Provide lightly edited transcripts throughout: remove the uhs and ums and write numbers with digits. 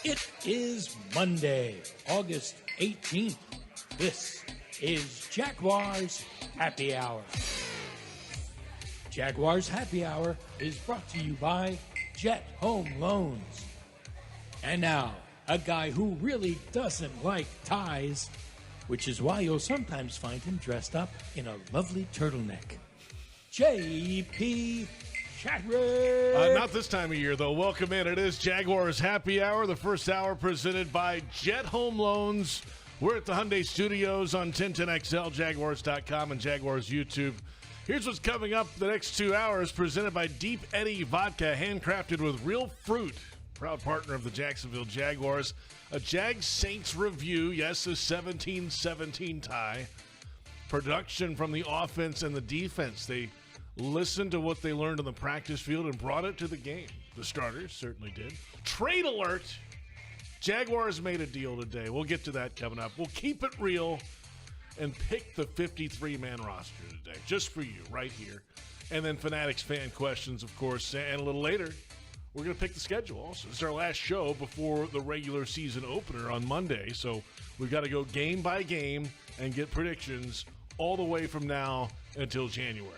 It is Monday, August 18th. This is Jaguars Happy Hour. Jaguars Happy Hour is brought to you by Jet Home Loans. And now, a guy who really doesn't like ties, which is why you'll sometimes find him dressed up in a lovely turtleneck. J.P. Shadrick. Not this time of year, though. Welcome in. It is Jaguars Happy Hour, the first hour presented by Jet Home Loans. We're at the Hyundai Studios on 1010XL, Jaguars.com, and Jaguars YouTube. Here's what's coming up the next 2 hours, presented by Deep Eddy Vodka, handcrafted with real fruit. Proud partner of the Jacksonville Jaguars. A Jag Saints review, yes, a 17-17 tie. Production from the offense and the defense. They listened to what they learned on the practice field and brought it to the game. The starters certainly did. Trade alert! Jaguars made a deal today. We'll get to that coming up. We'll keep it real and pick the 53-man roster today, just for you, right here. And then Fanatics fan questions, of course. And a little later, we're going to pick the schedule also. It's our last show before the regular season opener on Monday. So we've got to go game by game and get predictions all the way from now until January.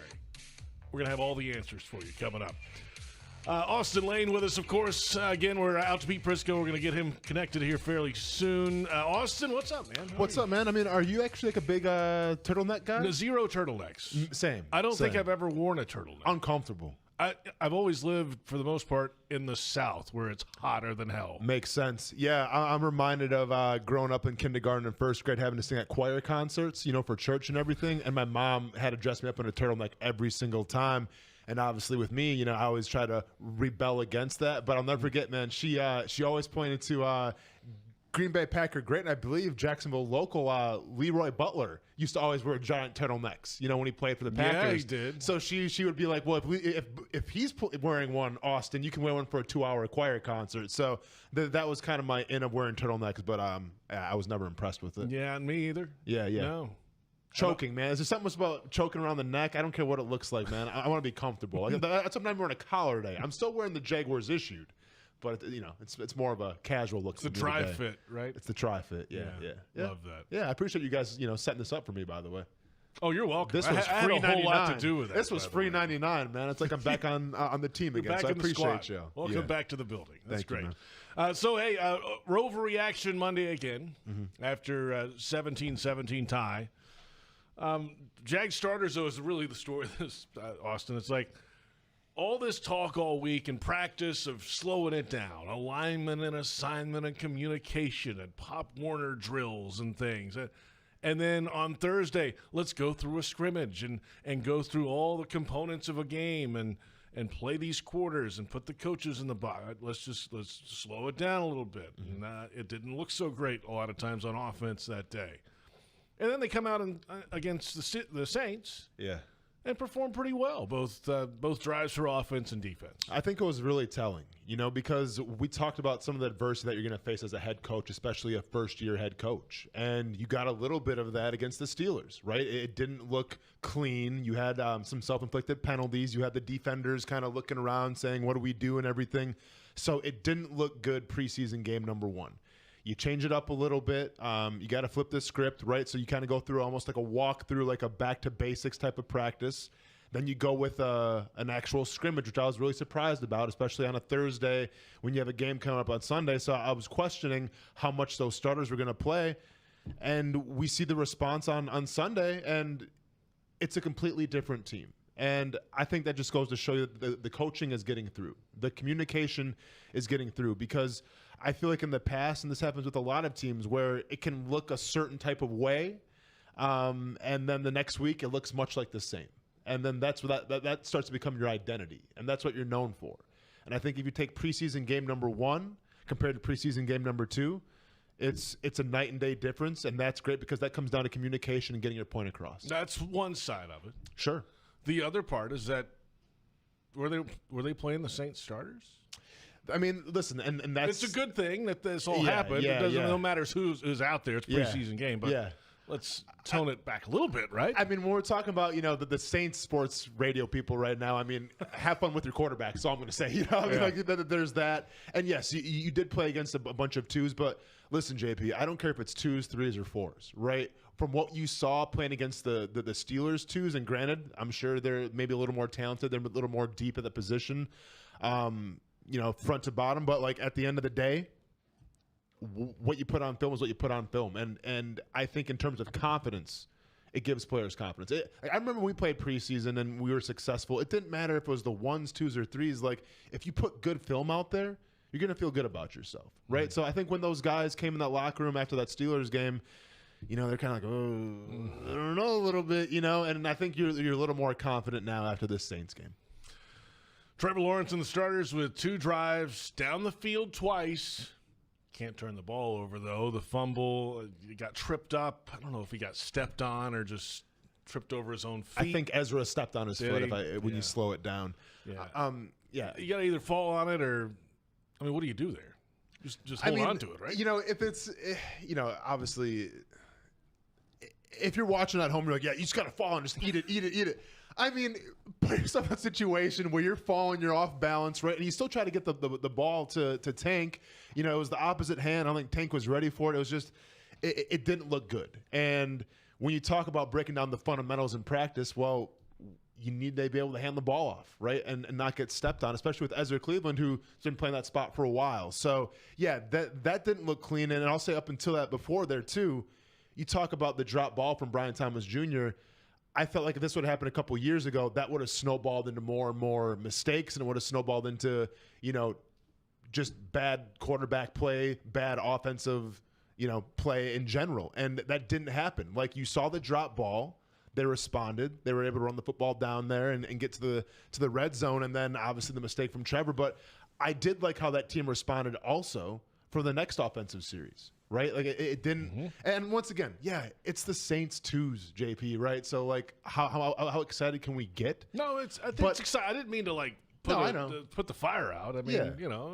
We're going to have all the answers for you coming up. Austen Lane with us, of course. Again, we're out to beat Prisco. We're going to get him connected here fairly soon. Austen, what's up, man? What's up, man? I mean, are you actually like a big turtleneck guy? No, zero turtlenecks. Same. I don't think I've ever worn a turtleneck. Uncomfortable. I've always lived, for the most part, in the South, where it's hotter than hell. Makes sense. Yeah, I'm reminded of growing up in kindergarten and first grade, having to sing at choir concerts, for church and everything. And my mom had to dress me up in a turtleneck every single time. And obviously with me, I always try to rebel against that. But I'll never forget, man, she always pointed to Green Bay Packer great, and I believe Jacksonville local Leroy Butler used to always wear giant turtlenecks, when he played for the Packers. Yeah, he did. So she would be like, well, if he's wearing one, Austen, you can wear one for a 2-hour choir concert. So that was kind of my end of wearing turtlenecks, but I was never impressed with it. Yeah, me either. Yeah. No. Choking, man. Is there something about choking around the neck? I don't care what it looks like, man. I want to be comfortable. That's what I'm wearing a collar today. I'm still wearing the Jaguars issued. But it's more of a casual look. It's the tri-fit, right? It's the tri-fit. Yeah. Love that. Yeah, I appreciate you guys, setting this up for me. By the way. Oh, you're welcome. This was I free had a whole lot to do with it. This was free $99, man. It's like I'm back on the team again. So I appreciate you. Welcome back to the building. That's Thank great. So Rover reaction Monday again after 17-17 tie. Jag starters, though, is really the story of this, Austen. It's like all this talk all week in practice of slowing it down, alignment and assignment and communication and Pop Warner drills and things. And then on Thursday, let's go through a scrimmage and go through all the components of a game and play these quarters and put the coaches in the box. Let's slow it down a little bit. And it didn't look so great a lot of times on offense that day. And then they come out against the Saints. Yeah. And perform pretty well, both drives for offense and defense. I think it was really telling, because we talked about some of the adversity that you're going to face as a head coach, especially a first-year head coach. And you got a little bit of that against the Steelers, right? It didn't look clean. You had some self-inflicted penalties. You had the defenders kind of looking around saying, what do we do and everything. So it didn't look good preseason game number 1. You change it up a little bit. You got to flip the script, right? So you kind of go through almost like a walkthrough, like a back-to-basics type of practice. Then you go with an actual scrimmage, which I was really surprised about, especially on a Thursday when you have a game coming up on Sunday. So I was questioning how much those starters were going to play. And we see the response on Sunday, and it's a completely different team. And I think that just goes to show you that the coaching is getting through. The communication is getting through, because I feel like in the past, and this happens with a lot of teams, where it can look a certain type of way, and then the next week it looks much like the same. And then that's what that starts to become your identity, and that's what you're known for. And I think if you take preseason game number 1 compared to preseason game number 2, it's a night and day difference, and that's great because that comes down to communication and getting your point across. That's one side of it. Sure. The other part is that were they playing the Saints starters? I mean, listen, and that's... It's a good thing that this all happened. It doesn't no matter who's out there. It's a preseason game. But let's tone it back a little bit, right? I mean, when we're talking about, the Saints sports radio people right now, I mean, have fun with your quarterback. So I'm going to say, there's that. And yes, you did play against a bunch of twos, but listen, JP, I don't care if it's twos, threes, or fours, right? From what you saw playing against the Steelers twos, and granted, I'm sure they're maybe a little more talented, they're a little more deep at the position, front to bottom. But like at the end of the day, what you put on film is what you put on film. And I think in terms of confidence, it gives players confidence. I remember when we played preseason and we were successful. It didn't matter if it was the ones, twos, or threes. Like, if you put good film out there, you're going to feel good about yourself, right? So I think when those guys came in that locker room after that Steelers game, they're kind of like, oh, I don't know, a little bit, and I think you're a little more confident now after this Saints game. Trevor Lawrence and the starters with 2 drives down the field twice. Can't turn the ball over, though. The fumble, he got tripped up. I don't know if he got stepped on or just tripped over his own feet. I think Ezra stepped on his foot when you slow it down. Yeah. You got to either fall on it or, what do you do there? Just hold on to it, right? If it's, obviously, if you're watching at home, you're like, yeah, you just got to fall and just eat it. I mean, put yourself in a situation where you're falling, you're off balance, right? And you still try to get the ball to Tank. It was the opposite hand. I don't think Tank was ready for it. It was just, it didn't look good. And when you talk about breaking down the fundamentals in practice, well, you need to be able to hand the ball off, right? And not get stepped on, especially with Ezra Cleveland, who's been playing that spot for a while. So, yeah, that didn't look clean. And I'll say up until that, before there, too, you talk about the drop ball from Brian Thomas Jr., I felt like if this would have happened a couple years ago, that would have snowballed into more and more mistakes, and it would have snowballed into, just bad quarterback play, bad offensive, play in general. And that didn't happen. Like, you saw the drop ball. They responded. They were able to run the football down there and get to the red zone, and then obviously the mistake from Trevor. But I did like how that team responded also for the next offensive series. Right? Like it didn't. Mm-hmm. And once again, yeah, it's the Saints twos, JP, right? So like how excited can we get? No, I think it's exciting. I didn't mean to like put the fire out. I mean,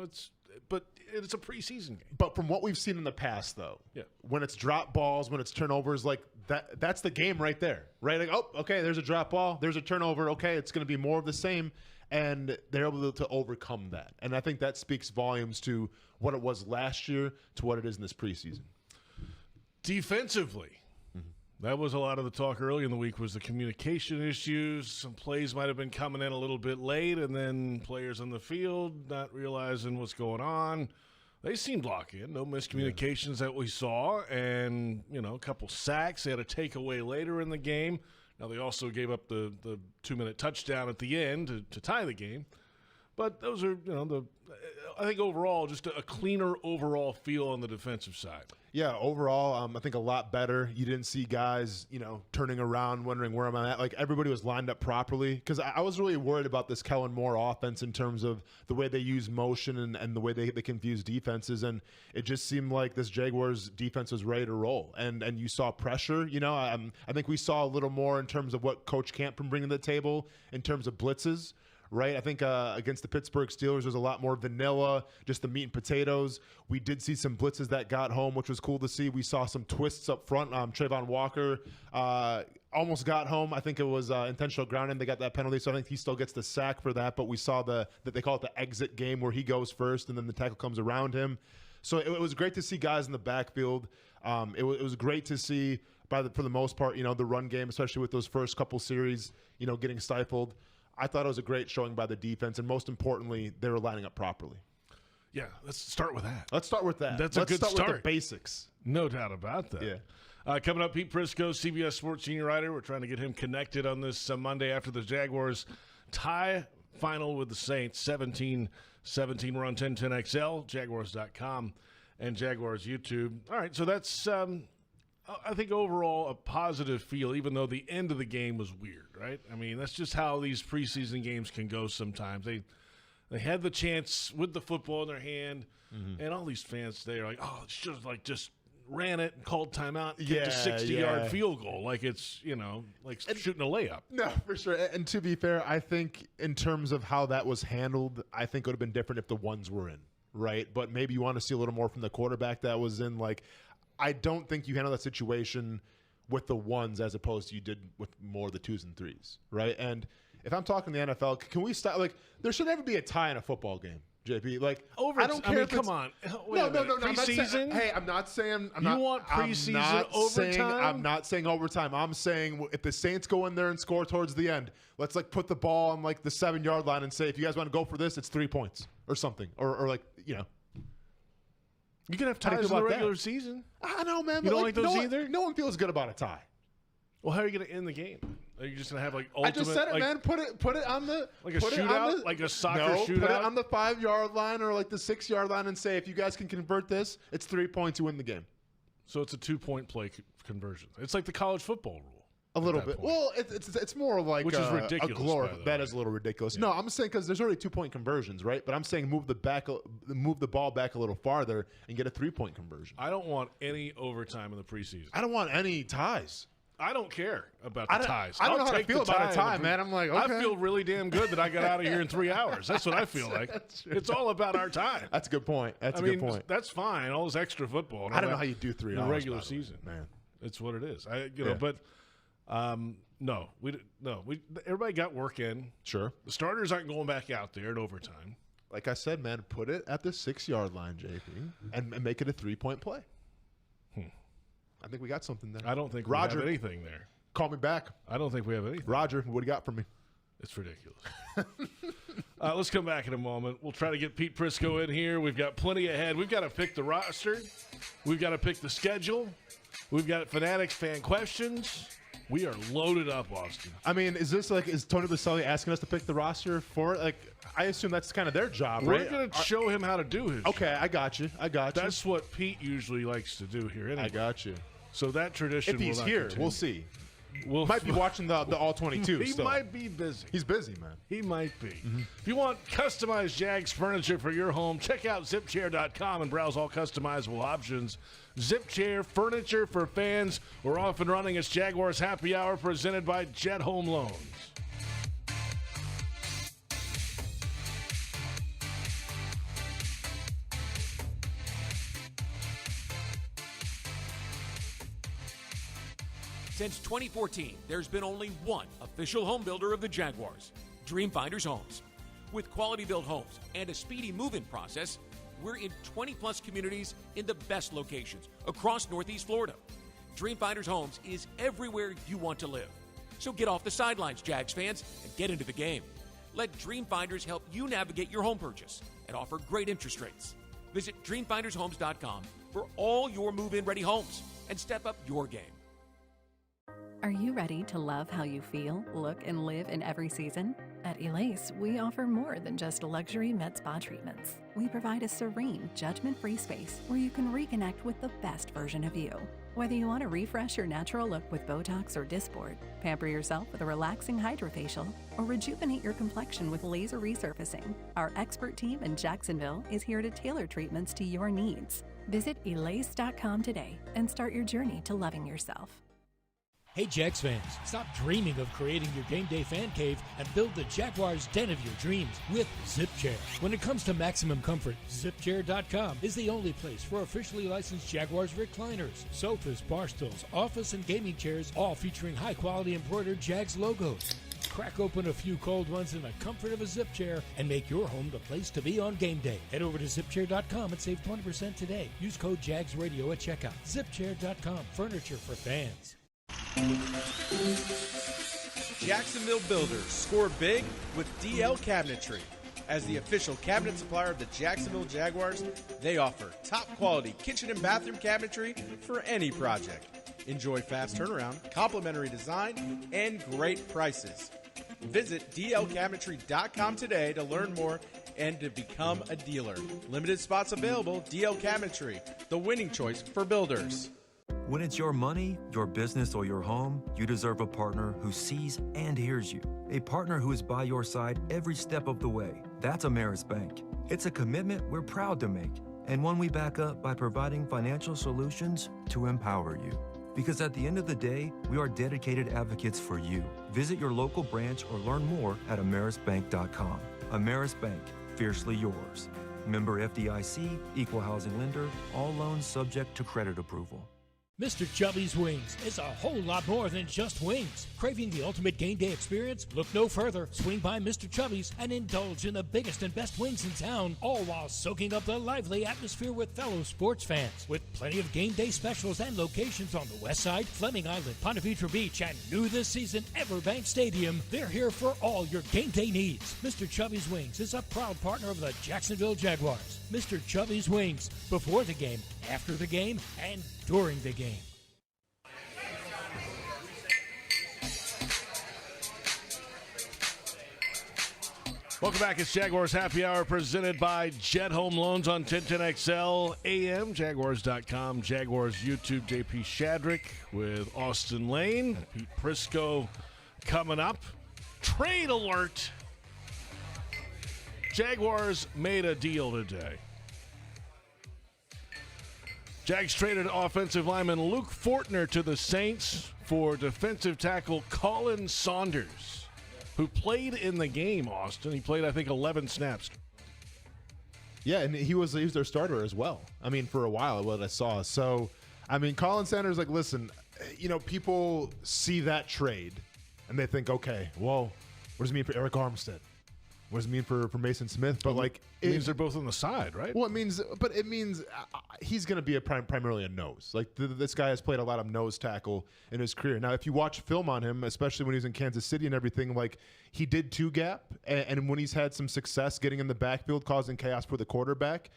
it's a preseason game. But from what we've seen in the past though, when it's drop balls, when it's turnovers, like that's the game right there. Right? Like, oh, okay, there's a drop ball, there's a turnover, okay, it's gonna be more of the same. And they're able to overcome that. And I think that speaks volumes to what it was last year to what it is in this preseason. Defensively, that was a lot of the talk early in the week, was the communication issues. Some plays might have been coming in a little bit late, and then players on the field not realizing what's going on. They seemed locked in. No miscommunications that we saw. And, a couple sacks. They had a takeaway later in the game. Now, they also gave up the 2-minute touchdown at the end to tie the game. But those are, I think overall, just a cleaner overall feel on the defensive side. Yeah, overall, I think a lot better. You didn't see guys, turning around, wondering where am I at. Like, everybody was lined up properly. Because I was really worried about this Kellen Moore offense in terms of the way they use motion and the way they confuse defenses. And it just seemed like this Jaguars defense was ready to roll. And you saw pressure. I think we saw a little more in terms of what Coach Camp can bring to the table in terms of blitzes. Right, I think against the Pittsburgh Steelers, there's a lot more vanilla, just the meat and potatoes. We did see some blitzes that got home, which was cool to see. We saw some twists up front. Trayvon Walker almost got home. I think it was intentional grounding. They got that penalty, so I think he still gets the sack for that. But we saw that they call it the exit game, where he goes first and then the tackle comes around him. So it was great to see guys in the backfield. It was great to see, for the most part, the run game, especially with those first couple series, getting stifled. I thought it was a great showing by the defense, and most importantly, they were lining up properly. Yeah, let's start with that. Let's start with that. Let's start with the basics. No doubt about that. Yeah. Coming up, Pete Prisco, CBS Sports senior writer. We're trying to get him connected on this Monday after the Jaguars tie final with the Saints, 17-17. We're on 1010XL, Jaguars.com, and Jaguars YouTube. All right, so that's I think overall a positive feel, even though the end of the game was weird, right? I mean, that's just how these preseason games can go sometimes. They had the chance with the football in their hand, and all these fans today are like, oh, it should have just ran it and called timeout and kicked a 60-yard field goal like it's, like shooting a layup. No, for sure. And to be fair, I think in terms of how that was handled, I think it would have been different if the ones were in, right? But maybe you want to see a little more from the quarterback that was in. Like, I don't think you handle that situation with the ones as opposed to you did with more of the 2s and 3s, right? And if I'm talking the NFL, can we stop? Like, there should never be a tie in a football game, JP. Like, I don't care. Come on. No. Preseason? I'm not saying. You want preseason overtime? I'm not saying overtime. I'm saying if the Saints go in there and score towards the end, let's like put the ball on like the 7-yard line and say, if you guys want to go for this, it's 3 points or something, or like, you know. You can have ties in the regular season. I know, man. You don't like those either? No one feels good about a tie. Well, how are you going to end the game? Are you just going to have like ultimate? I just said it, man. Put it on the like a shootout, like a soccer shootout. Put it on the 5-yard line or like the 6-yard line and say, if you guys can convert this, it's 3 points. You win the game. So it's a 2-point play conversion. It's like the college football rule. A little bit. Point. Well, it's more like which is ridiculous. That is a little ridiculous. Yeah. No, I'm saying because there's already 2-point conversions, right? But I'm saying move the ball back a little farther and get a 3-point conversion. I don't want any overtime in the preseason. I don't want any ties. I don't care about the ties. I don't know how to feel about a tie, man. I'm like, okay. I feel really damn good that I got out of here in 3 hours. That's what I feel like. It's all about our time. That's a good point. That's a good point. That's fine. All this extra football. I don't know how you do 3 hours in the regular season, man. It's what it is. But. Everybody got work in. Sure. The starters aren't going back out there in overtime. Like I said, man, put it at the 6-yard line, JP, and make it a 3-point play. I think we got something there. I don't think we have anything there. Call me back. I don't think we have anything. Roger, what do you got for me? It's ridiculous. Let's come back in a moment. We'll try to get Pete Prisco in here. We've got plenty ahead. We've got to pick the roster. We've got to pick the schedule. We've got Fanatics fan questions. We are loaded up, Austen. I mean, is Tony Baselli asking us to pick the roster for it? Like, I assume that's kind of their job, right? We're going to show him how to do his Okay, job. I got you. That's what Pete usually likes to do here anyway. I got you. So that tradition if he's will not here, continue. we'll see. Might be watching the All-22 He still. might be busy. He's busy, man. He might be. Mm-hmm. If you want customized Jags furniture for your home, check out zipchair.com and browse all customizable options. ZipChair, furniture for fans. We're off and running. It's Jaguars Happy Hour presented by Jet Home Loans. Since 2014, there's been only one official home builder of the Jaguars, Dreamfinders Homes. With quality-built homes and a speedy move-in process, we're in 20-plus communities in the best locations across Northeast Florida. Dreamfinders Homes is everywhere you want to live. So get off the sidelines, Jags fans, and get into the game. Let Dreamfinders help you navigate your home purchase and offer great interest rates. Visit DreamfindersHomes.com for all your move-in ready homes and step up your game. Are you ready to love how you feel, look, and live in every season? At Elase, we offer more than just luxury med spa treatments. We provide a serene, judgment-free space where you can reconnect with the best version of you. Whether you want to refresh your natural look with Botox or Dysport, pamper yourself with a relaxing hydrofacial, or rejuvenate your complexion with laser resurfacing, our expert team in Jacksonville is here to tailor treatments to your needs. Visit Elase.com today and start your journey to loving yourself. Hey Jags fans, stop dreaming of creating your game day fan cave and build the Jaguars den of your dreams with ZipChair. When it comes to maximum comfort, ZipChair.com is the only place for officially licensed Jaguars recliners, sofas, bar stools, office and gaming chairs, all featuring high-quality embroidered Jags logos. Crack open a few cold ones in the comfort of a ZipChair and make your home the place to be on game day. Head over to ZipChair.com and save 20% today. Use code JagsRadio at checkout. ZipChair.com, furniture for fans. Jacksonville builders score big with DL Cabinetry. As the official cabinet supplier of the Jacksonville Jaguars, they offer top quality kitchen and bathroom cabinetry for any project. Enjoy fast turnaround, complimentary design, and great prices. Visit dlcabinetry.com today to learn more and to become a dealer. Limited spots available. DL Cabinetry, the winning choice for builders. When it's your money, your business, or your home, you deserve a partner who sees and hears you. A partner who is by your side every step of the way. That's Ameris Bank. It's a commitment we're proud to make, and one we back up by providing financial solutions to empower you. Because at the end of the day, we are dedicated advocates for you. Visit your local branch or learn more at amerisbank.com. Ameris Bank, fiercely yours. Member FDIC, equal housing lender, all loans subject to credit approval. Mr. Chubby's Wings is a whole lot more than just wings. Craving the ultimate game day experience? Look no further. Swing by Mr. Chubby's and indulge in the biggest and best wings in town, all while soaking up the lively atmosphere with fellow sports fans. With plenty of game day specials and locations on the West Side, Fleming Island, Ponte Vedra Beach, and new this season, Everbank Stadium, they're here for all your game day needs. Mr. Chubby's Wings is a proud partner of the Jacksonville Jaguars. Mr. Chubby's Wings, before the game, after the game, and during the game. Welcome back. It's Jaguars Happy Hour presented by Jet Home Loans on 1010XL AM, Jaguars.com, Jaguars YouTube, JP Shadrick with Austen Lane, Pete Prisco coming up. Trade alert. Jaguars made a deal today. Jags traded offensive lineman Luke Fortner to the Saints for defensive tackle Khalen Saunders, who played in the game, Austen. He played, I think, 11 snaps. Yeah, and he was their starter as well. I mean, for a while, what I saw. So, I mean, Khalen Saunders, like, listen, people see that trade, and they think, okay, well, what does it mean for Eric Armstead? What does it mean for Mason Smith? But like, it means they're both on the side, right? Well, it means he's going to be primarily a nose. Like this guy has played a lot of nose tackle in his career. Now, if you watch film on him, especially when he was in Kansas City and everything, like he did two gap, and when he's had some success getting in the backfield, causing chaos for the quarterback,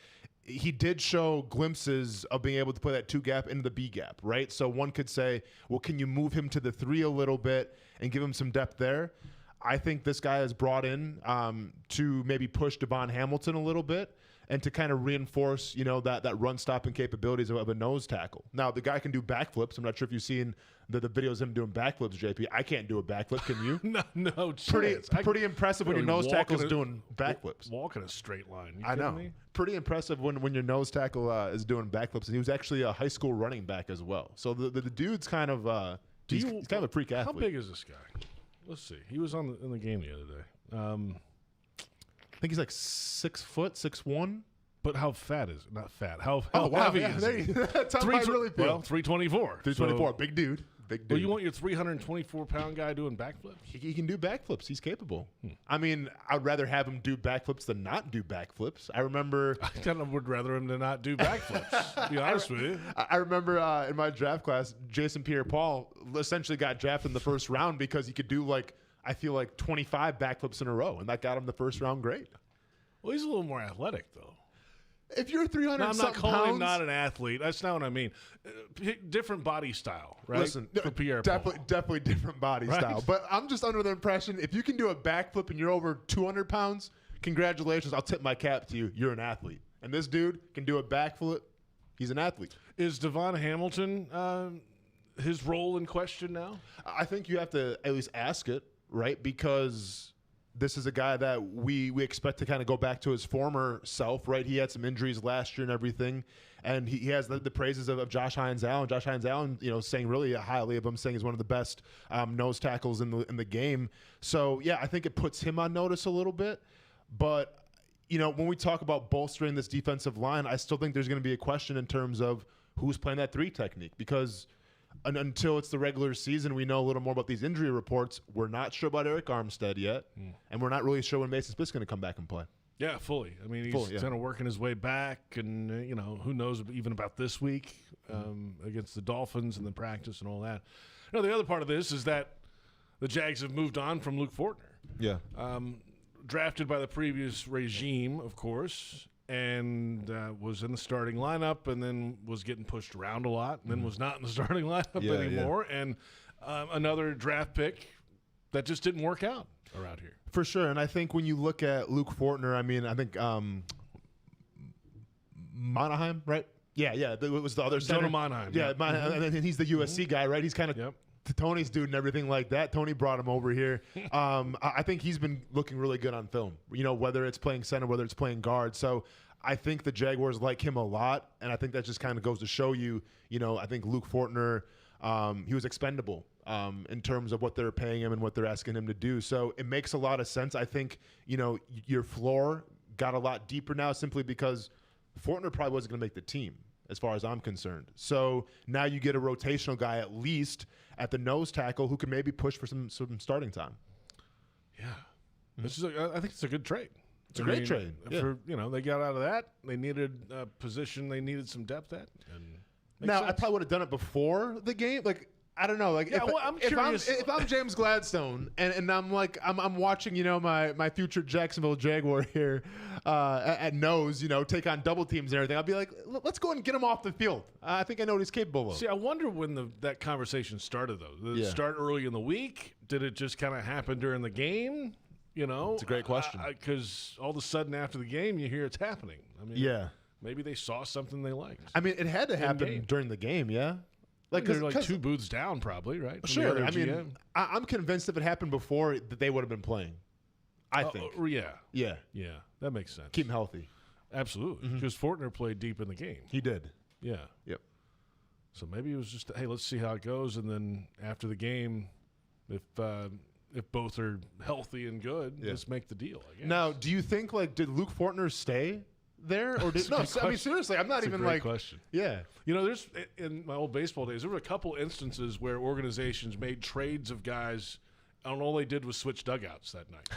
he did show glimpses of being able to play that two gap into the B gap, right? So one could say, well, can you move him to the 3 a little bit and give him some depth there? I think this guy is brought in to maybe push Devon Hamilton a little bit and to kind of reinforce, that run-stopping capabilities of a nose tackle. Now, the guy can do backflips. I'm not sure if you've seen the videos of him doing backflips, JP. I can't do a backflip. Can you? No. Pretty impressive when your nose tackle is doing backflips. Walk in a straight line. I know. Me? Pretty impressive when your nose tackle is doing backflips. And he was actually a high school running back as well. So the dude's kind of he's kind of a freak athlete. How big is this guy? Let's see. He was in the game the other day. I think he's like 6 foot, 6'1". But how fat is it? Not fat. How wow, heavy yeah, is he? That's how I really feel. Well, 324. 324, so, big dude. Well, you want your 324-pound guy doing backflips? He can do backflips. He's capable. I mean, I'd rather have him do backflips than not do backflips. I remember... I kind of would rather him to not do backflips, to be honest with you. I remember in my draft class, Jason Pierre-Paul essentially got drafted in the first round because he could do, 25 backflips in a row, and that got him the first-round grade. Well, he's a little more athletic, though. If you're 300 I'm not calling pounds, him not an athlete. That's not what I mean. Different body style, right? Listen, for Pierre definitely different body style. But I'm just under the impression if you can do a backflip and you're over 200 pounds, congratulations. I'll tip my cap to you. You're an athlete. And this dude can do a backflip. He's an athlete. Is Devon Hamilton his role in question now? I think you have to at least ask it, right? Because this is a guy that we expect to kind of go back to his former self, right? He had some injuries last year and everything, and he has the praises of Josh Hines-Allen. Josh Hines-Allen, saying really highly of him, saying he's one of the best nose tackles in the game. So, yeah, I think it puts him on notice a little bit. But, when we talk about bolstering this defensive line, I still think there's going to be a question in terms of who's playing that 3 technique because – until it's the regular season, we know a little more about these injury reports. We're not sure about Eric Armstead yet, and we're not really sure when Mason Smith's going to come back and play. Yeah, fully. I mean, he's kind of working his way back, and, who knows even about this week against the Dolphins and the practice and all that. The other part of this is that the Jags have moved on from Luke Fortner. Yeah. Drafted by the previous regime, of course, and was in the starting lineup and then was getting pushed around a lot and then was not in the starting lineup anymore. Yeah. And another draft pick that just didn't work out around here. For sure. And I think when you look at Luke Fortner, I think Monaheim, right? Yeah. It was the other center. Jonah Monaheim. Yeah. And then he's the USC guy, right? He's kind of Tony's dude and everything like that. Tony brought him over here. I think he's been looking really good on film, whether it's playing center, whether it's playing guard. So I think the Jaguars like him a lot, and I think that just kind of goes to show you, I think Luke Fortner, he was expendable in terms of what they're paying him and what they're asking him to do. So it makes a lot of sense. I think, your floor got a lot deeper now simply because Fortner probably wasn't going to make the team. as far as I'm concerned. So now you get a rotational guy at least at the nose tackle who can maybe push for some starting time. Yeah. This is I think it's a good trade. It's a great trade. For, they got out of that. They needed a position they needed some depth at. And now, sense. I probably would have done it before the game. Like, I don't know. Like, I'm curious. If I'm James Gladstone and I'm like I'm watching, my future Jacksonville Jaguar here at nose, take on double teams and everything, I'll be like, let's go and get him off the field. I think I know what he's capable of. See, I wonder when that conversation started, though. Did it start early in the week? Did it just kind of happen during the game? It's a great question. Because all of a sudden after the game, you hear it's happening. I mean, maybe they saw something they liked. I mean, it had to happen during the game, yeah. Like, they're like 2 booths down, probably, right? Sure. I mean, I'm convinced if it happened before, that they would have been playing. I think. Yeah. That makes sense. Keep them healthy. Absolutely. Because Fortner played deep in the game. He did. Yeah. Yep. So maybe it was just, hey, let's see how it goes, and then after the game, if both are healthy and good, let's make the deal, I guess. Now, do you think, did Luke Fortner stay there? Or did I mean, seriously, I'm not That's even a great question. Yeah. There's, in my old baseball days, there were a couple instances where organizations made trades of guys, and all they did was switch dugouts that night.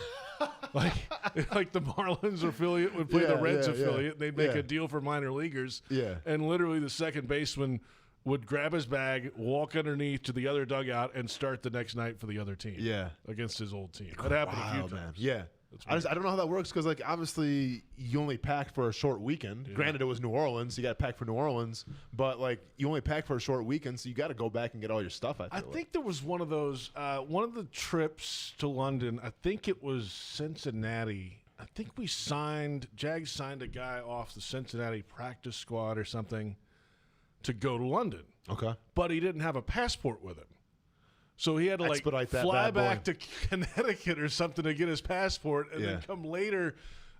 like the Marlins affiliate would play the Reds affiliate, and they'd make a deal for minor leaguers. Yeah. And literally the second baseman would grab his bag, walk underneath to the other dugout, and start the next night for the other team. Yeah. Against his old team. That happened a few times. Man. Yeah. I don't know how that works because, obviously you only packed for a short weekend. Yeah. Granted, it was New Orleans, so you got to pack for New Orleans. But, you only packed for a short weekend, so you got to go back and get all your stuff, I think there was one of those, one of the trips to London, I think it was Cincinnati. I think Jags signed a guy off the Cincinnati practice squad or something to go to London. Okay. But he didn't have a passport with him. So he had to fly back to Connecticut or something to get his passport and then come later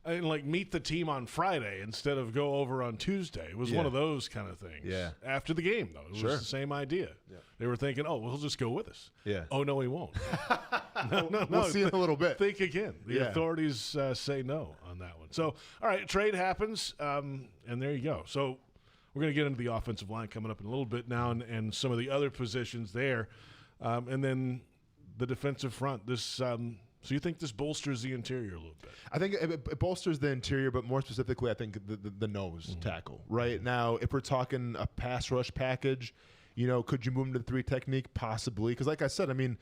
and meet the team on Friday instead of go over on Tuesday. It was one of those kind of things. Yeah. After the game, though. It was the same idea. Yeah. They were thinking, oh, well, he'll just go with us. Yeah. Oh, no, he won't. No. We'll see in a little bit. Think again. The authorities say no on that one. So, all right, trade happens, and there you go. So we're going to get into the offensive line coming up in a little bit now and some of the other positions there. And then the defensive front. This, so you think this bolsters the interior a little bit? I think it bolsters the interior, but more specifically, I think the nose tackle. Right now, if we're talking a pass rush package, could you move him to the 3 technique? Possibly, because like I said, I mean,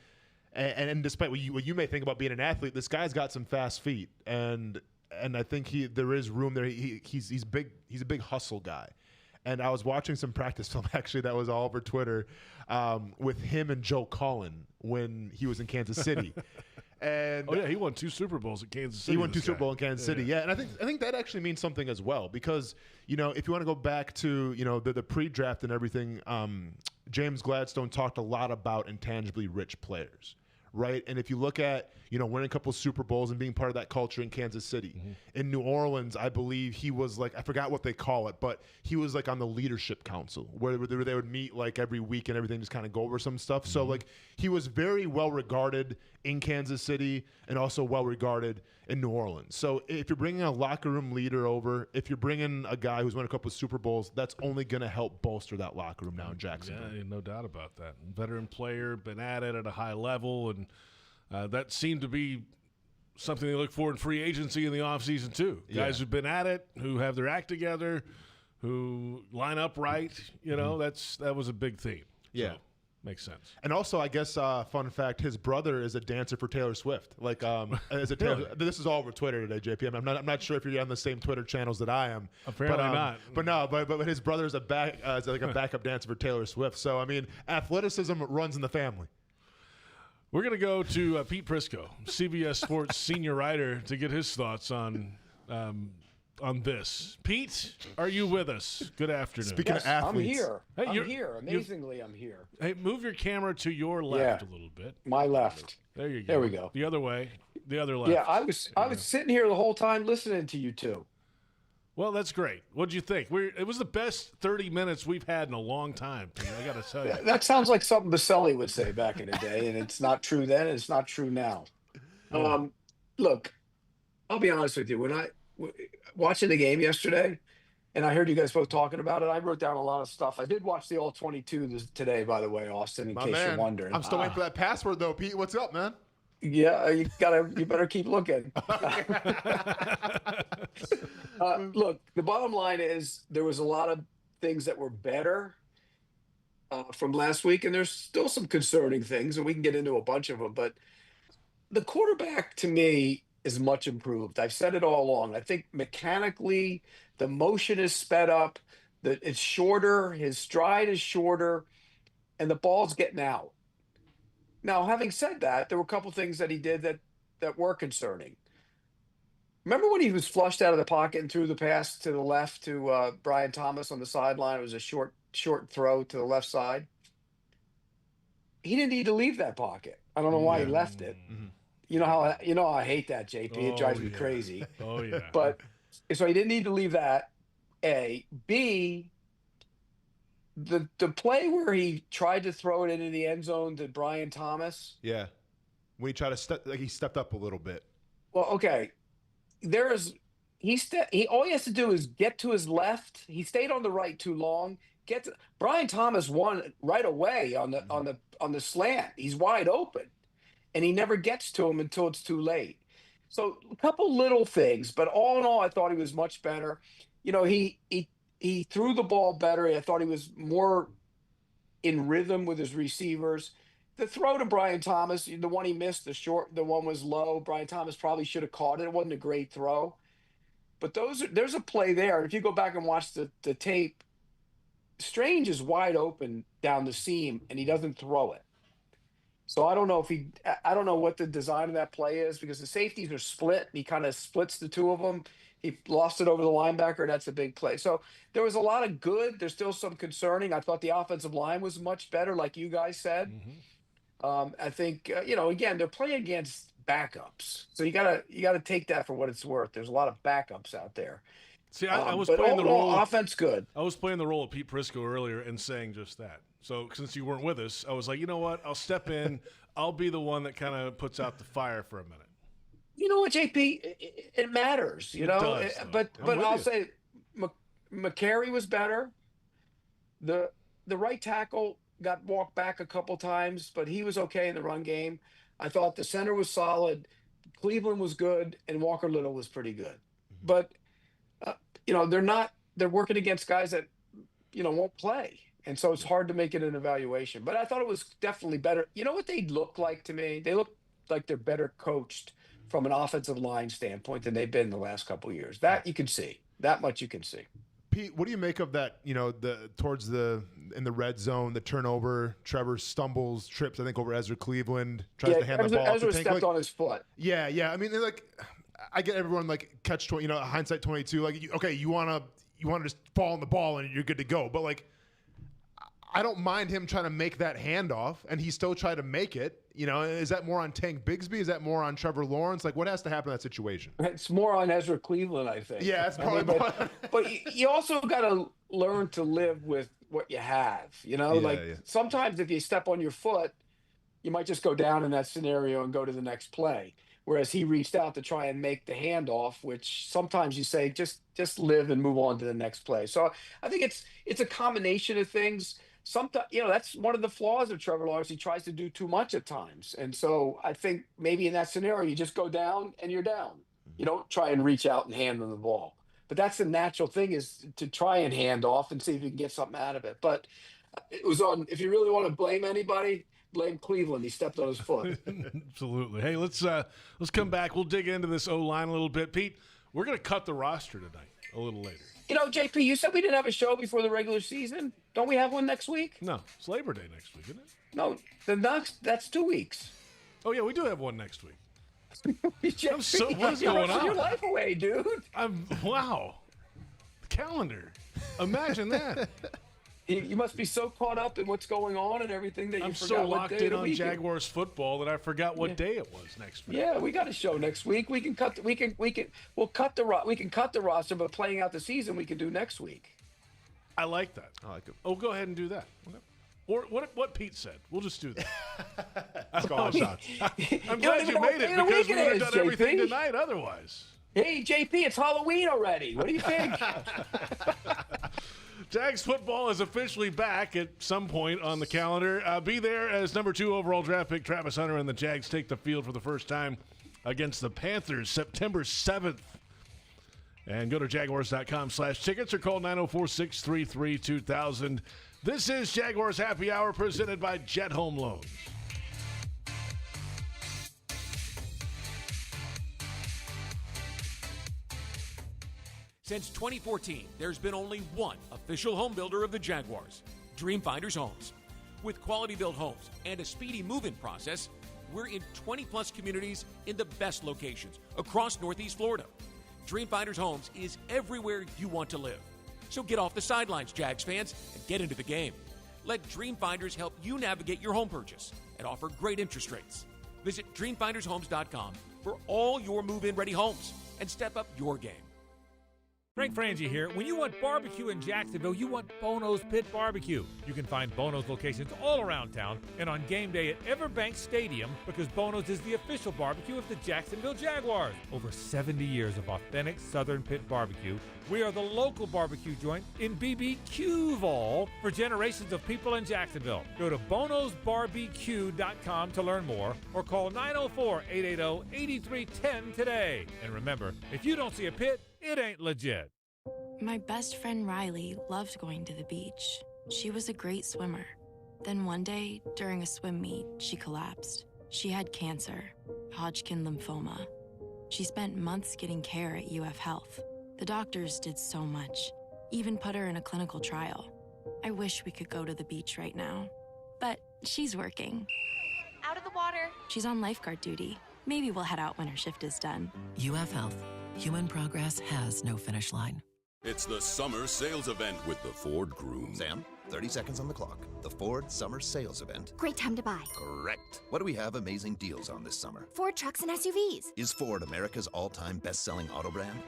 and despite what you may think about being an athlete, this guy's got some fast feet, and I think there is room there. He's big. He's a big hustle guy. And I was watching some practice film, actually, that was all over Twitter, with him and Joe Cullen when he was in Kansas City. And he won 2 Super Bowls at Kansas City. He won 2 Super Bowls in Kansas City, and I think that actually means something as well because if you want to go back to the pre-draft and everything, James Gladstone talked a lot about intangibly rich players. Right, and if you look at winning a couple of Super Bowls and being part of that culture in Kansas City, in New Orleans, I believe he was I forgot what they call it, but he was on the leadership council where they would meet every week and everything, just kind of go over some stuff. So he was very well regarded in Kansas City and also well regarded in New Orleans. So if you're bringing a locker room leader over, if you're bringing a guy who's won a couple of Super Bowls, that's only going to help bolster that locker room now in Jacksonville. Yeah, no doubt about that. Veteran player, been at it at a high level, and that seemed to be something they look for in free agency in the offseason too. Guys who've been at it, who have their act together, who line up right. That was a big theme. Yeah. So, makes sense. And also, I guess, fun fact, his brother is a dancer for Taylor Swift. As a Taylor, this is all over Twitter today, JP. I'm not sure if you're on the same Twitter channels that I am. Apparently not. But his brother is a backup dancer for Taylor Swift. So I mean, athleticism runs in the family. We're going to go to Pete Prisco, CBS Sports senior writer, to get his thoughts on this. Pete, are you with us? Good afternoon. Speaking of athletes. I'm here. Hey, I'm here. Amazingly, I'm here. Hey, move your camera to your left a little bit. My left. There you go. There we go. The other way. The other left. Yeah, I was sitting here the whole time listening to you two. Well, that's great. What'd you think? It was the best 30 minutes we've had in a long time, Pete, I got to tell you. That sounds like something Baselli would say back in the day, and it's not true then, and it's not true now. Look, I'll be honest with you. When watching the game yesterday, and I heard you guys both talking about it. I wrote down a lot of stuff. I did watch the All-22 today, by the way, Austin, in case you're wondering. I'm still waiting for that password, though, Pete. What's up, man? Yeah, you better keep looking. Look, the bottom line is there was a lot of things that were better from last week, and there's still some concerning things, and we can get into a bunch of them. But the quarterback, to me, is much improved. I've said it all along. I think mechanically, the motion is sped up. It's shorter. His stride is shorter, and the ball's getting out. Now, having said that, there were a couple things that he did that were concerning. Remember when he was flushed out of the pocket and threw the pass to the left to Brian Thomas on the sideline? It was a short throw to the left side. He didn't need to leave that pocket. I don't know why he left it. Mm-hmm. You know how I hate that, JP. It drives me crazy. Oh yeah. But so he didn't need to leave that. A. B. The play where he tried to throw it into the end zone to Brian Thomas. Yeah. When he tried to he stepped up a little bit. Well, okay. All he has to do is get to his left. He stayed on the right too long. Brian Thomas won right away on the slant. He's wide open, and he never gets to him until it's too late. So a couple little things, but all in all, I thought he was much better. You know, he threw the ball better. I thought he was more in rhythm with his receivers. The throw to Brian Thomas, the one he missed, the one was low. Brian Thomas probably should have caught it. It wasn't a great throw. But there's a play there. And if you go back and watch the tape, Strange is wide open down the seam, and he doesn't throw it. So I don't know what the design of that play is, because the safeties are split. And he kind of splits the two of them. He lost it over the linebacker. That's a big play. So there was a lot of good. There's still some concerning. I thought the offensive line was much better, like you guys said. Mm-hmm. I think again, they're playing against backups, so you gotta take that for what it's worth. There's a lot of backups out there. See, I was playing the role. Offense good. I was playing the role of Pete Prisco earlier and saying just that. So since you weren't with us, I was like, you know what? I'll step in. I'll be the one that kind of puts out the fire for a minute. You know what, JP? It matters. You know, does, but I'll say McCary was better. The right tackle got walked back a couple times, but he was okay in the run game. I thought the center was solid. Cleveland was good, and Walker Little was pretty good. But they're working against guys that won't play, and so it's hard to make it an evaluation. But I thought it was definitely better. You know what they look like to me? They look like they're better coached from an offensive line standpoint than they've been in the last couple of years. That you can see. That much you can see. Pete, what do you make of that? In the red zone, the turnover, Trevor stumbles, trips, I think, over Ezra Cleveland, tries to hand the ball. Ezra stepped on his foot. Yeah. I mean, I get everyone catch 20, hindsight 22. You want to just fall on the ball and you're good to go. But I don't mind him trying to make that handoff, and he still tried to make it. Is that more on Tank Bigsby? Is that more on Trevor Lawrence? What has to happen in that situation? It's more on Ezra Cleveland, I think. Yeah, that's probably more. But you also got to learn to live with what you have. Sometimes if you step on your foot, you might just go down in that scenario and go to the next play. Whereas he reached out to try and make the handoff, which sometimes you say, just live and move on to the next play. So I think it's a combination of things. Sometimes, that's one of the flaws of Trevor Lawrence. He tries to do too much at times. And so I think maybe in that scenario, you just go down and you're down. You don't try and reach out and hand them the ball. But that's the natural thing, is to try and hand off and see if you can get something out of it. But it was if you really want to blame anybody, blame Cleveland. He stepped on his foot. Absolutely. Hey, let's come back. We'll dig into this O-line a little bit. Pete, we're going to cut the roster tonight a little later. JP, you said we didn't have a show before the regular season. Don't we have one next week? No, it's Labor Day next week, isn't it? No, that's 2 weeks. Oh, yeah, we do have one next week. JP, what is going on? Your life away, dude. Wow. The calendar. Imagine that. You must be so caught up in what's going on and everything that you I'm forgot so locked what day in of the on week Jaguars football that I forgot what day it was next week. Yeah, we got a show next week. We can cut the roster, but playing out the season we can do next week. I like that. I like it. Oh, go ahead and do that. Okay. Or what Pete said. We'll just do that. Let's call it shots. I'm glad you made it, because we would have done everything tonight otherwise. Hey, JP, it's Halloween already. What do you think? Jags football is officially back at some point on the calendar. Be there as number 2 overall draft pick Travis Hunter and the Jags take the field for the first time against the Panthers September 7th. And go to jaguars.com/tickets or call 904-633-2000. This is Jaguars Happy Hour presented by Jet Home Loans. Since 2014, there's been only one official home builder of the Jaguars, Dreamfinders Homes. With quality-built homes and a speedy move-in process, we're in 20-plus communities in the best locations across Northeast Florida. Dreamfinders Homes is everywhere you want to live. So get off the sidelines, Jags fans, and get into the game. Let Dreamfinders help you navigate your home purchase and offer great interest rates. Visit dreamfindershomes.com for all your move-in ready homes and step up your game. Frank Frangie here. When you want barbecue in Jacksonville, you want Bono's Pit Barbecue. You can find Bono's locations all around town and on game day at Everbank Stadium because Bono's is the official barbecue of the Jacksonville Jaguars. Over 70 years of authentic Southern Pit Barbecue. We are the local barbecue joint in BBQval for generations of people in Jacksonville. Go to bonosbarbecue.com to learn more or call 904-880-8310 today. And remember, if you don't see a pit, it ain't legit. My best friend Riley loved going to the beach. She was a great swimmer. Then one day, during a swim meet, she collapsed. She had cancer, Hodgkin lymphoma. She spent months getting care at UF Health. The doctors did so much, even put her in a clinical trial. I wish we could go to the beach right now. But she's working. Out of the water. She's on lifeguard duty. Maybe we'll head out when her shift is done. UF Health. Human progress has no finish line. It's the summer sales event with the Ford Groom. Sam, 30 seconds on the clock. The Ford Summer Sales Event. Great time to buy. Correct. What do we have amazing deals on this summer? Ford trucks and SUVs. Is Ford America's all-time best-selling auto brand?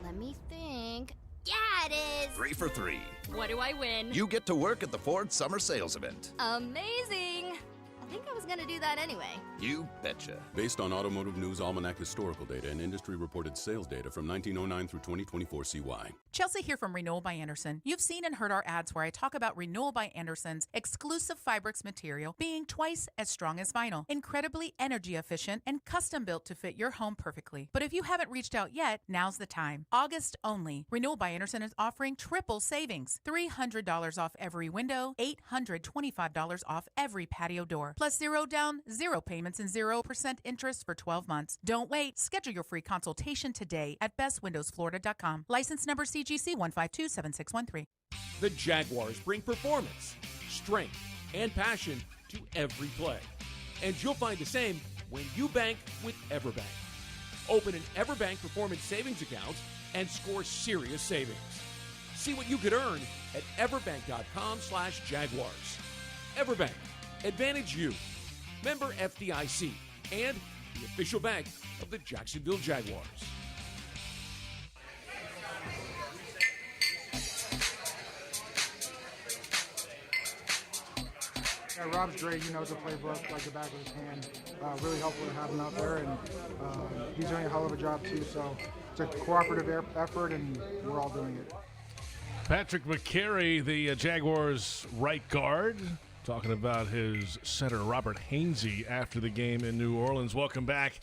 Let me think. Yeah, it is. 3 for 3. What do I win? You get to work at the Ford Summer Sales Event. Amazing. I think I was going to do that anyway. You betcha. Based on Automotive News Almanac historical data and industry-reported sales data from 1909 through 2024 CY. Chelsea here from Renewal by Anderson. You've seen and heard our ads where I talk about Renewal by Anderson's exclusive Fibrix material being twice as strong as vinyl, incredibly energy efficient, and custom built to fit your home perfectly. But if you haven't reached out yet, now's the time. August only. Renewal by Anderson is offering triple savings. $300 off every window, $825 off every patio door. Plus 0 down, 0 payments, and 0% interest for 12 months. Don't wait. Schedule your free consultation today at bestwindowsflorida.com. License number CGC 1527613. The Jaguars bring performance, strength, and passion to every play. And you'll find the same when you bank with Everbank. Open an Everbank Performance Savings account and score serious savings. See what you could earn at everbank.com/Jaguars. Everbank. Advantage you. Member FDIC and the official bank of the Jacksonville Jaguars. Yeah, Rob's great. He knows the playbook like the back of his hand. Really helpful to have him out there, and he's doing a hell of a job too. So it's a cooperative effort, and we're all doing it. Patrick McCary, the Jaguars' right guard, talking about his center, Robert Hainsey, after the game in New Orleans. Welcome back.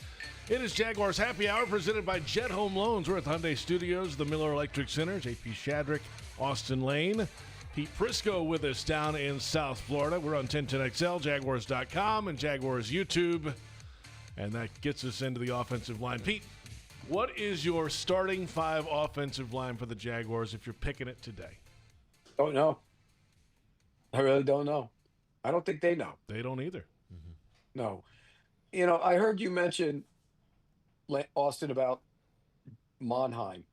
It is Jaguars Happy Hour presented by Jet Home Loans. We're at the Hyundai Studios, the Miller Electric Center. JP Shadrick, Austen Lane. Pete Prisco with us down in South Florida. We're on 1010XL, Jaguars.com, and Jaguars YouTube. And that gets us into the offensive line. Pete, what is your starting 5 offensive line for the Jaguars if you're picking it today? Don't know. I really don't know. I don't think they know. They don't either. No. You know, I heard you mention, Austen, about Monheim.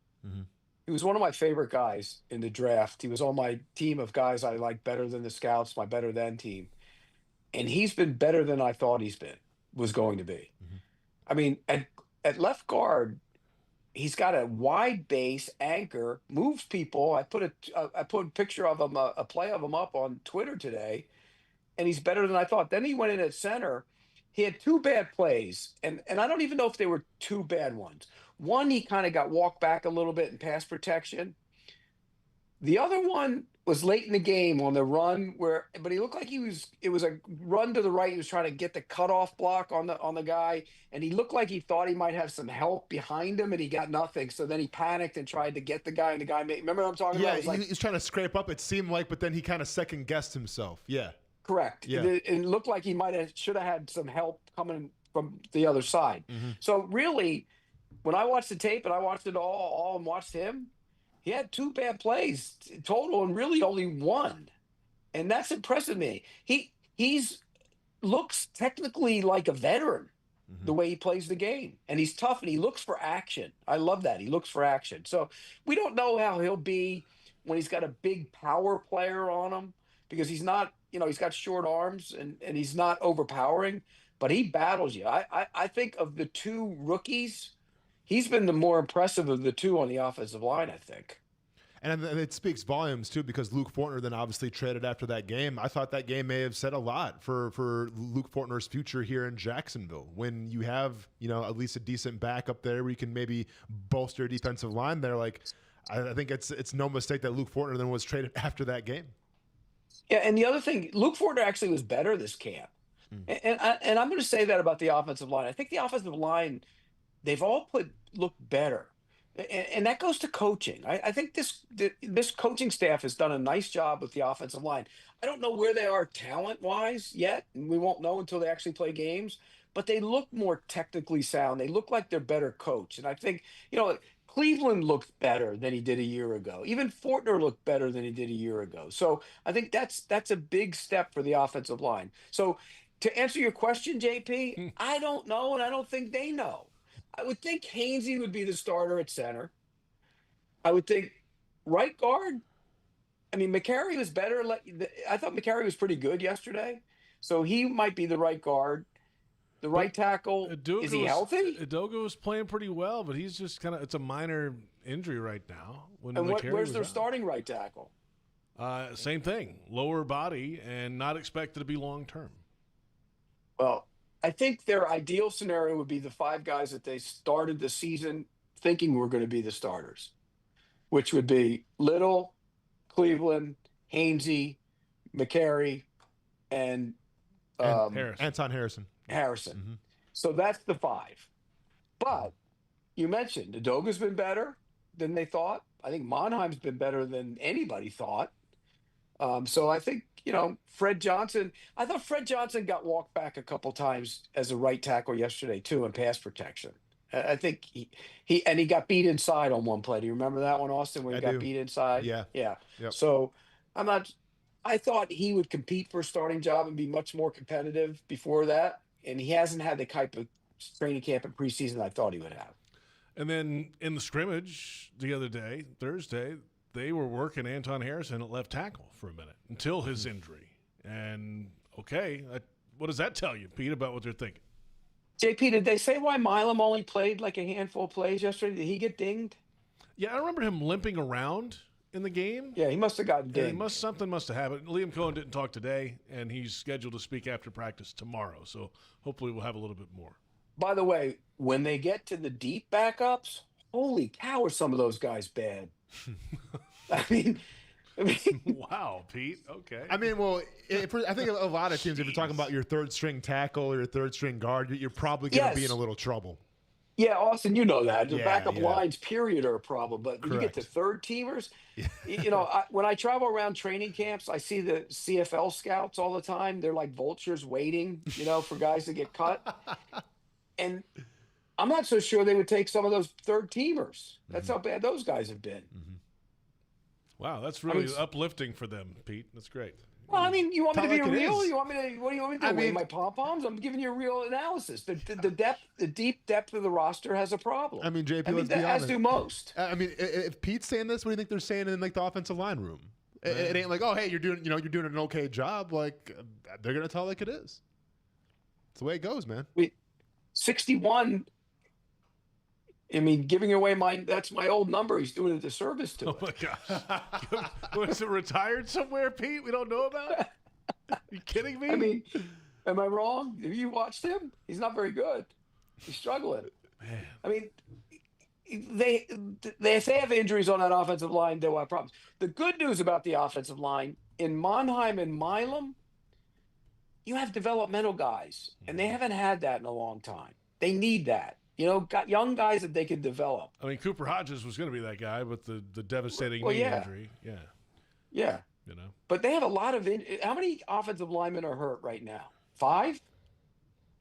He was one of my favorite guys in the draft. He was on my team of guys I like better than the scouts, my better than team. And he's been better than I thought was going to be. I mean, at left guard, he's got a wide base anchor, moves people. I put a picture of him, a play of him up on Twitter today, and he's better than I thought. Then he went in at center. He had 2 bad plays, and I don't even know if they were 2 bad ones. One, he kind of got walked back a little bit in pass protection. The other one was late in the game on the run but he looked like it was a run to the right. He was trying to get the cutoff block on the guy, and he looked like he thought he might have some help behind him, and he got nothing. So then he panicked and tried to get the guy, and the guy remember what I'm talking about? Yeah, he was trying to scrape up, it seemed like, but then he kind of second guessed himself. Yeah. Correct. Yeah. It looked like he should have had some help coming from the other side. Mm-hmm. So really, when I watched the tape and I watched it all and watched him, he had 2 bad plays total and really only one. And that's impressive to me. He's looks technically like a veteran the way he plays the game. And he's tough and he looks for action. I love that. He looks for action. So we don't know how he'll be when he's got a big power player on him, because he's not, he's got short arms and he's not overpowering, but he battles you. I think of the 2 rookies, he's been the more impressive of the 2 on the offensive line, I think. And it speaks volumes, too, because Luke Fortner then obviously traded after that game. I thought that game may have said a lot for Luke Fortner's future here in Jacksonville. When you have, at least a decent back up there where you can maybe bolster your defensive line there, like, I think it's no mistake that Luke Fortner then was traded after that game. Yeah, and the other thing, Luke Fortner actually was better this camp. And I'm going to say that about the offensive line. I think the offensive line, they've all looked better. And that goes to coaching. I think this coaching staff has done a nice job with the offensive line. I don't know where they are talent-wise yet, and we won't know until they actually play games, but they look more technically sound. They look like they're better coached. And I think, Cleveland looked better than he did a year ago. Even Fortner looked better than he did a year ago. So I think that's a big step for the offensive line. So to answer your question, JP, I don't know, and I don't think they know. I would think Hainsey would be the starter at center. I would think right guard. I mean, McCary was better. I thought McCary was pretty good yesterday, so he might be the right guard. The right tackle, is he healthy? Udoka was playing pretty well, but he's just it's a minor injury right now. Where's their starting right tackle? Same thing, lower body and not expected to be long term. Well, I think their ideal scenario would be the 5 guys that they started the season thinking were going to be the starters, which would be Little, Cleveland, Hainsey, McCary, and Anton Harrison. Mm-hmm. So that's the 5. But you mentioned Udoka's been better than they thought. I think Monheim's been better than anybody thought. So I think, Fred Johnson, I thought Fred Johnson got walked back a couple times as a right tackle yesterday, too, in pass protection. I think he got beat inside on one play. Do you remember that one, Austen, when he got beat inside? Yeah. Yeah. Yep. So I thought he would compete for a starting job and be much more competitive before that. And he hasn't had the type of training camp and preseason I thought he would have. And then in the scrimmage the other day, Thursday, they were working Anton Harrison at left tackle for a minute until his injury. And, what does that tell you, Pete, about what they're thinking? JP, did they say why Milam only played like a handful of plays yesterday? Did he get dinged? Yeah, I remember him limping around in the game. Yeah, he must have gotten dinged. Something must have happened. Liam Cohen didn't talk today, and he's scheduled to speak after practice tomorrow. So hopefully we'll have a little bit more. By the way, when they get to the deep backups, holy cow, are some of those guys bad. I mean, wow, Pete. Okay. I mean, well, I think a lot of teams, if you're talking about your third string tackle or your third string guard, you're probably going to be in a little trouble. Yeah, Austen, you know that. The backup yeah. lines, period, are a problem. But when you get to third teamers, when I travel around training camps, I see the CFL scouts all the time. They're like vultures waiting, for guys to get cut. And I'm not so sure they would take some of those third teamers. That's how bad those guys have been. Mm-hmm. Wow, that's really uplifting for them, Pete. That's great. Well, I mean, you want me to be real? What do you want me to do? Wave my pom-poms? I'm giving you a real analysis. The deep depth of the roster has a problem. I mean, JP, let's be honest. As do most. I mean, if Pete's saying this, what do you think they're saying in the offensive line room? It ain't like, oh, hey, you're doing an okay job. Like, they're gonna tell like it is. It's the way it goes, man. 61. I mean, giving away that's my old number. He's doing a disservice to it. Oh, my gosh. Was it retired somewhere, Pete, we don't know about? Are you kidding me? I mean, am I wrong? Have you watched him? He's not very good. He's struggling. Man. I mean, if they have injuries on that offensive line, they'll have problems. The good news about the offensive line in Monheim and Milam, you have developmental guys, and they haven't had that in a long time. They need that. Got young guys that they can develop. I mean, Cooper Hodges was going to be that guy with the devastating knee injury. Yeah. Yeah. But they have a lot of how many offensive linemen are hurt right now? 5?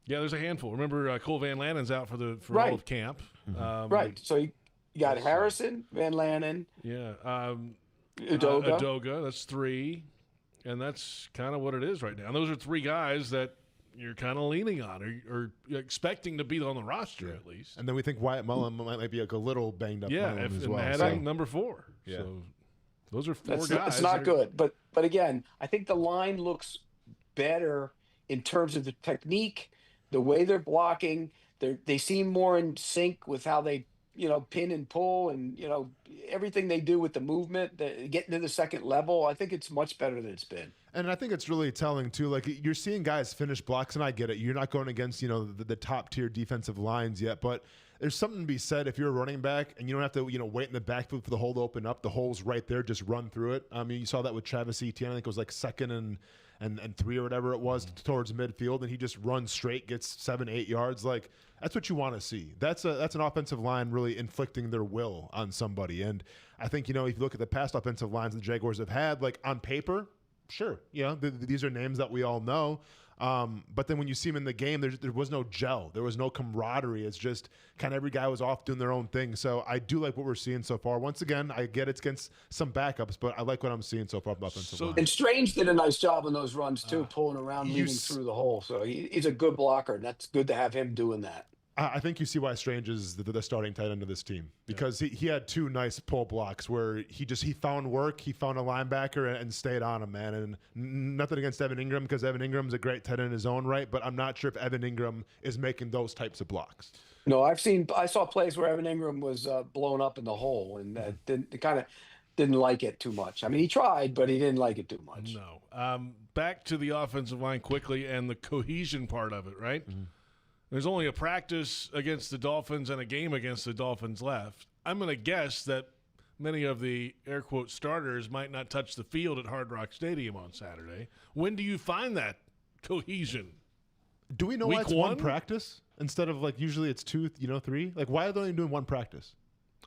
Yeah, there's a handful. Remember, Cole Van Lannen's out for all of camp. Right. So you got Harrison, Van Lannen. Yeah. Udoga. That's 3. And that's kind of what it is right now. And those are 3 guys that you're kind of leaning on or expecting to be on the roster at least. And then we think Wyatt Mullen might be like a little banged up. Yeah, as well. Adding number 4. Yeah. So those are 4 guys. It's not good. But again, I think the line looks better in terms of the technique, the way they're blocking. They seem more in sync with how they pin and pull and everything they do with the movement, getting to the second level. I think it's much better than it's been. And I think it's really telling too. Like, you're seeing guys finish blocks, and I get it. You're not going against the top tier defensive lines yet, but there's something to be said if you're a running back and you don't have to wait in the backfield for the hole to open up. The hole's right there, just run through it. I mean, you saw that with Travis Etienne. I think it was like 2nd and 3 or whatever it was towards midfield, and he just runs straight, gets 7-8 yards. Like, that's what you want to see. That's an offensive line really inflicting their will on somebody. And I think if you look at the past offensive lines the Jaguars have had, like on paper, sure, these are names that we all know. But then when you see them in the game, there was no gel. There was no camaraderie. It's just kind of every guy was off doing their own thing. So I do like what we're seeing so far. Once again, I get it's against some backups, but I like what I'm seeing so far from offensive line. And Strange did a nice job on those runs too, pulling around, leading through the hole. So he's a good blocker, and that's good to have him doing that. I think you see why Strange is the starting tight end of this team, because he had 2 nice pull blocks where he found work, he found a linebacker and stayed on him, man. And nothing against Evan Ingram, because Evan Ingram's a great tight end in his own right, but I'm not sure if Evan Ingram is making those types of blocks. No, I saw plays where Evan Ingram was blown up in the hole and didn't like it too much. I mean, he tried, but he didn't like it too much. No. Back to the offensive line quickly and the cohesion part of it, right? Mm-hmm. There's only a practice against the Dolphins and a game against the Dolphins left. I'm going to guess that many of the air quote starters might not touch the field at Hard Rock Stadium on Saturday. When do you find that cohesion? Do we know why it's one practice instead of usually it's 2, 3? Like, why are they only doing one practice?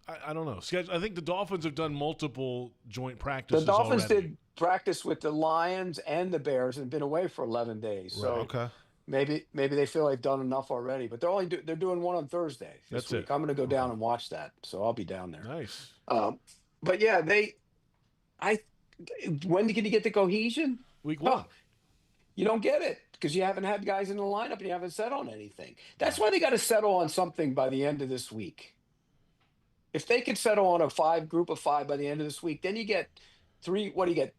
I don't know. I think the Dolphins have done multiple joint practices. The Dolphins already. did practice with the Lions and the Bears and been away for 11 days. So okay. Maybe they feel they've done enough already, but they're doing one on Thursday this week. I'm going to go down and watch that, so I'll be down there. Nice. But yeah, when can you get the cohesion? Week 1. You don't get it because you haven't had guys in the lineup and you haven't settled on anything. That's why they got to settle on something by the end of this week. If they could settle on a group of 5 by the end of this week, then you get 3. What do you get?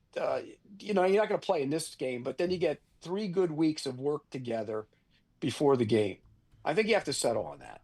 You're not going to play in this game, but then you get 3 good weeks of work together before the game. I think you have to settle on that.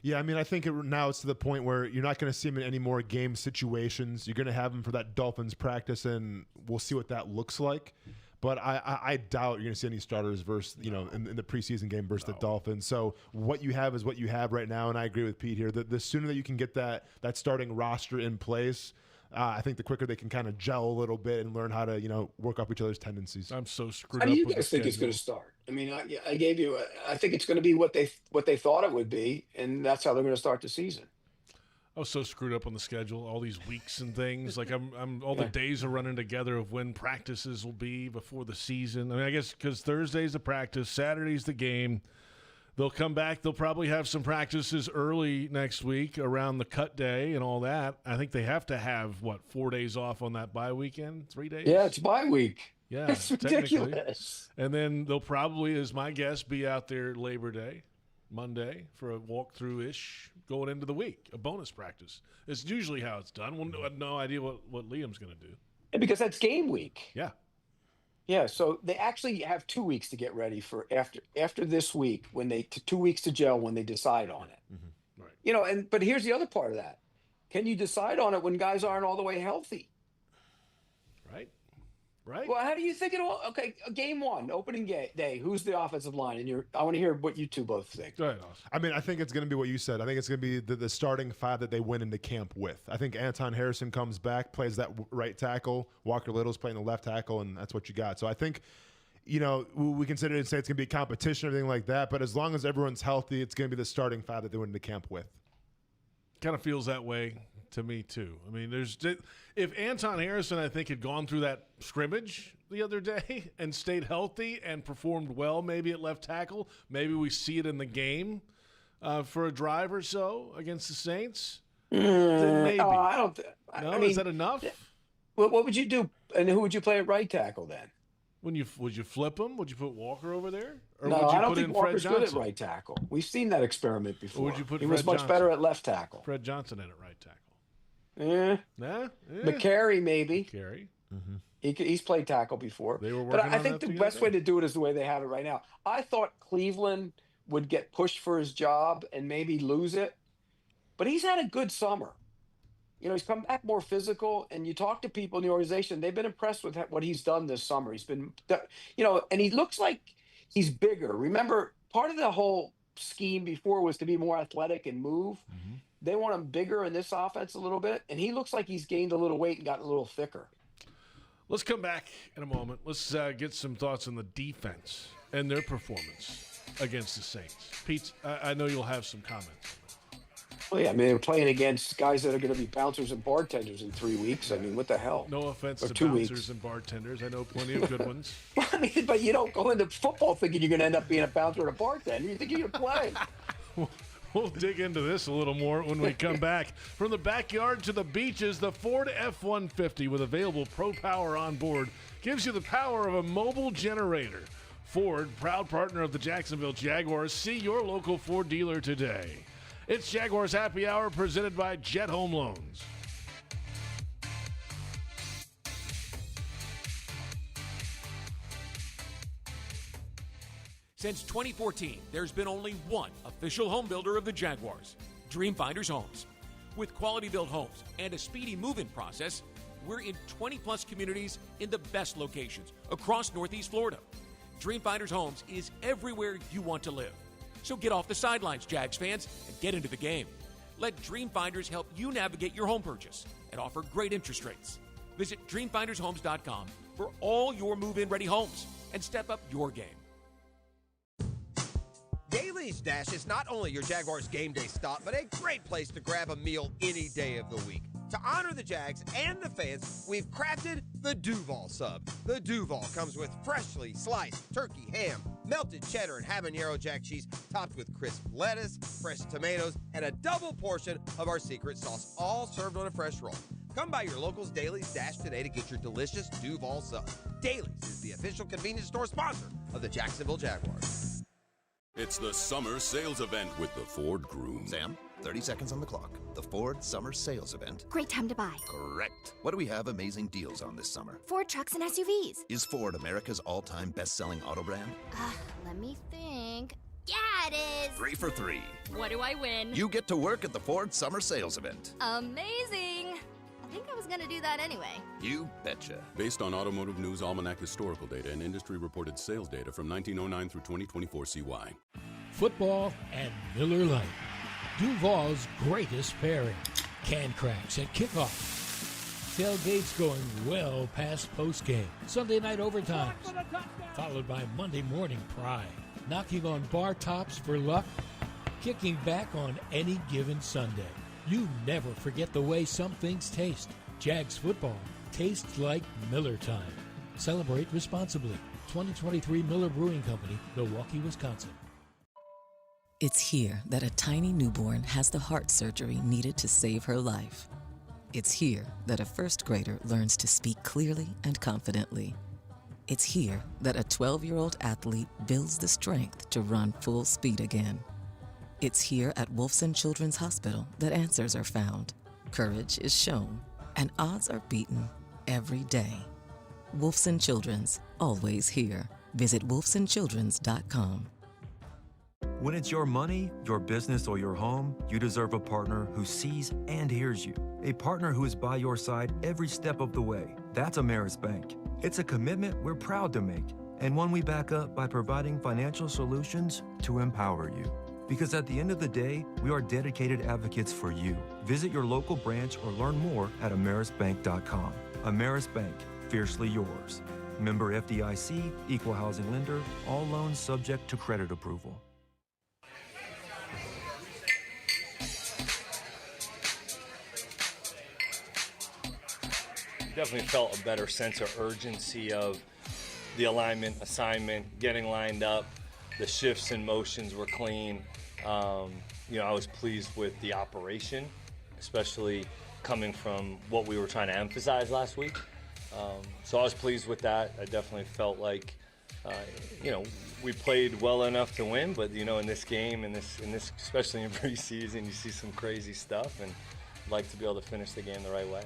Yeah, I mean, I think now it's to the point where you're not going to see him in any more game situations. You're going to have him for that Dolphins practice, and we'll see what that looks like. But I doubt you're going to see any starters versus, in the preseason game versus the Dolphins. So what you have is what you have right now, and I agree with Pete here. The sooner that you can get that starting roster in place, I think the quicker they can kind of gel a little bit and learn how to, work off each other's tendencies. I'm so screwed up. How do you guys think it's going to start? I mean, I gave you. I think it's going to be what they thought it would be, and that's how they're going to start the season. I was so screwed up on the schedule, all these weeks and things. Like I'm all the days are running together of when practices will be before the season. I mean, I guess because Thursday's the practice, Saturday's the game. They'll come back. They'll probably have some practices early next week around the cut day and all that. I think they have to have, 4 days off on that bye weekend, 3 days? Yeah, it's bye week. Yeah, it's ridiculous. And then they'll probably, as my guess, be out there Labor Day, Monday, for a walkthrough-ish going into the week, a bonus practice. It's usually how it's done. We'll have no idea what Liam's going to do. And because that's game week. Yeah. Yeah, so they actually have 2 weeks to get ready for after this week when 2 weeks to gel when they decide on it. Mm-hmm. Right. But here's the other part of that. Can you decide on it when guys aren't all the way healthy? right? Well, how do you think it'll? Okay, game one, opening day. Who's the offensive line? And I want to hear what you two both think. Go ahead, Austin. I mean, I think it's going to be what you said. I think it's going to be the starting five that they went into camp with. I think Anton Harrison comes back, plays that right tackle. Walker Little's playing the left tackle, and that's what you got. So I think, we consider it and say it's going to be a competition, everything like that. But as long as everyone's healthy, it's going to be the starting five that they went into camp with. Kind of feels that way to me too. I mean, if Anton Harrison, I think, had gone through that scrimmage the other day and stayed healthy and performed well, maybe at left tackle, maybe we see it in the game for a drive or so against the Saints. Then maybe. I don't. No, I mean, is that enough? What would you do? And who would you play at right tackle then? Would you flip him? Would you put Walker over there? Or would you I don't think Walker's good at right tackle. We've seen that experiment before. Or would you put he Fred was much Johnson? better at left tackle. Fred Johnson in at right tackle. Yeah. McCary, maybe. McCary. Mm-hmm. He's played tackle before. They were but working I on think that the together? best way to do it is the way they have it right now. I thought Cleveland would get pushed for his job and maybe lose it. But he's had a good summer. He's come back more physical, and you talk to people in the organization, they've been impressed with what he's done this summer. He's been, and he looks like he's bigger. Remember, part of the whole scheme before was to be more athletic and move. Mm-hmm. They want him bigger in this offense a little bit, and he looks like he's gained a little weight and gotten a little thicker. Let's come back in a moment. Let's get some thoughts on the defense and their performance against the Saints. Pete, I know you'll have some comments. Well, yeah, I mean, they're playing against guys that are going to be bouncers and bartenders in 3 weeks. I mean, what the hell? No offense or to 2 bouncers weeks. and bartenders. I know plenty of good ones. Well, I mean, but you don't go into football thinking you're going to end up being a bouncer and a bartender. You think you're going to play. We'll dig into this a little more when we come back. From the backyard to the beaches, the Ford F-150 with available Pro Power on board gives you the power of a mobile generator. Ford, proud partner of the Jacksonville Jaguars. See your local Ford dealer today. It's Jaguars Happy Hour presented by Jet Home Loans. Since 2014, there's been only one official home builder of the Jaguars, Dreamfinders Homes. With quality-built homes and a speedy move-in process, we're in 20-plus communities in the best locations across Northeast Florida. Dreamfinders Homes is everywhere you want to live. So get off the sidelines, Jags fans, and get into the game. Let Dreamfinders help you navigate your home purchase and offer great interest rates. Visit DreamfindersHomes.com for all your move-in ready homes and step up your game. Daly's Dash is not only your Jaguars game day stop, but a great place to grab a meal any day of the week. To honor the Jags and the fans, we've crafted the Duval Sub. The Duval comes with freshly sliced turkey ham, melted cheddar and habanero jack cheese, topped with crisp lettuce, fresh tomatoes, and a double portion of our secret sauce, all served on a fresh roll. Come by your local's Daly's Dash today to get your delicious Duval Sub. Daly's is the official convenience store sponsor of the Jacksonville Jaguars. It's the summer sales event with the Ford Groom. Sam, 30 seconds on the clock. The Ford Summer Sales Event. Great time to buy. Correct. What do we have amazing deals on this summer? Ford trucks and SUVs. Is Ford America's all-time best-selling auto brand? Let me think. Yeah, it is. 3 for 3. What do I win? You get to work at the Ford Summer Sales Event. Amazing. I think I was going to do that anyway. You betcha. Based on Automotive News Almanac historical data and industry-reported sales data from 1909 through 2024 CY. Football and Miller Lite. Duval's greatest pairing. Can cracks at kickoff. Tailgates going well past postgame. Sunday night overtimes. Followed by Monday morning pride. Knocking on bar tops for luck. Kicking back on any given Sunday. You never forget the way some things taste. Jags football tastes like Miller time. Celebrate responsibly. 2023 Miller Brewing Company, Milwaukee, Wisconsin. It's here that a tiny newborn has the heart surgery needed to save her life. It's here that a first grader learns to speak clearly and confidently. It's here that a 12-year-old athlete builds the strength to run full speed again. It's here at Wolfson Children's Hospital that answers are found, courage is shown, and odds are beaten every day. Wolfson Children's, always here. Visit wolfsonchildrens.com. When it's your money, your business, or your home, you deserve a partner who sees and hears you. A partner who is by your side every step of the way. That's Ameris Bank. It's a commitment we're proud to make, and one we back up by providing financial solutions to empower you. Because at the end of the day, we are dedicated advocates for you. Visit your local branch or learn more at amerisbank.com. Ameris Bank, fiercely yours. Member FDIC, equal housing lender, all loans subject to credit approval. Definitely felt a better sense of urgency of the alignment, assignment, getting lined up. The shifts and motions were clean. I was pleased with the operation, especially coming from what we were trying to emphasize last week. So I was pleased with that. I definitely felt like, we played well enough to win, but in this game, in this, especially in preseason, you see some crazy stuff, and I'd like to be able to finish the game the right way.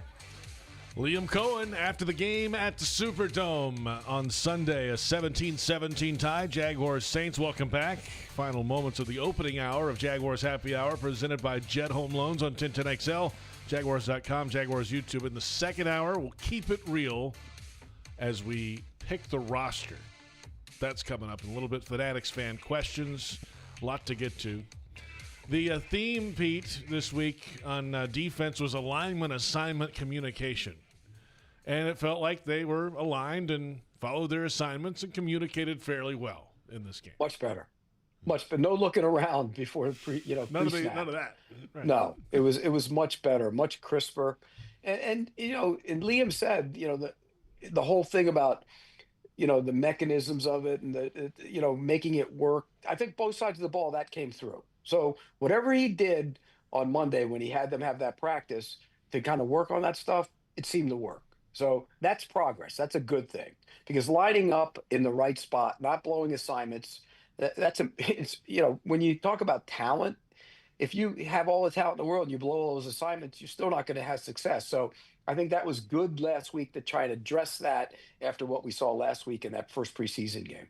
Liam Cohen after the game at the Superdome on Sunday, a 17-17 tie. Jaguars Saints, welcome back. Final moments of the opening hour of Jaguars Happy Hour presented by Jet Home Loans on 1010XL, Jaguars.com, Jaguars YouTube. In the second hour, we'll keep it real as we pick the roster. That's coming up in a little bit. Fanatics fan questions, a lot to get to. The theme, Pete, this week on defense was alignment, assignment, communication. And it felt like they were aligned and followed their assignments and communicated fairly well in this game. Much better. But no looking around before none of that. Right. No, it was much better, much crisper. And Liam said, the whole thing about, the mechanisms of it and making it work. I think both sides of the ball, that came through. So whatever he did on Monday when he had them have that practice to kind of work on that stuff, it seemed to work. So that's progress. That's a good thing, because lining up in the right spot, not blowing assignments, when you talk about talent, if you have all the talent in the world and you blow all those assignments, you're still not going to have success. So I think that was good last week to try to address that after what we saw last week in that first preseason game.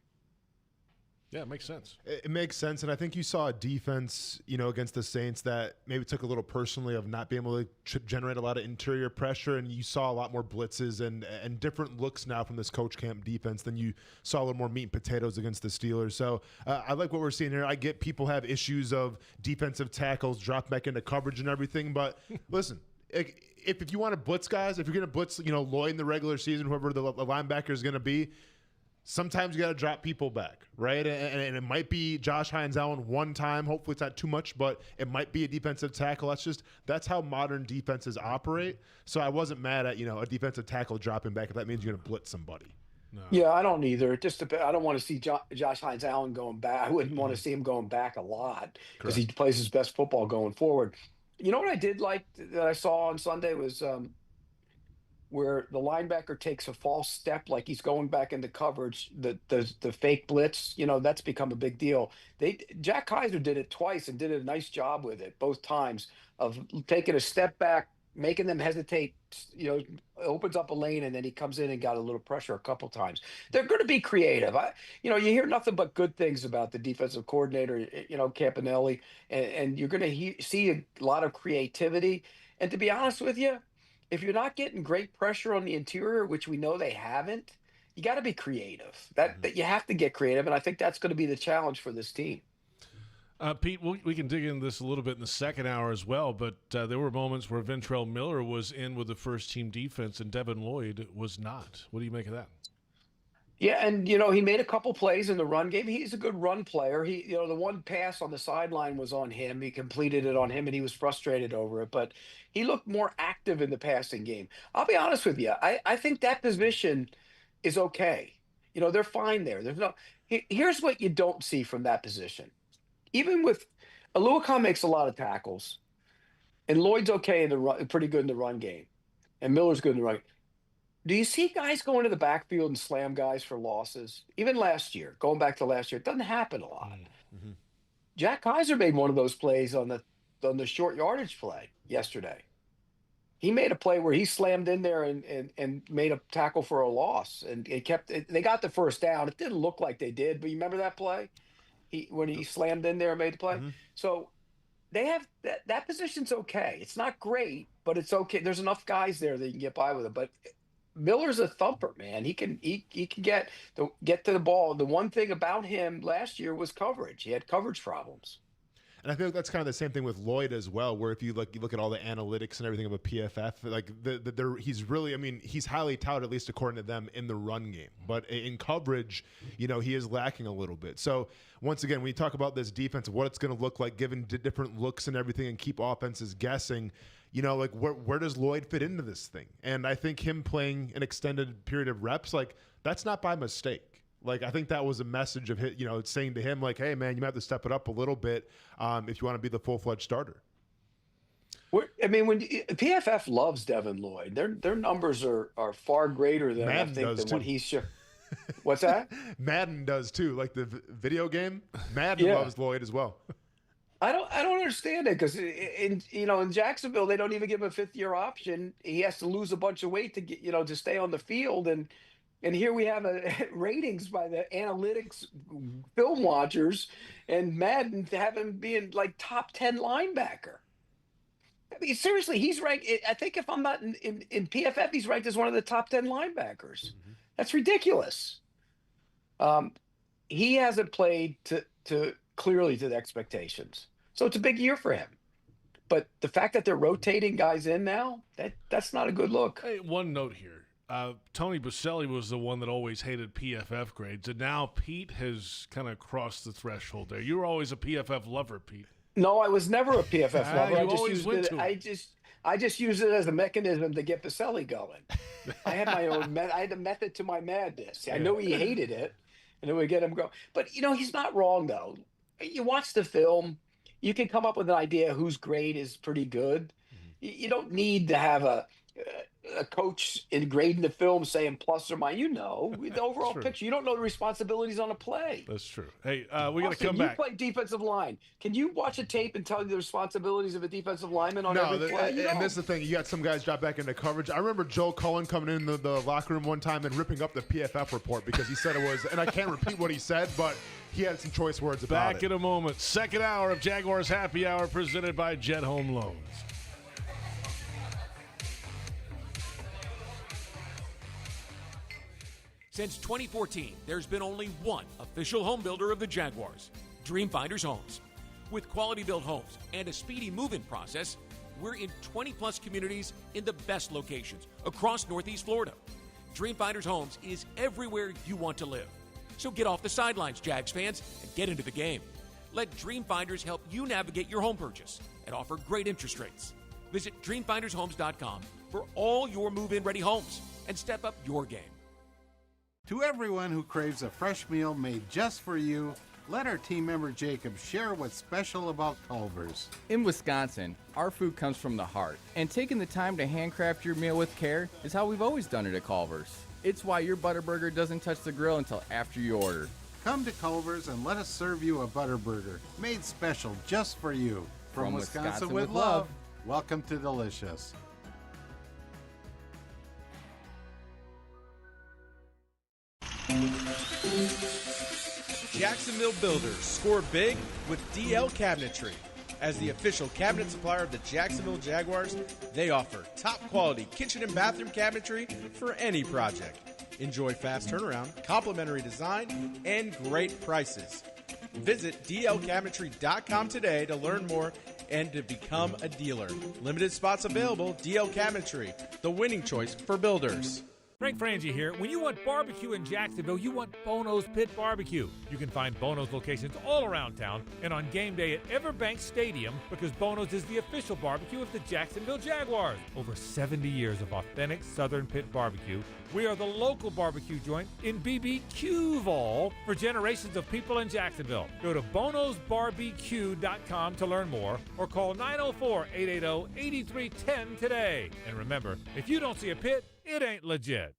Yeah, it makes sense. It makes sense, and I think you saw a defense, against the Saints that maybe took a little personally of not being able to generate a lot of interior pressure, and you saw a lot more blitzes and different looks now from this coach camp defense than you saw a little more meat and potatoes against the Steelers. So I like what we're seeing here. I get people have issues of defensive tackles drop back into coverage and everything, but listen, if you want to blitz guys, if you're going to blitz, Lloyd in the regular season, whoever the linebacker is going to be, sometimes you got to drop people back, right? And it might be Josh Hines Allen one time. Hopefully it's not too much, but it might be a defensive tackle. That's how modern defenses operate. So I wasn't mad at, a defensive tackle dropping back if that means you're going to blitz somebody. No. Yeah, I don't either. I don't want to see Josh Hines Allen going back. I wouldn't want to see him going back a lot because he plays his best football going forward. You know what I did like that I saw on Sunday was where the linebacker takes a false step, like he's going back into coverage, the fake blitz, that's become a big deal. Jack Kaiser did it twice and did a nice job with it both times of taking a step back, making them hesitate, opens up a lane, and then he comes in and got a little pressure a couple times. They're going to be creative. You hear nothing but good things about the defensive coordinator, Campanelli, and you're going to see a lot of creativity. And to be honest with you, if you're not getting great pressure on the interior, which we know they haven't, you got to be creative. That you have to get creative, and I think that's going to be the challenge for this team. Pete, we can dig into this a little bit in the second hour as well, but there were moments where Ventrell Miller was in with the first-team defense and Devin Lloyd was not. What do you make of that? Yeah, and, he made a couple plays in the run game. He's a good run player. The one pass on the sideline was on him. He completed it on him, and he was frustrated over it. But he looked more active in the passing game. I'll be honest with you. I think that position is okay. They're fine there. Here's what you don't see from that position. Even with Aluakon makes a lot of tackles, and Lloyd's okay in the run, pretty good in the run game, and Miller's good in the run game. Do you see guys go into the backfield and slam guys for losses? Even last year, going back to last year, it doesn't happen a lot. Mm-hmm. Jack Kaiser made one of those plays on the short yardage play yesterday. He made a play where he slammed in there and made a tackle for a loss, and they got the first down. It didn't look like they did, but you remember that play? When he slammed in there and made the play. Mm-hmm. So they have that position's okay. It's not great, but it's okay. There's enough guys there that you can get by with it. But Miller's a thumper, man. He can get to the ball. The one thing about him last year was coverage. He had coverage problems. And I feel like that's kind of the same thing with Lloyd as well, where if you look at all the analytics and everything of a PFF, like he's really, I mean, he's highly touted, at least according to them, in the run game. But in coverage, he is lacking a little bit. So once again, when you talk about this defense, what it's going to look like, given different looks and everything, and keep offenses guessing, like where does Lloyd fit into this thing? And I think him playing an extended period of reps, like that's not by mistake. Like, I think that was a message of saying to him, like, hey, man, you might have to step it up a little bit if you want to be the full-fledged starter. When PFF loves Devin Lloyd, their numbers are far greater than Madden I think does than too. what he's sure. What's that? Madden does too, like the video game. Madden loves Lloyd as well. I don't understand it because in Jacksonville they don't even give him a 5th-year option. He has to lose a bunch of weight to get to stay on the field and here we have ratings by the analytics film watchers, and Madden to have him being like top 10 linebacker. I mean, seriously, he's ranked. I think if I'm not in PFF, he's ranked as one of the top 10 linebackers. Mm-hmm. That's ridiculous. He hasn't played to clearly to the expectations, so it's a big year for him. But the fact that they're rotating guys in now, that's not a good look. Hey, one note here. Tony Baselli was the one that always hated PFF grades, and now Pete has kind of crossed the threshold there. You were always a PFF lover, Pete. No, I was never a PFF lover. I just used it as a mechanism to get Baselli going. I had my own I had a method to my madness. I know he hated it, and it would get him going. But he's not wrong though. You watch the film, you can come up with an idea whose grade is pretty good. Mm-hmm. You don't need to have a coach in grading the film saying plus or minus. The overall picture. You don't know the responsibilities on a play. That's true. Hey, we got to come back. You play defensive line. Can you watch a tape and tell you the responsibilities of a defensive lineman on every play? And this is the thing. You got some guys drop back into coverage. I remember Joe Cullen coming in the locker room one time and ripping up the PFF report because he said it was, and I can't repeat what he said, but he had some choice words about it. Back in a moment. Second hour of Jaguars Happy Hour presented by Jet Home Loans. Since 2014, there's been only one official home builder of the Jaguars, Dream Finders Homes. With quality-built homes and a speedy move-in process, we're in 20-plus communities in the best locations across Northeast Florida. Dream Finders Homes is everywhere you want to live. So get off the sidelines, Jags fans, and get into the game. Let Dream Finders help you navigate your home purchase and offer great interest rates. Visit DreamFindersHomes.com for all your move-in ready homes and step up your game. To everyone who craves a fresh meal made just for you, let our team member Jacob share what's special about Culver's. In Wisconsin, our food comes from the heart, and taking the time to handcraft your meal with care is how we've always done it at Culver's. It's why your Butterburger doesn't touch the grill until after you order. Come to Culver's and let us serve you a Butterburger, made special just for you. From Wisconsin with love, welcome to Delicious. Jacksonville builders score big with DL Cabinetry. As the official cabinet supplier of the Jacksonville Jaguars, they offer top quality kitchen and bathroom cabinetry for any project. Enjoy fast turnaround, complimentary design, and great prices. Visit dlcabinetry.com today to learn more and to become a dealer. Limited spots available. DL Cabinetry, the winning choice for builders. Frank Frangie here. When you want barbecue in Jacksonville, you want Bono's Pit Barbecue. You can find Bono's locations all around town and on game day at Everbank Stadium because Bono's is the official barbecue of the Jacksonville Jaguars. Over 70 years of authentic Southern Pit Barbecue. We are the local barbecue joint in BBQval for generations of people in Jacksonville. Go to bonosbarbecue.com to learn more or call 904-880-8310 today. And remember, if you don't see a pit, it ain't legit.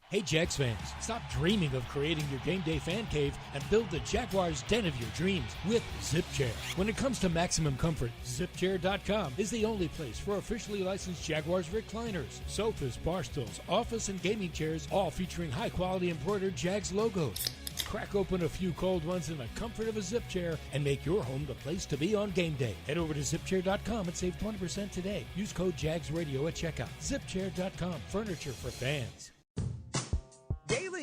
Hey, Jags fans, stop dreaming of creating your game day fan cave and build the Jaguars den of your dreams with ZipChair. When it comes to maximum comfort, ZipChair.com is the only place for officially licensed Jaguars recliners, sofas, bar stools, office and gaming chairs, all featuring high-quality embroidered Jags logos. Crack open a few cold ones in the comfort of a ZipChair and make your home the place to be on game day. Head over to ZipChair.com and save 20% today. Use code JagsRadio at checkout. ZipChair.com, furniture for fans.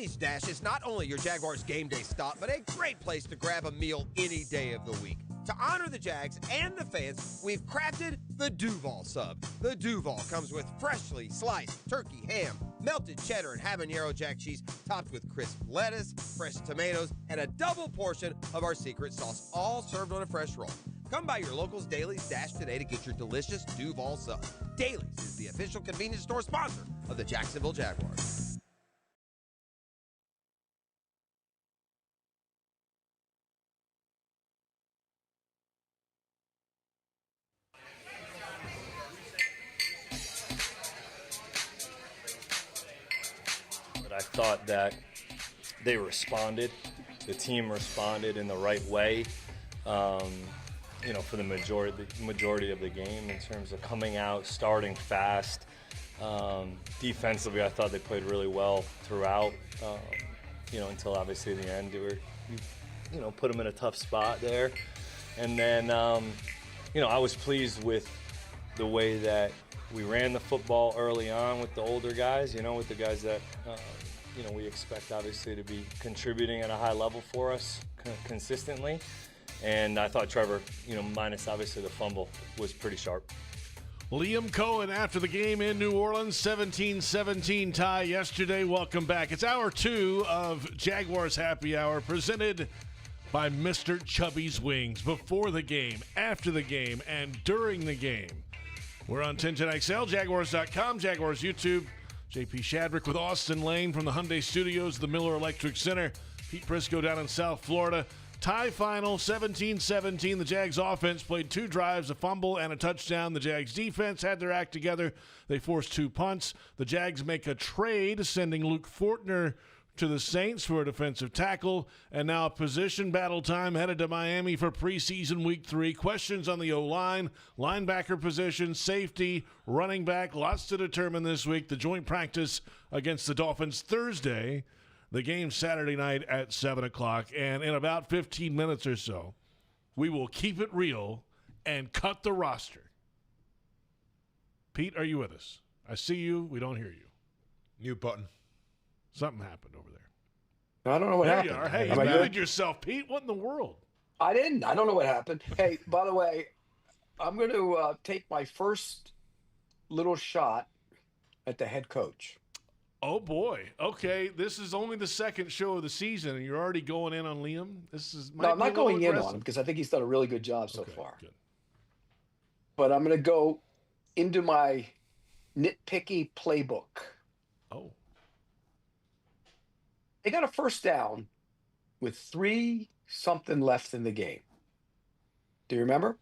Daly's Dash is not only your Jaguars game day stop, but a great place to grab a meal any day of the week. To honor the Jags and the fans, we've crafted the Duval Sub. The Duval comes with freshly sliced turkey ham, melted cheddar and habanero jack cheese, topped with crisp lettuce, fresh tomatoes, and a double portion of our secret sauce, all served on a fresh roll. Come by your local's Daly's Dash today to get your delicious Duval Sub. Daly's is the official convenience store sponsor of the Jacksonville Jaguars. I thought that they responded. The team responded in the right way, for the majority of the game in terms of coming out, starting fast. Defensively, I thought they played really well throughout, until obviously the end. Put them in a tough spot there. And then, I was pleased with the way that we ran the football early on with the older guys, with the guys that, we expect obviously to be contributing at a high level for us consistently. And I thought Trevor, minus obviously the fumble, was pretty sharp. Liam Cohen after the game in New Orleans, 17-17 tie yesterday. Welcome back. It's hour 2 of Jaguars Happy Hour, presented by Mr. Chubby's Wings. Before the game, after the game, and during the game. We're on 1010XL, Jaguars.com, Jaguars YouTube. JP Shadrick with Austen Lane from the Hyundai Studios, the Miller Electric Center. Pete Prisco down in South Florida. Tie final, 17-17. The Jags offense played 2 drives, a fumble, and a touchdown. The Jags defense had their act together. They forced 2 punts. The Jags make a trade, sending Luke Fortner to the Saints for a defensive tackle. And now position battle time, headed to Miami for preseason week 3. Questions on the O-line, linebacker position, safety, running back. Lots to determine this week. The joint practice against the Dolphins Thursday. The game Saturday night at 7 o'clock. And in about 15 minutes or so, we will keep it real and cut the roster. Pete, are you with us? I see you. We don't hear you. Mute button. Something happened over there. I don't know what happened. You are. Hey, you muted yourself, Pete. What in the world? I didn't. I don't know what happened. Hey, by the way, I'm going to take my first little shot at the head coach. Oh, boy. Okay, this is only the second show of the season, and you're already going in on Liam? No, I'm not going in on him because I think he's done a really good job so far. Good. But I'm going to go into my nitpicky playbook. Oh. They got a first down with 3-something left in the game. Do you remember?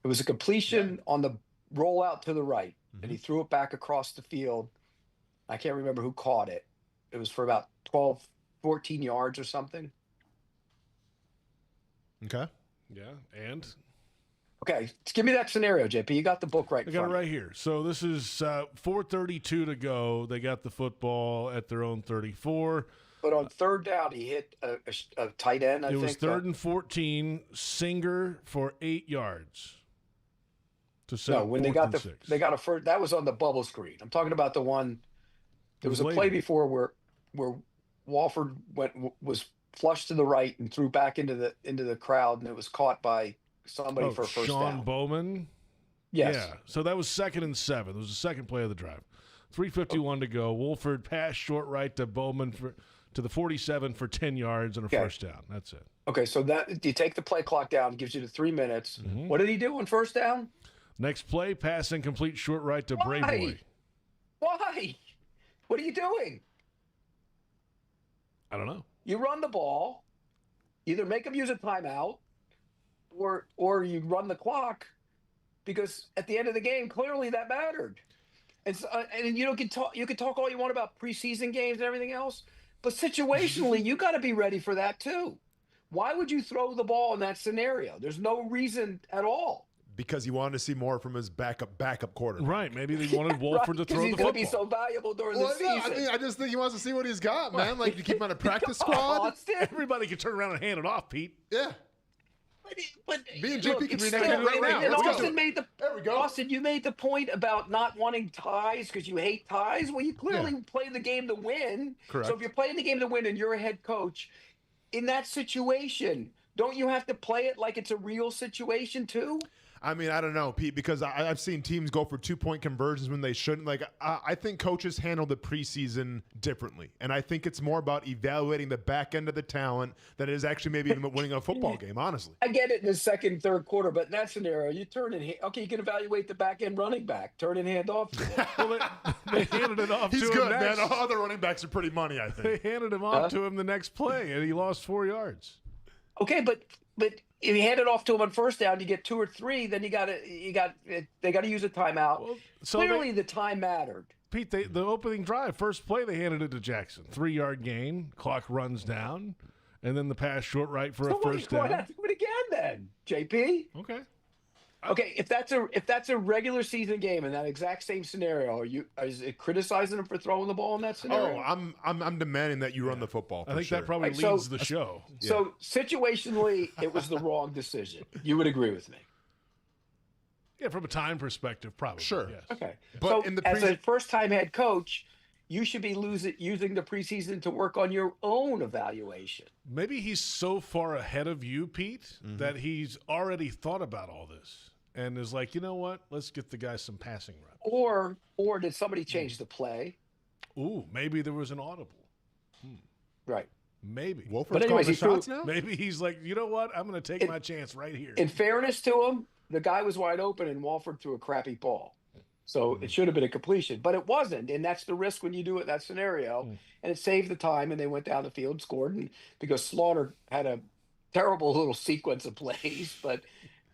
It was a completion on the rollout to the right, and he threw it back across the field. I can't remember who caught it. It was for about 12, 14 yards or something. Okay. Yeah, and? Okay, give me that scenario, JP. You got the book right. I got it right here. So this is 4:32 to go. They got the football at their own 34. But on third down, he hit a tight end, I think. It was 3rd and 14, Singer for 8 yards. To set when they got a first, that was on the bubble screen. I'm talking about the one. There was a play before where Walford was flushed to the right and threw back into the crowd, and it was caught by somebody for a first down. Sean Bowman? Yes. Yeah. So that was 2nd and 7. It was the second play of the drive. 3:51 to go. Wolford passed short right to Bowman to the 47 for 10 yards and a first down. That's it. Okay, so that you take the play clock down, gives you the 3 minutes. What did he do on first down? Next play, pass incomplete short right to Brayboy. Why? What are you doing? I don't know. You run the ball, either make them use a timeout, or you run the clock, because at the end of the game, clearly that mattered. And so, and you can talk all you want about preseason games and everything else, but situationally, you got to be ready for that too. Why would you throw the ball in that scenario? There's no reason at all. Because he wanted to see more from his backup quarterback. Right. Maybe they wanted Wolford to throw the football. He's going to be so valuable during the season. I just think he wants to see what he's got, man. Like, you keep him on a practice squad. Everybody can turn around and hand it off, Pete. Yeah. But Me and look, JP can it's reenact still- it right now. and Let's go. Austin, you made the point about not wanting ties because you hate ties. Well, you clearly play the game to win. Correct. So if you're playing the game to win and you're a head coach, in that situation, don't you have to play it like it's a real situation too? I mean, I don't know, Pete, because I've seen teams go for 2-point conversions when they shouldn't. Like, I think coaches handle the preseason differently, and I think it's more about evaluating the back end of the talent than it is actually maybe even winning a football game, honestly. I get it in the second, third quarter, but in that scenario, you turn and okay, you can evaluate the back end running back, turn and hand off. Well, they handed it off He's to good, him next. man. Other running backs are pretty money, I think. They handed him off to him the next play, and he lost 4 yards. Okay, but if you hand it off to him on first down, you get 2 or 3. Then they got to use a timeout. Well, so clearly, the time mattered. Pete, the opening drive, first play, they handed it to Jackson. 3-yard gain, clock runs down, and then the pass short right for a first down. Why not do it again then, JP? Okay. Okay, if that's a regular season game in that exact same scenario, is it criticizing him for throwing the ball in that scenario? Oh, I'm demanding that you run the football. I think sure. that probably leads the show. So situationally, it was the wrong decision. You would agree with me? Yeah, from a time perspective, probably. Sure. Yes. Okay. But so in the as a first-time head coach, you should be using the preseason to work on your own evaluation. Maybe he's so far ahead of you, Pete, that he's already thought about all this and is like, you know what? Let's get the guy some passing reps. Or did somebody change the play? Ooh, maybe there was an audible. Right. Maybe. But anyways, he threw, Maybe he's like, you know what? I'm going to take my chance right here. In fairness to him, the guy was wide open and Walford threw a crappy ball. So it should have been a completion, but it wasn't. And that's the risk when you do it in that scenario. And it saved the time, and they went down the field, scored. And because Slaughter had a terrible little sequence of plays,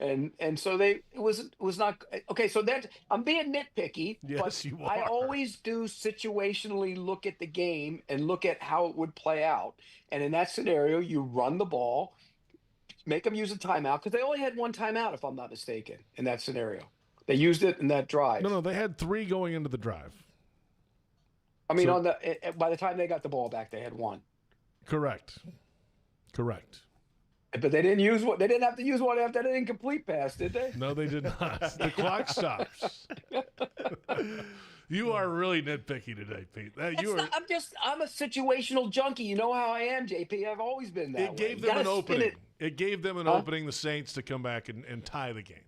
and so it was not okay. So that I'm being nitpicky, Yes, but you I are. always do situationally look at the game and look at how it would play out. And in that scenario, you run the ball, make them use a timeout because they only had one timeout, if I'm not mistaken, in that scenario. They used it in that drive. No, they had 3 going into the drive. I mean, by the time they got the ball back, they had 1. Correct. But they didn't use one. They didn't have to use one after that incomplete pass, did they? No, they did not. The clock stops. You are really nitpicky today, Pete. I'm a situational junkie. You know how I am, JP. I've always been that way. It gave them an opening. It gave them an opening, the Saints, to come back and tie the game.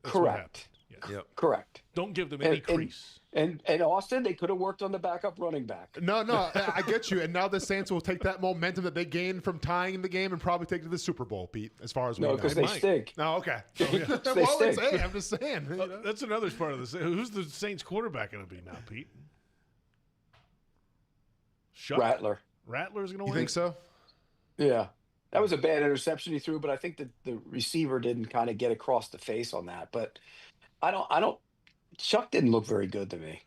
That's what happened. Correct. Yeah. Correct. Don't give them any crease. And Austen, they could have worked on the backup running back. No, I get you. And now the Saints will take that momentum that they gained from tying the game and probably take it to the Super Bowl, Pete, as far as we know. because they stink. No, okay. They stink. I'm just saying. That's another part of this. Who's the Saints quarterback going to be now, Pete? Rattler. Rattler's going to win? You think so? Yeah. That was a bad interception he threw, but I think that the receiver didn't kind of get across the face on that. But I don't Chuck didn't look very good to me.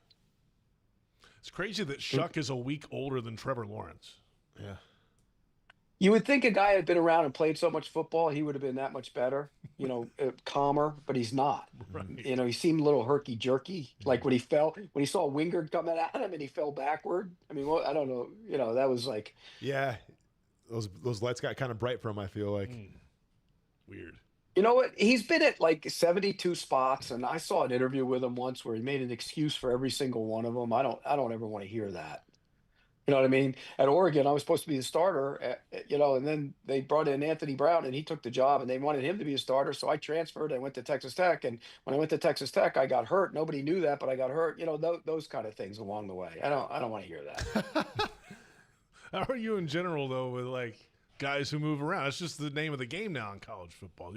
It's crazy that Shuck is a week older than Trevor Lawrence. Yeah. You would think a guy had been around and played so much football, he would have been that much better, calmer, but he's not. Right. He seemed a little herky-jerky, like when he saw Wingard coming at him and he fell backward. I mean, I don't know. That was like... Yeah, those lights got kind of bright for him, I feel like. Weird. You know what? He's been at like 72 spots, and I saw an interview with him once where he made an excuse for every single one of them. I don't ever want to hear that. You know what I mean? At Oregon, I was supposed to be the starter, and then they brought in Anthony Brown, and he took the job, and they wanted him to be a starter. So I transferred. I went to Texas Tech, and when I went to Texas Tech, I got hurt. Nobody knew that, but I got hurt. Those kind of things along the way. I don't want to hear that. How are you in general, though, with like guys who move around? It's just the name of the game now in college football.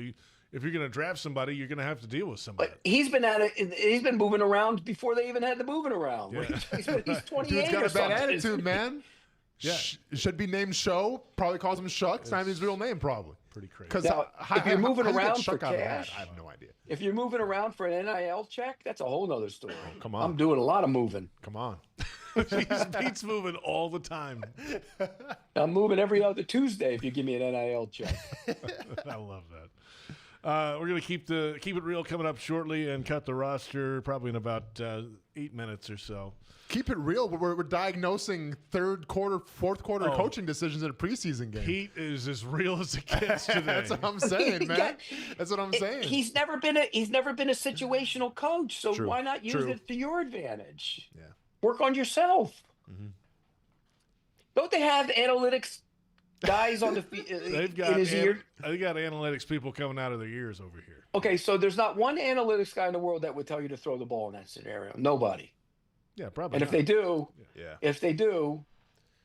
If you're going to draft somebody, you're going to have to deal with somebody. But he's been at it. He's been moving around before they even had the moving around. Yeah. He's 28 Dude's got or a bad something. attitude, man. Yeah. Should be named Show. Probably calls him Shuck. It's not his real name, probably. Pretty crazy. Because if you're moving around for I cash, have no idea. If you're moving around for an NIL check, that's a whole nother story. Come on. I'm doing a lot of moving. Come on. Pete's moving all the time. I'm moving every other Tuesday if you give me an NIL check. I love that. We're going to keep it real coming up shortly and cut the roster probably in about 8 minutes or so. Keep it real. We're diagnosing third quarter, fourth quarter coaching decisions in a preseason game. Pete is as real as it gets today. That's what I'm saying, man. That's what I'm saying. He's never been a situational coach, so True. why not use True. it to your advantage? Yeah. Work on yourself. Mm-hmm. Don't they have analytics guys on the They've got in his ear? they got analytics people coming out of their ears over here. Okay, so there's not one analytics guy in the world that would tell you to throw the ball in that scenario. Nobody. Yeah, probably. And if they do,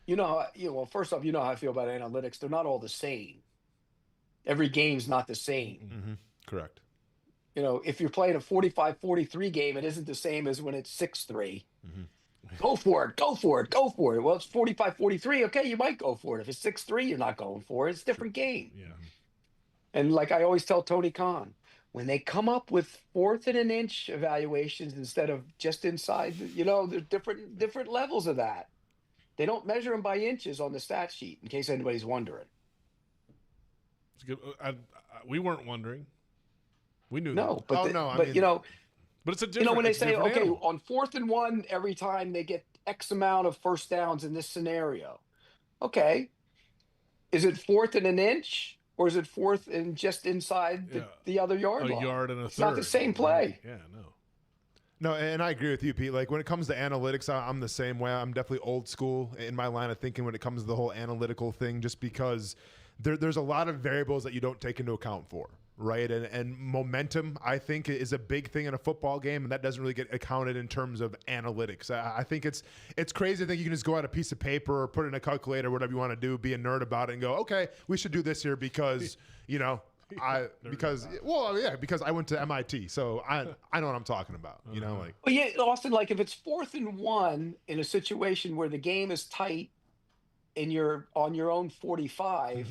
well, first off, you know how I feel about analytics. They're not all the same. Every game's not the same. Mm-hmm. Correct. If you're playing a 45-43 game, it isn't the same as when it's 6-3. Mm-hmm. Go for it. Well, it's 45-43. Okay, you might go for it. If it's 6-3, you're not going for it. It's a different game. Yeah. And like I always tell Tony Khan, when they come up with 4th and an inch evaluations instead of just inside, there's different levels of that. They don't measure them by inches on the stat sheet, in case anybody's wondering. It's good. We weren't wondering. We knew no, that. But but it's a different. When they say, okay, animal. on 4th and 1, every time they get X amount of first downs in this scenario. Okay. Is it 4th and an inch? Or is it 4th and just inside the other yard line? A yard and a it's third. Not the same play. Yeah, no. No, and I agree with you, Pete. Like when it comes to analytics, I'm the same way. I'm definitely old school in my line of thinking when it comes to the whole analytical thing, just because there's a lot of variables that you don't take into account for, right? And momentum, I think, is a big thing in a football game, and that doesn't really get accounted in terms of analytics. I think it's crazy to think you can just go out a piece of paper or put it in a calculator, whatever you want to do, be a nerd about it, and go, okay, we should do this here because because I went to MIT, so I know what I'm talking about. Well, yeah, Austen, like if it's 4th and 1 in a situation where the game is tight and you're on your own 45,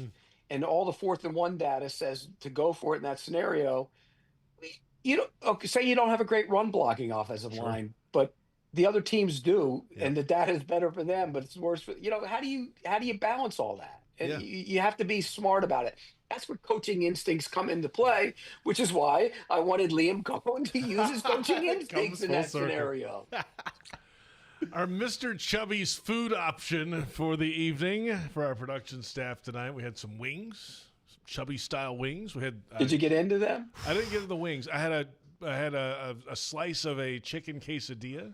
and all the 4th and 1 data says to go for it in that scenario, say you don't have a great run blocking offensive line, but the other teams do, and the data is better for them, but it's worse for how do you balance all that? And you have to be smart about it. That's where coaching instincts come into play, which is why I wanted Liam Cohen to use his coaching instincts in that scenario. Our Mr. Chubby's food option for the evening for our production staff tonight. We had some wings, some Chubby-style wings. We had. Did you get into them? I didn't get into the wings. I had a slice of a chicken quesadilla.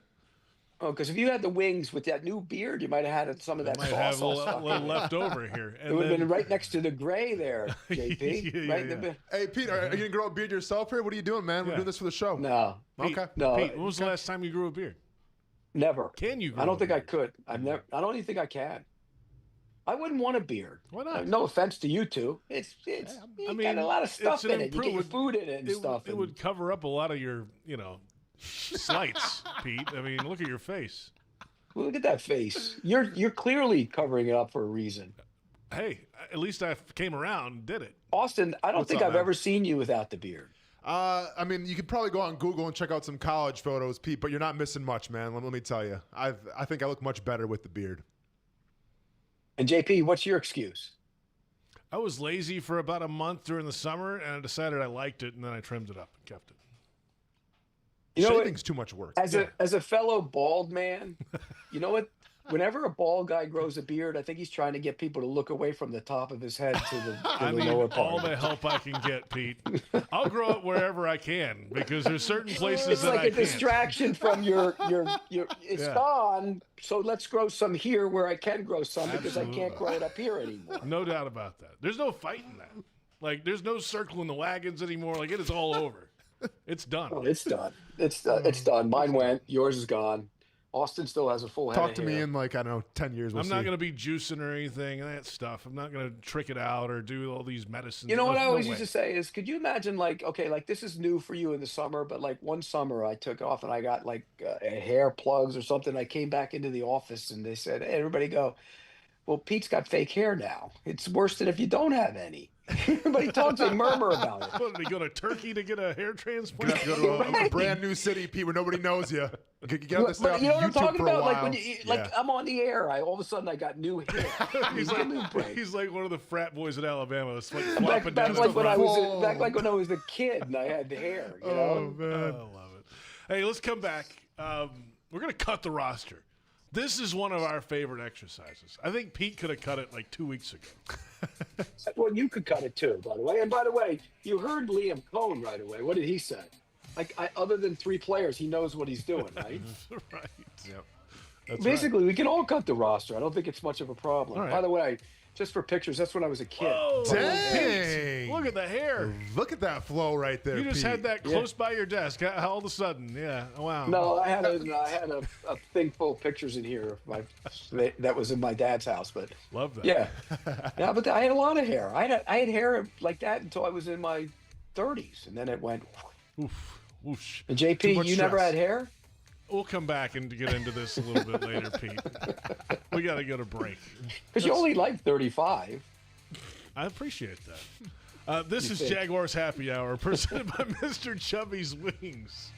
Oh, because if you had the wings with that new beard, you might have had some of that sauce. Have a little left over here. And it would have been right next to the gray there, JP. Hey, Pete, are you going to grow a beard yourself here? What are you doing, man? We're doing this for the show. No. Okay. No. Pete, when was the last time you grew a beard? Never. Can you grow I don't think a I beard? could. I don't even think I can. I wouldn't want a beard. Why not? No offense to you two. It's got a lot of stuff in it. You get your food in it and stuff. It would cover up a lot of your, slights, Pete. I mean, look at your face. Look at that face. You're clearly covering it up for a reason. Hey, at least I came around and did it. Austen, I don't think I've ever seen you without the beard. I mean, you could probably go on Google and check out some college photos, Pete, but you're not missing much, man. Let me tell you. I think I look much better with the beard. And JP, what's your excuse? I was lazy for about a month during the summer, and I decided I liked it, and then I trimmed it up and kept it. Shaving's too much work. As a fellow bald man, you know what? Whenever a bald guy grows a beard, I think he's trying to get people to look away from the top of his head to the lower part. All the help I can get, Pete. I'll grow it wherever I can because there's certain places it's that like I a can't. distraction from your it's gone. So let's grow some here where I can grow some because I can't grow it up here anymore. No doubt about that. There's no fighting that. Like there's no circling the wagons anymore. Like it is all over. It's done. Oh, it's done. It's done. Mine went. Yours is gone. Austen still has a full head Talk of to hair. me in 10 years. I'm not going to be juicing or anything that stuff. I'm not going to trick it out or do all these medicines. You know what I always used to say is, could you imagine this is new for you in the summer, but one summer I took off and I got hair plugs or something. I came back into the office and they said, hey, everybody go, well, Pete's got fake hair now. It's worse than if you don't have any. Everybody talks and murmur about it. What, did he go to Turkey to get a hair transplant? Go to a brand new city, Pete, where nobody knows you. Get on this stuff But you know what I'm YouTube talking for a about? while. Like when I'm on the air, all of a sudden I got new hair. he's like one of the frat boys in Alabama. That's like back flopping down like when I was back like when I was a kid and I had the hair. You know? Man, I love it. Hey, let's come back. We're gonna cut the roster. This is one of our favorite exercises. I think Pete could have cut it like 2 weeks ago. Well, you could cut it too, by the way. And by the way, you heard Liam Cohn right away. What did he say? Other than 3 players, he knows what he's doing, right? Right. Yep. That's Basically, we can all cut the roster. I don't think it's much of a problem. All right. By the way, just for pictures, that's when I was a kid. Whoa, Dang! Look at the hair. Look at that flow right there. You just Pete. had that close by your desk. All of a sudden, yeah. Wow. No, I had a thing full of pictures in here. That was in my dad's house, but love that. Yeah, yeah. But I had a lot of hair. I had hair like that until I was in my 30s, and then it went. Oof, whoosh. And Too JP, much you never stress. had hair? We'll come back and get into this a little bit later, Pete. We got to go to break. Because you only like 35. I appreciate that. This is Jaguars Happy Hour, presented by Mr. Chubby's Wings.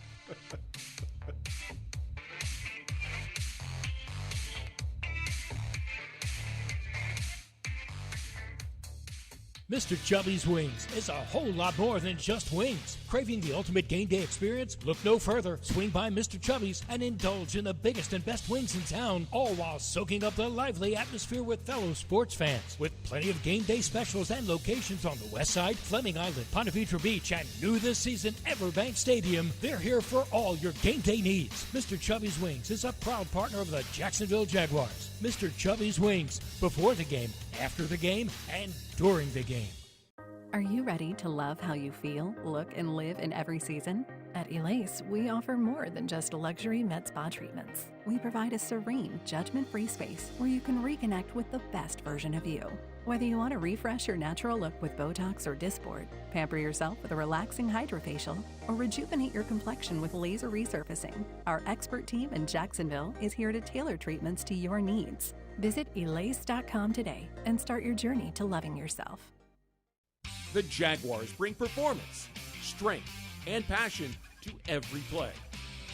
Mr. Chubby's Wings is a whole lot more than just wings. Craving the ultimate game day experience? Look no further. Swing by Mr. Chubby's and indulge in the biggest and best wings in town, all while soaking up the lively atmosphere with fellow sports fans. With plenty of game day specials and locations on the West Side, Fleming Island, Ponte Vedra Beach, and new this season, Everbank Stadium, they're here for all your game day needs. Mr. Chubby's Wings is a proud partner of the Jacksonville Jaguars. Mr. Chubby's Wings, before the game, after the game, and during the game. Are you ready to love how you feel, look, and live in every season? At Elace, we offer more than just luxury med spa treatments. We provide a serene, judgment-free space where you can reconnect with the best version of you. Whether you want to refresh your natural look with Botox or Dysport, pamper yourself with a relaxing hydrofacial, or rejuvenate your complexion with laser resurfacing, our expert team in Jacksonville is here to tailor treatments to your needs. Visit Elace.com today and start your journey to loving yourself. The Jaguars bring performance, strength, and passion to every play.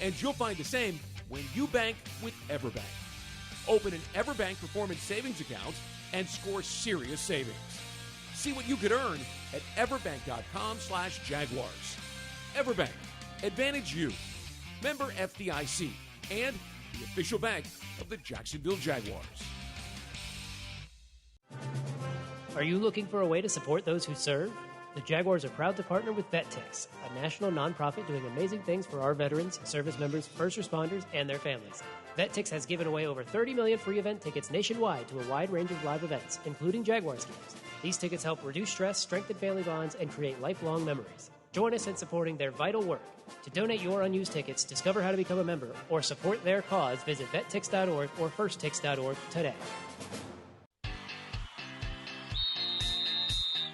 And you'll find the same when you bank with Everbank. Open an Everbank Performance Savings account and score serious savings. See what you could earn at everbank.com/Jaguars. Everbank, Advantage You. Member FDIC and the official bank of the Jacksonville Jaguars. Are you looking for a way to support those who serve? The Jaguars are proud to partner with VetTix, a national nonprofit doing amazing things for our veterans, service members, first responders, and their families. VetTix has given away over 30 million free event tickets nationwide to a wide range of live events, including Jaguars games. These tickets help reduce stress, strengthen family bonds, and create lifelong memories. Join us in supporting their vital work. To donate your unused tickets, discover how to become a member, or support their cause, visit vettix.org or firsttix.org today.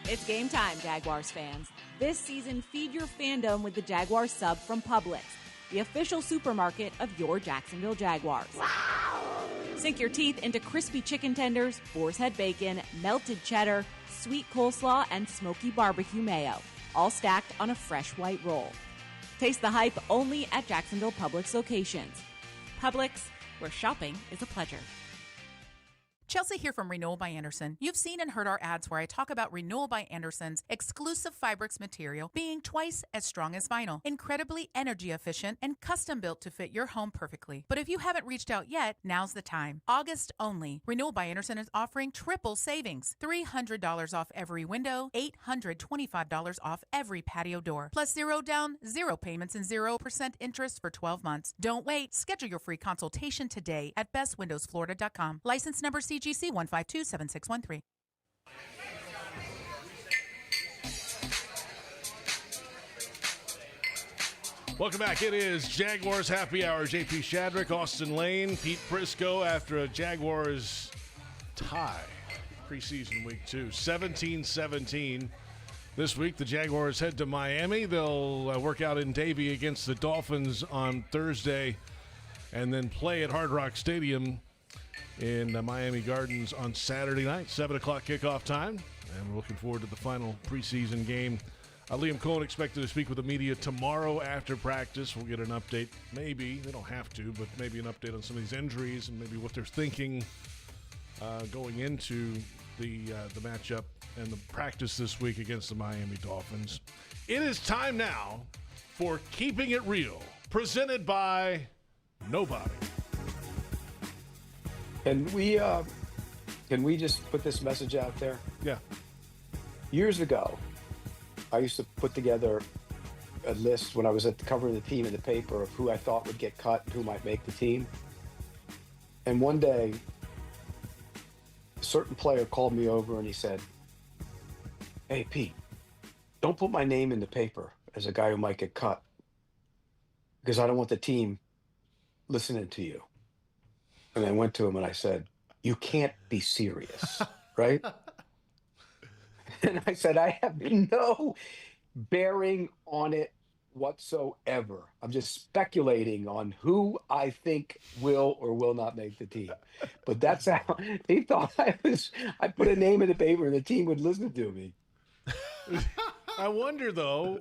It's game time, Jaguars fans. This season, feed your fandom with the Jaguars sub from Publix, the official supermarket of your Jacksonville Jaguars. Wow! Sink your teeth into crispy chicken tenders, boar's head bacon, melted cheddar, sweet coleslaw, and smoky barbecue mayo, all stacked on a fresh white roll. Taste the hype only at Jacksonville Publix locations. Publix, where shopping is a pleasure. Chelsea here from Renewal by Anderson. You've seen and heard our ads where I talk about Renewal by Anderson's exclusive Fibrix material being twice as strong as vinyl, incredibly energy efficient, and custom built to fit your home perfectly. But if you haven't reached out yet, now's the time. August only. Renewal by Anderson is offering triple savings. $300 off every window, $825 off every patio door, plus 0 down, 0 payments, and 0% interest for 12 months. Don't wait. Schedule your free consultation today at bestwindowsflorida.com. License number CGC 1527613. Welcome back. It is Jaguars Happy Hour. JP Shadrick, Austen Lane, Pete Prisco after a Jaguars tie. Preseason week 2, 17-17. This week, the Jaguars head to Miami. They'll work out in Davie against the Dolphins on Thursday and then play at Hard Rock Stadium in Miami Gardens on Saturday night, 7 o'clock kickoff time. And we're looking forward to the final preseason game. Liam Cohn expected to speak with the media tomorrow after practice. We'll get an update, maybe, they don't have to, but maybe an update on some of these injuries and maybe what they're thinking going into the matchup and the practice this week against the Miami Dolphins. It is time now for Keeping It Real, presented by Nobody. Can we just put this message out there? Yeah. Years ago, I used to put together a list when I was covering the team in the paper of who I thought would get cut and who might make the team. And one day, a certain player called me over and he said, "Hey, Pete, don't put my name in the paper as a guy who might get cut because I don't want the team listening to you." And I went to him and I said, "You can't be serious, right?" And I said, "I have no bearing on it whatsoever. I'm just speculating on who I think will or will not make the team." But that's how they thought I put a name in the paper and the team would listen to me. I wonder, though,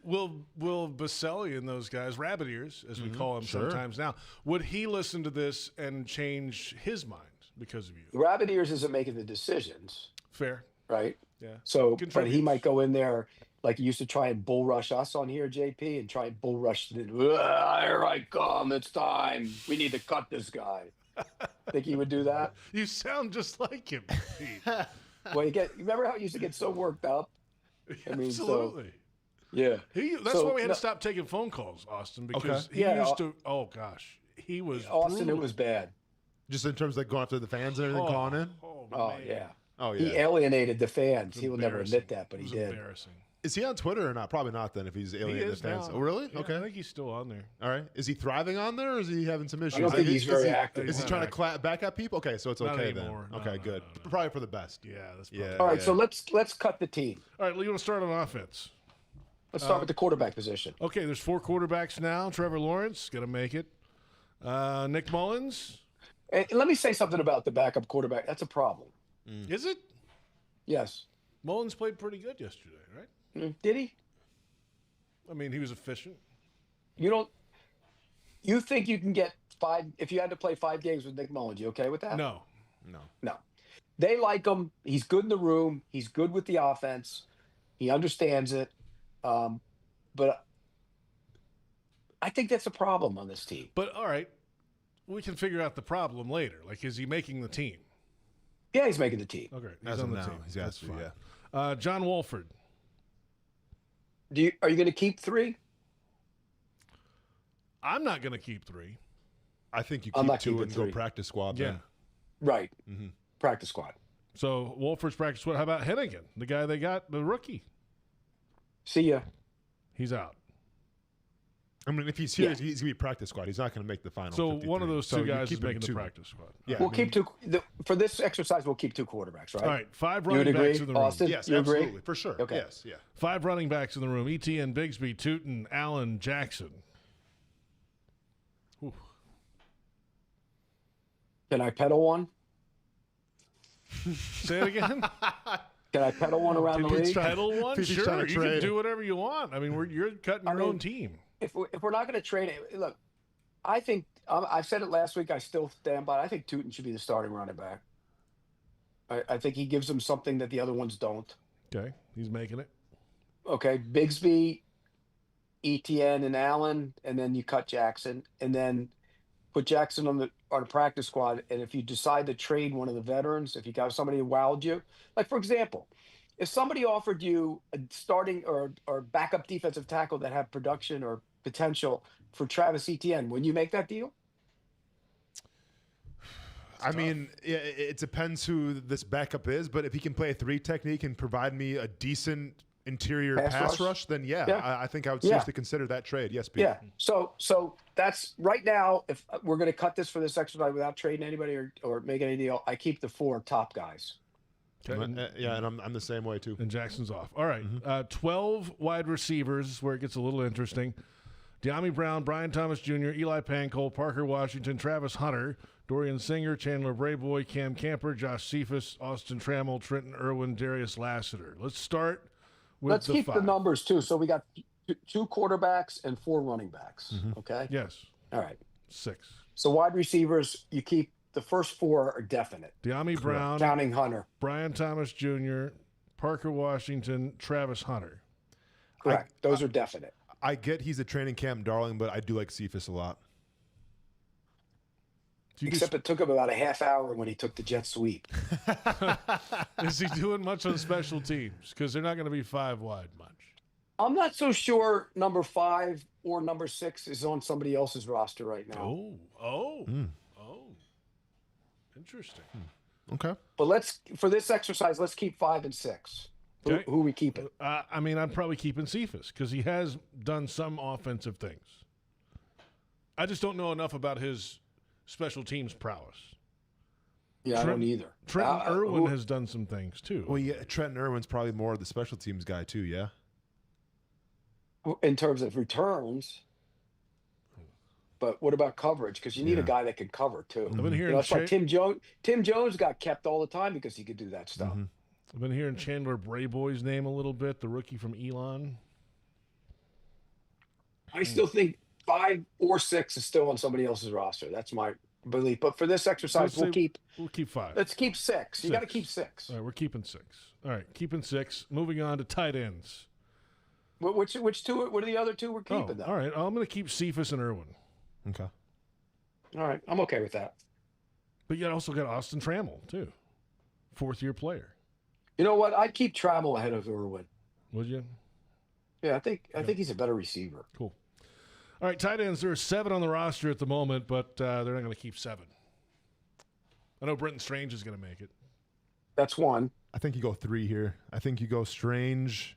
will Baselli and those guys, rabbit ears, as we call them sometimes now, would he listen to this and change his mind because of you? Rabbit Ears isn't making the decisions. Fair. Right? Yeah. So, but he might go in there like he used to try and bull rush us on here, JP, and try and bull rush. Here I come. It's time. We need to cut this guy. Think he would do that? You sound just like him, Pete. Well, you remember how he used to get so worked up? I mean, absolutely. Yeah. That's why we had to stop taking phone calls, Austen, because he used to. Oh gosh, he was Austen. brutal. It was bad. Just in terms of like going after the fans and everything, calling in. Oh yeah. Oh yeah. He alienated the fans. He will never admit that, but he did. Embarrassing. Is he on Twitter or not? Probably not. Then if he's alienating the fans. Now. Oh really? Yeah, okay. I think he's still on there. All right. Is he thriving on there, or is he having some issues? I don't think he's very active. Is he trying to back at people? Okay, so it's Not okay anymore. then. No, Okay, no, good. no. Probably for the best. Yeah, that's All right, so let's cut the team. All right, you want to start on offense? Let's start with the quarterback position. Okay, there's 4 quarterbacks now. Trevor Lawrence, going to make it. Nick Mullins. And let me say something about the backup quarterback. That's a problem. Is it? Yes. Mullins played pretty good yesterday, right? Did he? I mean, he was efficient. You think you can get 5 if you had to play 5 games with Nick Mullins? You okay with that? No. They like him. He's good in the room. He's good with the offense. He understands it. But I think that's a problem on this team. But all right, we can figure out the problem later. Like, is he making the team? Yeah, he's making the team. Okay, As he's on of the now, team. he's That's got to, fine. yeah. John Wolford. Are you going to keep 3? I'm not going to keep 3. I think you I'm keep not 2 keeping and go 3. practice squad. Yeah. Then. Right. Practice squad. So Wolford's practice squad. How about Hennigan, the guy they got, the rookie? See ya. He's out. I mean, if he's here, he's going to be practice squad. He's not going to make the final. So 53. one of those two So you guys keep is him making the 2. practice squad. Yeah, We'll keep 2 for this exercise. We'll keep 2 quarterbacks, right? All right, 5 You running would agree, backs in the room. Austen? Yes, You agree? absolutely, for sure. Okay. Yes, yeah. 5 running backs in the room. ETN, Bigsby, Tootin, Allen, Jackson. Whew. Can I pedal one? Say it again. Can I pedal one around the league? Pedal one? He's Sure, trying to you can trade. do whatever you want. I mean, you're cutting your own team. If we're not going to trade it, look, I think I said it last week. I still stand by it. I think Tootin should be the starting running back. I think he gives them something that the other ones don't. Okay, he's making it. Okay, Bigsby, ETN, and Allen, and then you cut Jackson, and then put Jackson on the practice squad. And if you decide to trade one of the veterans, if you got somebody who wowed you, like for example, if somebody offered you a starting or backup defensive tackle that had production or potential for Travis Etienne, wouldn't you make that deal? I mean, it depends who this backup is, but if he can play a 3 technique and provide me a decent interior pass rush, then I think I would seriously consider that trade. Yes, Pete. Yeah. So that's right now. If we're going to cut this for this exercise without trading anybody or making any deal, I keep the 4 top guys. Okay. And I'm the same way too. And Jackson's off. All right. 12 wide receivers is where it gets a little interesting. De'Ami Brown, Brian Thomas Jr., Eli Pancol, Parker Washington, Travis Hunter, Dorian Singer, Chandler Brayboy, Cam Camper, Josh Cephas, Austin Trammell, Trenton Irwin, Darius Lassiter. Let's start with Let's keep 5. the numbers too. So we got 2 quarterbacks and 4 running backs. Okay. Yes. All right. 6. So wide receivers, you keep the first 4 are definite. De'Ami Brown, counting Hunter, Brian Thomas Jr., Parker Washington, Travis Hunter. Correct. Those are definite. I get he's a training camp darling, but I do like Cephas a lot. Except it took him about a half hour when he took the jet sweep. Is he doing much on special teams? Because they're not going to be 5 wide much. I'm not so sure number 5 or number 6 is on somebody else's roster right now. Oh. Interesting. Okay. But for this exercise, let's keep 5 and 6. Okay. Who are we keeping? I mean, I'm probably keeping Cephas because he has done some offensive things. I just don't know enough about his special teams prowess. Yeah, I don't either. Trenton Irwin has done some things too. Well, yeah, Trenton Irwin's probably more the special teams guy too, yeah? In terms of returns. But what about coverage? Because you need a guy that can cover too. I've been hearing it's like Tim Jones. Tim Jones got kept all the time because he could do that stuff. Mm-hmm. I've been hearing Chandler Brayboy's name a little bit, the rookie from Elon. I still think 5 or 6 is still on somebody else's roster. That's my belief. But for this exercise, we'll keep 5. Let's keep 6. You got to keep 6. All right, we're keeping 6. All right, keeping 6. Moving on to tight ends. Which 2? What are the other 2 we're keeping? Though? All right, I'm going to keep Cephas and Irwin. Okay. All right, I'm okay with that. But you also got Austen Trammell too, 4th-year player. You know what? I'd keep Trammell ahead of Irwin. Would you? Yeah, I think he's a better receiver. Cool. All right, tight ends. There are 7 on the roster at the moment, but they're not going to keep 7. I know Brenton Strange is going to make it. That's 1. I think you go 3 here. I think you go Strange.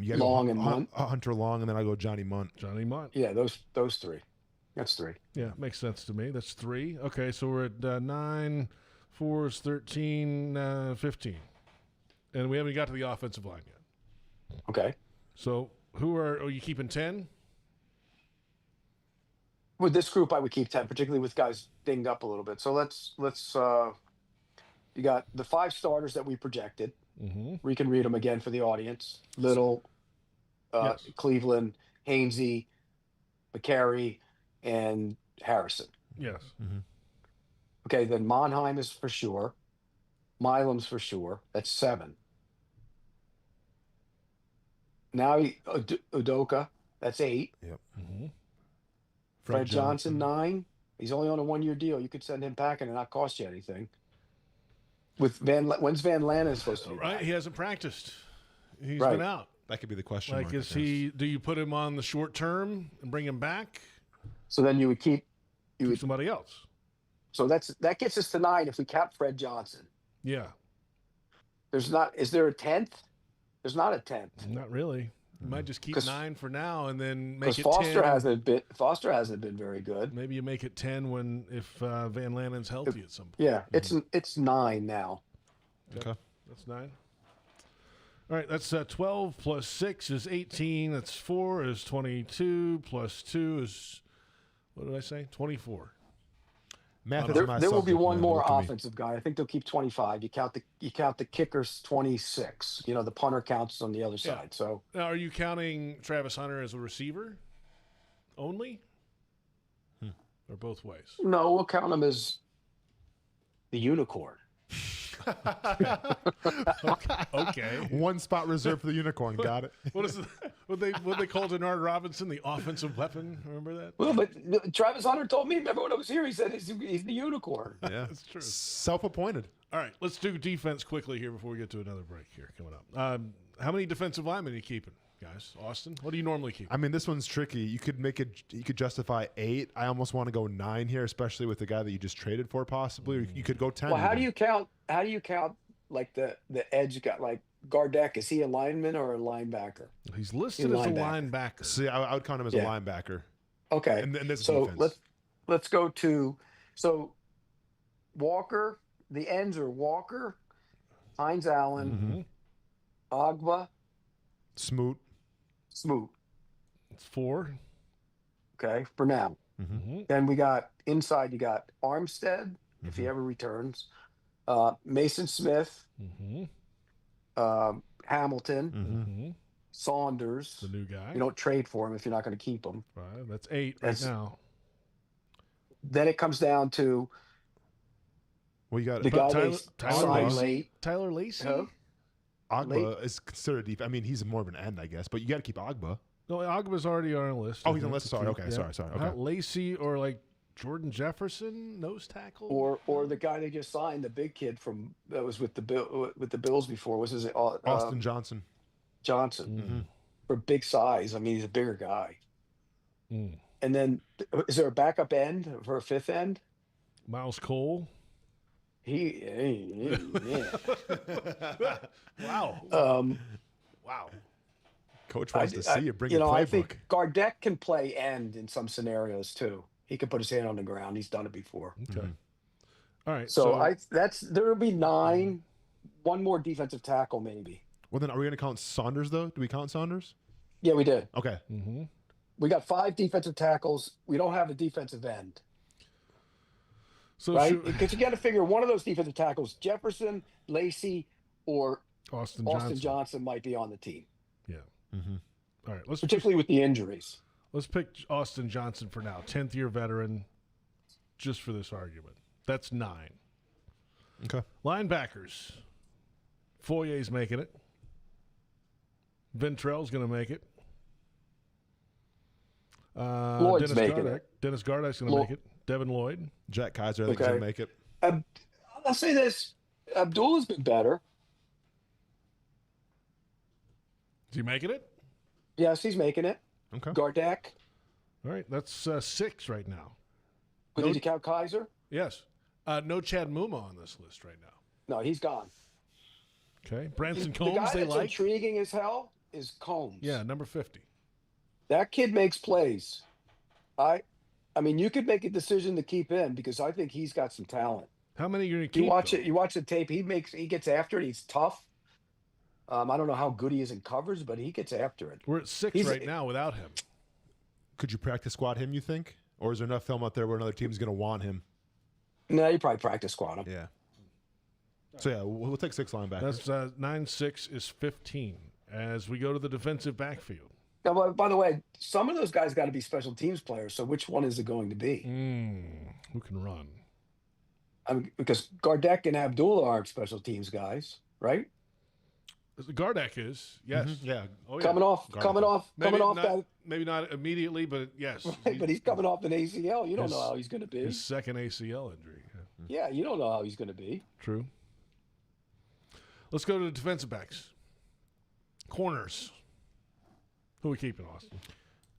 You got Long and Munt. Hunter Long, and then I go Johnny Munt. Johnny Munt. Yeah, those 3. That's 3. Yeah, makes sense to me. That's 3. Okay, so we're at 9, 4 is 13, 15. And we haven't got to the offensive line yet. Okay. So are you keeping 10? With this group, I would keep 10, particularly with guys dinged up a little bit. So let's you got the 5 starters that we projected. Mm-hmm. We can read them again for the audience. Little, Cleveland, Hainsey, McCary, and Harrison. Yes. Mm-hmm. Okay, then Monheim is for sure. Milam's for sure. That's 7. Now Udoka, that's 8. Yep. Mm-hmm. Fred Johnson, 9. He's only on a 1-year deal. You could send him packing and not cost you anything. When's Van Lanen supposed to be right? back? He hasn't practiced. He's Right. been out. That could be the question. Like, mark, do you put him on the short term and bring him back? So then you would keep somebody else. So that gets us to 9 if we cap Fred Johnson. Yeah. Is there a 10th? There's not a 10th. Not really. You might just keep 9 for now and then make Because it Foster 10. Foster hasn't been very good. Maybe you make it 10 if Van Lanen's healthy at some point. Yeah, it's 9 now. Okay. That's 9. All right, that's 12 plus 6 is 18. That's 4 is 22 plus 2 is, what did I say? 24. Math There will be one more offensive guy. I think they'll keep 25. You count the kickers 26. You know, the punter counts on the other side. So now, are you counting Travis Hunter as a receiver only? Or both ways? No, we'll count him as the unicorn. Okay. 1 spot reserved for the unicorn. Got it. What they called Denard Robinson the offensive weapon? Remember that? Well, but Travis Hunter told me. Remember when I was here? He said he's the unicorn. Yeah, that's true. Self-appointed. All right, let's do defense quickly here before we get to another break here coming up. How many defensive linemen are you keeping, guys? Austin, what do you normally keep? I mean, this one's tricky. You could justify 8. I almost want to go 9 here, especially with the guy that you just traded for, possibly. Or you could go 10. Well, how do you count like the edge guy, like Gardeck? Is he a lineman or a linebacker? He's listed as a linebacker. See, I would count him as a linebacker. Okay. And this so defense. let's go to Walker. The ends are Walker, Hines Allen, Agba, Smoot. It's 4. Okay, for now. Mm-hmm. Then we got inside. You got Armstead if he ever returns. Mason Smith, Hamilton, Saunders, the new guy. You don't trade for him if you're not going to keep him. 5. That's 8 right now. Then it comes down to you got the guy Tyler Lacey. Agba is considered deep. I mean, he's more of an end, I guess, but you got to keep Agba. No, Agba's already on our list. Oh, he's on the list. Sorry. Okay. Yeah. Sorry. Okay. Lacey or like Jordan Jefferson, nose tackle, or the guy they just signed, the big kid that was with the Bills before. What's his name? Austen Johnson. Johnson, for big size. I mean, he's a bigger guy. Mm. And then, is there a backup end for a fifth end? Miles Cole. Yeah. Wow. Wow. Coach wants to see you bring a playbook. I think Gardeck can play end in some scenarios too. He can put his hand on the ground. He's done it before. Okay. All right. So there will be 9. One more defensive tackle maybe. Well, then are we going to count Saunders though? Do we count Saunders? Yeah, we did. Okay. Mm-hmm. We got 5 defensive tackles. We don't have a defensive end. So right? Because you got to figure one of those defensive tackles, Jefferson, Lacey, or Austin Johnson might be on the team. Yeah. Mm-hmm. All right. Particularly with the injuries. Let's pick Austin Johnson for now. 10th-year veteran, just for this argument. That's 9. Okay. Linebackers. Foyer's making it. Ventrell's going to make it. Lloyd's making it. Dennis Gardeck's going to make it. Devin Lloyd. Jack Kaiser, I think, is going to make it. I'll say this. Abdullah's been better. Is he making it? Yes, he's making it. Okay. Gardeck. All right, that's 6 right now. But did you count Kaiser? Yes. No Chad Muma on this list right now. No, he's gone. Okay. Branson Combs, the guy they that's like. intriguing as hell is Combs. Yeah, number 50. That kid makes plays. I mean, you could make a decision to keep him because I think he's got some talent. How many are you going to keep? You watch the tape. He gets after it. He's tough. I don't know how good he is in covers, but he gets after it. We're at 6 right now without him. Could you practice squad him, you think? Or is there enough film out there where another team's going to want him? No, you probably practice squad him. Yeah. So, yeah, we'll take 6 linebackers. That's 9-6 is 15 as we go to the defensive backfield. Now, by the way, some of those guys got to be special teams players. So which one is it going to be? Who can run? Because Gardeck and Abdullah aren't special teams guys, right? Gardeck is, yes. Mm-hmm. Yeah. Oh, yeah. Coming off that. Maybe not immediately, but yes. Right, but he's coming off an ACL. You don't know how he's going to be. His second ACL injury. Yeah, you don't know how he's going to be. True. Let's go to the defensive backs. Corners. Who are we keeping, Austin?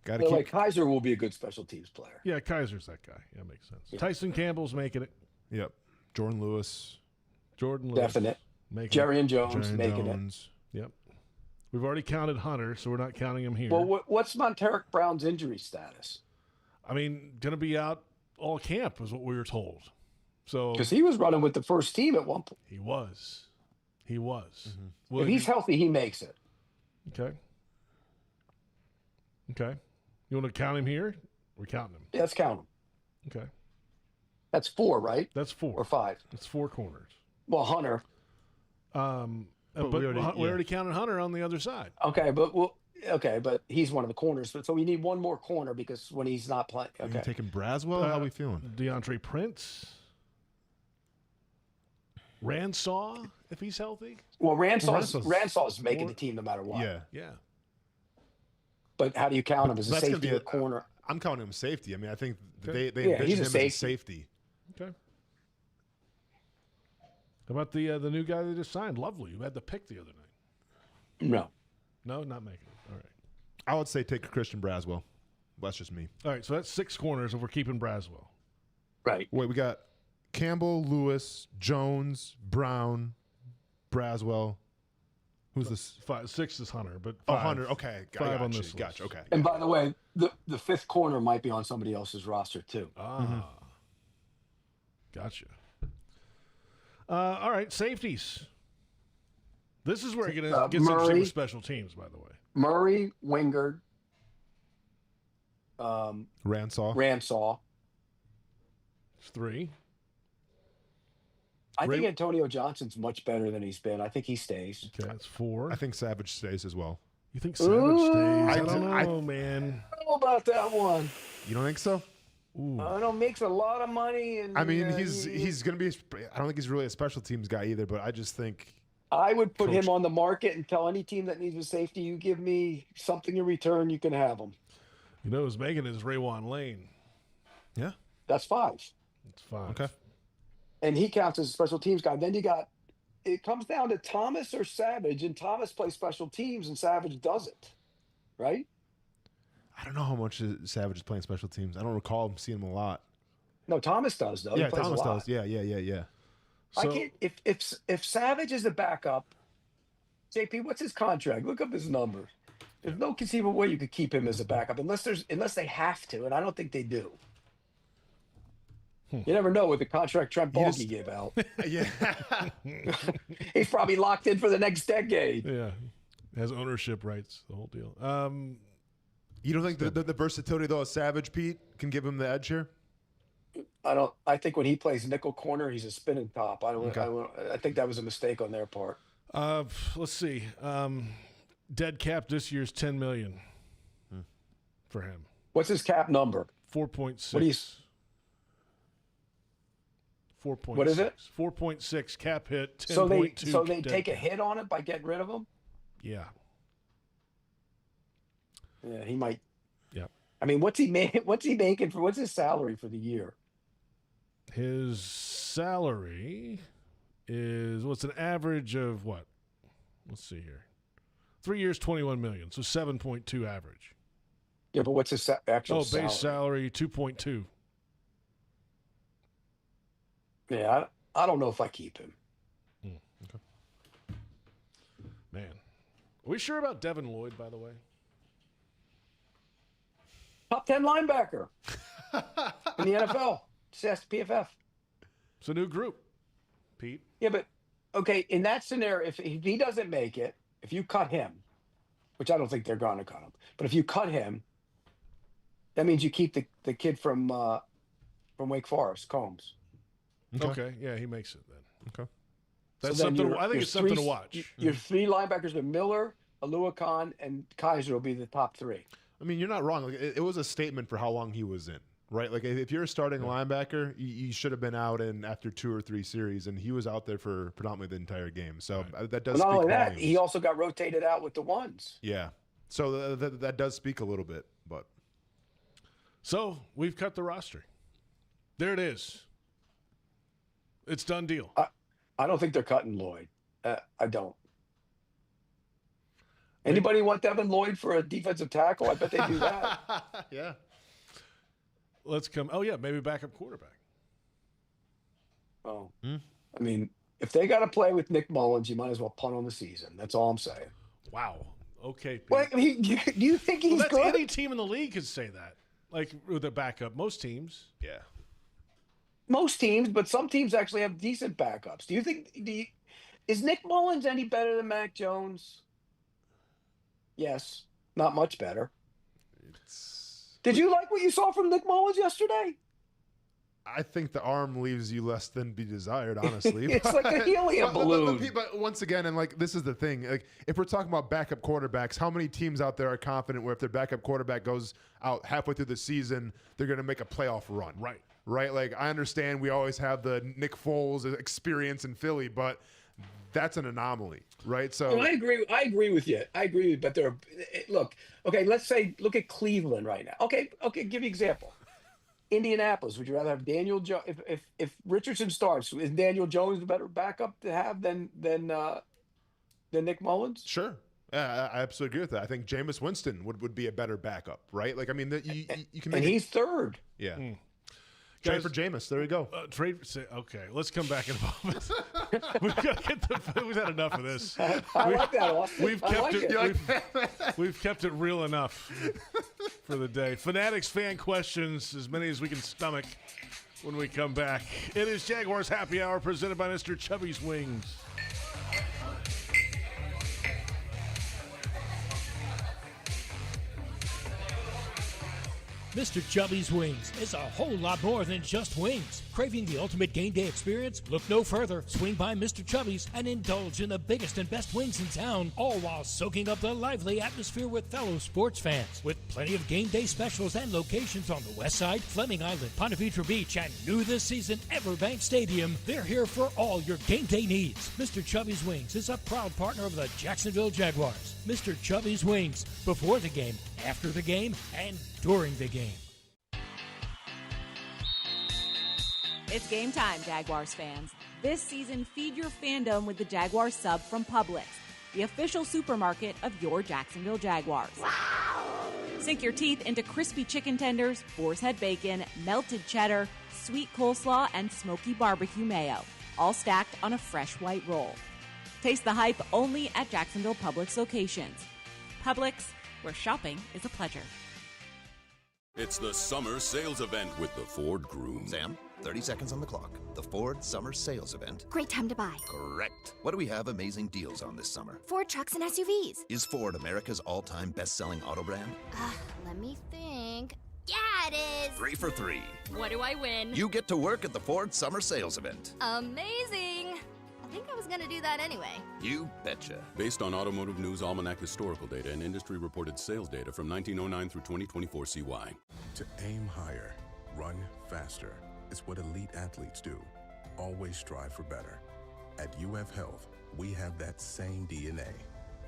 Like Kaiser will be a good special teams player. Yeah, Kaiser's that guy. Yeah, makes sense. Yeah. Tyson Campbell's making it. Yep. Jordan Lewis. Definite. Jerry and Jones making it. Yep. We've already counted Hunter, so we're not counting him here. Well, what's Monteric Brown's injury status? I mean, going to be out all camp is what we were told. So because he was running with the first team at one point. He was. Mm-hmm. Well, if he's healthy, he makes it. Okay. You want to count him here? We're counting him. Yeah, let's count him. Okay. That's 4, right? That's 4. Or 5. That's 4 corners. Well, Hunter. But we already counted Hunter on the other side. Okay, but he's one of the corners. So we need one more corner because when he's not playing. Okay. Are you taking Braswell? How are we feeling? DeAndre Prince. Ransaw, if he's healthy. Well, Ransaw's making the team no matter what. Yeah. But how do you count him as a safety or corner? I'm counting him safety. I mean, I think they he's envision him a as a safety. Okay. How about the new guy they just signed, Lovely, who had the pick the other night? No, not making it. All right. I would say take Christian Braswell. That's just me. All right, so that's 6 corners if we're keeping Braswell. Right. Wait, we got Campbell, Lewis, Jones, Brown, Braswell. Who's this? 6 is Hunter, but 5. Hunter. Okay. 5 on this list. Gotcha. Okay. And by the way, the 5th corner might be on somebody else's roster too. Gotcha. All right, safeties. This is where you're going to get some special teams, by the way. Murray, Wingard, Ransaw. It's 3. I think Antonio Johnson's much better than he's been. I think he stays. Okay, that's 4. I think Savage stays as well. You think Savage stays? I don't know, man. I don't know about that one. You don't think so? I know makes a lot of money, and I mean he's going to be. I don't think he's really a special teams guy either. But I just think I would put him on the market and tell any team that needs a safety, you give me something in return, you can have him. You know who's making it is Raywan Lane. Yeah. That's 5. It's 5. Okay. And he counts as a special teams guy. Then it comes down to Thomas or Savage, and Thomas plays special teams, and Savage doesn't, right? I don't know how much Savage is playing special teams. I don't recall seeing him a lot. No, Thomas does though. Yeah, He plays Thomas a lot. does. Yeah. I So- can't. If Savage is a backup, JP, what's his contract? Look up his numbers. There's no conceivable way you could keep him as a backup unless they have to, and I don't think they do. You never know with the contract Trent Baalke gave out. Yeah. He's probably locked in for the next decade. Yeah. Has ownership rights, the whole deal. You don't think the versatility, though, of Savage, Pete, can give him the edge here? I think when he plays nickel corner, he's a spinning top. I think that was a mistake on their part. Let's see. Dead cap this year's $10 million for him. What's his cap number? 4.6. What do you? 4.6. What is it? 4.6 cap hit. 10.2. So they dead take a cap. hit on it by getting rid of him. Yeah. Yeah, he might. Yeah. I mean, what's he making? What's his salary for the year? His salary is an average of what? Let's see here. 3 years, $21 million, so 7.2 average. Yeah, but what's his actual salary? Base salary 2.2. Yeah, I don't know if I keep him. Okay. Man, are we sure about Devin Lloyd? By the way, Top 10 linebacker in the NFL. Just ask PFF. It's a new group, Pete. Yeah, but okay, in that scenario, if he doesn't make it, if you cut him, which I don't think they're going to cut him, but if you cut him, that means you keep the kid from Wake Forest, Combs. Okay, yeah, he makes it then. Okay, that's So then something. I think it's something to watch. Your 3 linebackers are Miller, Alua Khan, and Kaiser will be the top 3. I mean, you're not wrong. Like, it was a statement for how long he was in, right? Like, if you're a starting linebacker, you should have been out in after 2 or 3 series, and he was out there for predominantly the entire game. So that does. But not speak only that, volumes. he also got rotated out with the ones. Yeah. So that does speak a little bit, but. So we've cut the roster. There it is. It's done deal. I don't think they're cutting Lloyd. I don't. Anybody want Devin Lloyd for a defensive tackle? I bet they do that. Yeah. Let's come. Oh, yeah, maybe backup quarterback. Oh. I mean, if they got to play with Nick Mullins, you might as well punt on the season. That's all I'm saying. Wow. Okay, Pete. Well, I mean, do you think he's that's good? Any team in the league could say that. Like, with a backup. Most teams. Yeah. Most teams, but some teams actually have decent backups. Do you think is Nick Mullins any better than Mac Jones? Yes, not much better. Did you like what you saw from Nick Mullins yesterday? I think the arm leaves you less than be desired, honestly. It's like a helium balloon. But once again, and like this is the thing, like if we're talking about backup quarterbacks, how many teams out there are confident where if their backup quarterback goes out halfway through the season, they're going to make a playoff run? Right. Like I understand we always have the Nick Foles experience in Philly, but that's an anomaly, right? So Well, I agree with you. But look, okay, look at Cleveland right now. Okay, give you an example. Indianapolis, would you rather have Daniel Jones? If Richardson starts, is Daniel Jones the better backup to have than Nick Mullins? Sure. I absolutely agree with that. I think Jameis Winston would be a better backup, right? Like, I mean, you can make and he's third. Yeah. Trade for Jameis. There you go. Okay, let's come back in a moment. We've had enough of this. I like that, Austin. We've kept it real enough for the day. Fanatics fan questions, as many as we can stomach when we come back. It is Jaguars Happy Hour presented by Mr. Chubby's Wings. Mr. Chubby's Wings is a whole lot more than just wings. Craving the ultimate game day experience? Look no further. Swing by Mr. Chubby's and indulge in the biggest and best wings in town, all while soaking up the lively atmosphere with fellow sports fans. With plenty of game day specials and locations on the West Side, Fleming Island, Ponte Vedra Beach, and new this season, Everbank Stadium, they're here for all your game day needs. Mr. Chubby's Wings is a proud partner of the Jacksonville Jaguars. Mr. Chubby's Wings, before the game, after the game, and during the game. It's game time, Jaguars fans. This season, feed your fandom with the Jaguars sub from Publix, the official supermarket of your Jacksonville Jaguars. Wow! Sink your teeth into crispy chicken tenders, boar's head bacon, melted cheddar, sweet coleslaw, and smoky barbecue mayo, all stacked on a fresh white roll. Taste the hype only at Jacksonville Publix locations. Publix, where shopping is a pleasure. It's the summer sales event with the Ford Groom. Sam, 30 seconds on the clock. The Ford Summer Sales Event. Great time to buy. Correct. What do we have amazing deals on this summer? Ford trucks and SUVs. Is Ford America's all-time best-selling auto brand? Let me think. Yeah, it is. 3 for 3. What do I win? You get to work at the Ford Summer Sales Event. Amazing. I think I was going to do that anyway. You betcha. Based on Automotive News Almanac historical data and industry-reported sales data from 1909 through 2024 CY. To aim higher, run faster. It's what elite athletes do. Always strive for better. At UF Health, we have that same DNA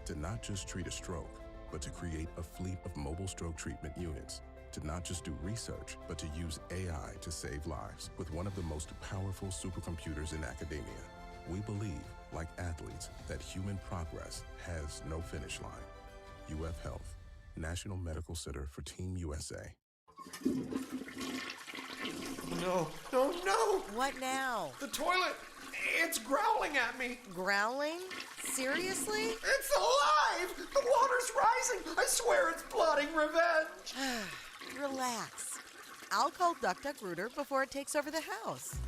to not just treat a stroke, but to create a fleet of mobile stroke treatment units. To not just do research, but to use AI to save lives with one of the most powerful supercomputers in academia. We believe, like athletes, that human progress has no finish line. UF Health, National Medical Center for Team USA. No. What now? The toilet. It's growling at me. Growling? Seriously? It's alive. The water's rising. I swear it's plotting revenge. Relax. I'll call Duck Duck Rooter before it takes over the house.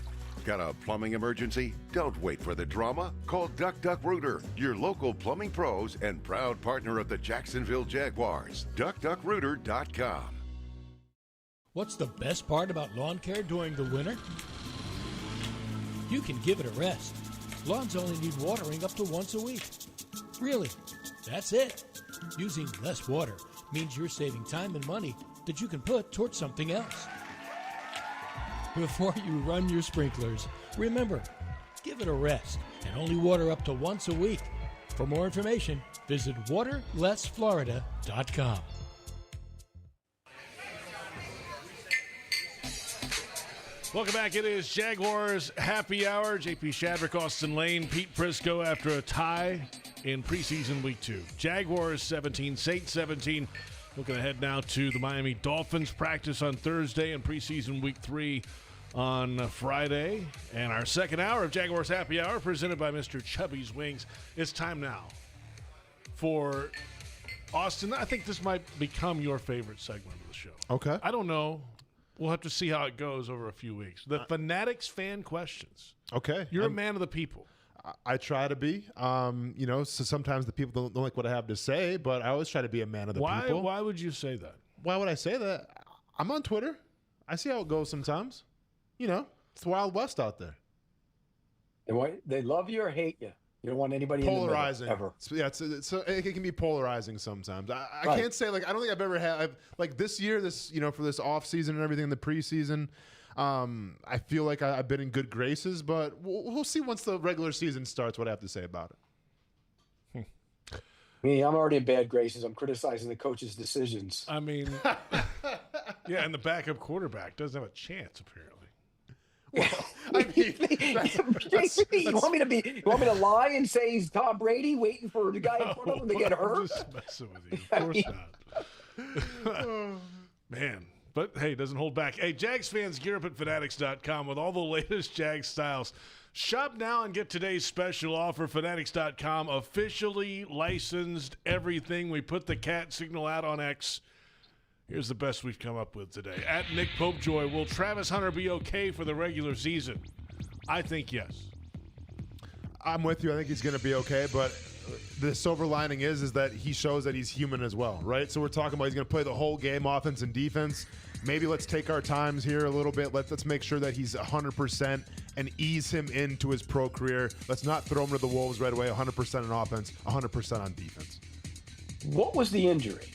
Got a plumbing emergency? Don't wait for the drama. Call Duck Duck Rooter, your local plumbing pros and proud partner of the Jacksonville Jaguars. DuckDuckRooter.com. What's the best part about lawn care during the winter? You can give it a rest. Lawns only need watering up to once a week. Really, that's it. Using less water means you're saving time and money that you can put towards something else. Before you run your sprinklers, remember, give it a rest and only water up to once a week. For more information, visit waterlessflorida.com. Welcome back. It is Jaguars Happy Hour. JP Shadrick, Austen Lane, Pete Prisco after a tie in preseason week 2. Jaguars 17, Saints 17. Looking ahead now to the Miami Dolphins practice on Thursday and preseason week 3 on Friday. And our second hour of Jaguars Happy Hour presented by Mr. Chubby's Wings. It's time now for Austen. I think this might become your favorite segment of the show. Okay. I don't know. We'll have to see how it goes over a few weeks. The Fanatics fan questions. Okay. You're a man of the people. I try to be. So sometimes the people don't like what I have to say, but I always try to be a man of the people. Why would you say that? Why would I say that? I'm on Twitter. I see how it goes sometimes. It's the Wild West out there. They love you or hate you. You don't want anybody polarizing in the middle, ever. Yeah, it can be polarizing sometimes. I Right. can't say I don't think I've ever had this year, for this off season and everything in the preseason. I feel like I've been in good graces, but we'll see once the regular season starts what I have to say about it. Me, I'm already in bad graces. I'm criticizing the coach's decisions. I mean, yeah, and the backup quarterback doesn't have a chance apparently. You want me to lie and say he's Tom Brady waiting for the guy in front of him to get hurt? I'm just messing with you. Of course not. Man. But, hey, doesn't hold back. Hey, Jags fans, gear up at Fanatics.com with all the latest Jags styles. Shop now and get today's special offer. Fanatics.com, officially licensed everything. We put the cat signal out on X. Here's the best we've come up with today. At Nick Popejoy, will Travis Hunter be okay for the regular season? I think yes. I'm with you. I think he's going to be okay, but the silver lining is that he shows that he's human as well, right? So we're talking about he's going to play the whole game, offense and defense. Maybe let's take our times here a little bit. Let's make sure that he's 100% and ease him into his pro career. Let's not throw him to the Wolves right away. 100% on offense, 100% on defense. What was the injury?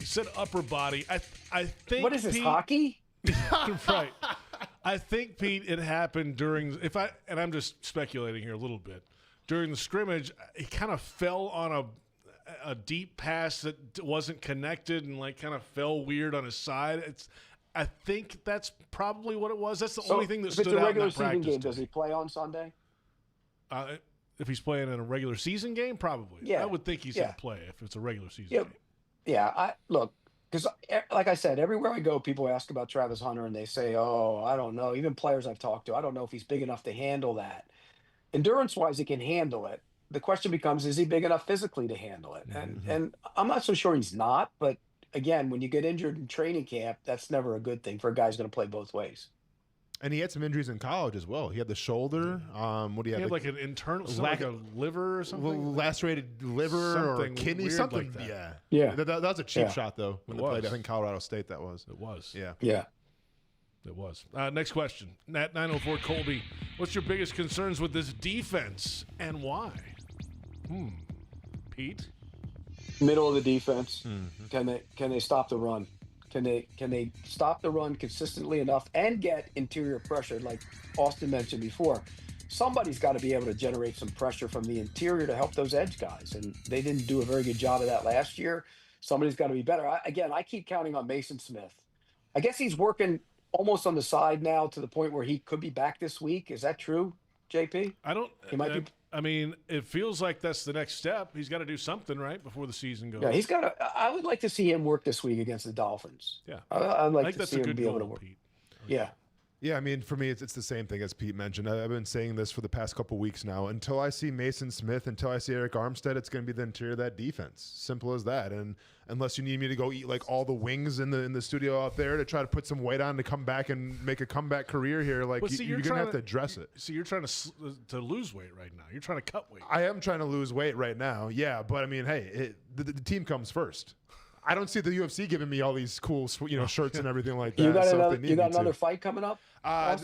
He said upper body. I think. What is this, Pete, hockey? Right. I think, Pete, it happened during and I'm just speculating here a little bit. During the scrimmage, he kind of fell on a deep pass that wasn't connected and kind of fell weird on his side. I think that's probably what it was. That's the only thing that if it's stood a out in regular that season practice. game, does he play on Sunday? If he's playing in a regular season game, probably. Yeah. I would think he's going to play if it's a regular season Yeah. game. Yeah, look, because like I said, everywhere I go, people ask about Travis Hunter, and they say, "Oh, I don't know." Even players I've talked to, I don't know if he's big enough to handle that. Endurance-wise, he can handle it. The question becomes, is he big enough physically to handle it? And I'm not so sure he's not. But again, when you get injured in training camp, that's never a good thing for a guy who's going to play both ways. And he had some injuries in college as well. He had the shoulder. What do you have? He had like an internal, like a liver or something? Lacerated liver Something or kidney, weird something. like that. Yeah. That was a cheap shot, though, when It they played, was. I think, Colorado State, that was. It was. Yeah. Yeah. It was. Next question. Nat 904 Colby, what's your biggest concerns with this defense and why? Pete? Middle of the defense. Can they stop the run? Can they stop the run consistently enough and get interior pressure, like Austen mentioned before? Somebody's got to be able to generate some pressure from the interior to help those edge guys, and they didn't do a very good job of that last year. Somebody's got to be better. I keep counting on Mason Smith. I guess he's working almost on the side now to the point where he could be back this week. Is that true, JP? He might be. I mean, it feels like that's the next step. He's got to do something, right, before the season goes. Yeah, he's got to. I would like to see him work this week against the Dolphins. Yeah, I'd like to that's see a him good be able goal, to work. Pete. Yeah. Yeah, I mean, for me, it's the same thing as Pete mentioned. I've been saying this for the past couple weeks now. Until I see Mason Smith, until I see Eric Armstead, it's going to be the interior of that defense. Simple as that. And unless you need me to go eat like all the wings in the studio out there to try to put some weight on to come back and make a comeback career here, like you're going to have to address it. So you're trying to lose weight right now. You're trying to cut weight. I am trying to lose weight right now. Yeah, but I mean, hey, the team comes first. I don't see the UFC giving me all these cool, shirts and everything like that. You got so another fight coming up?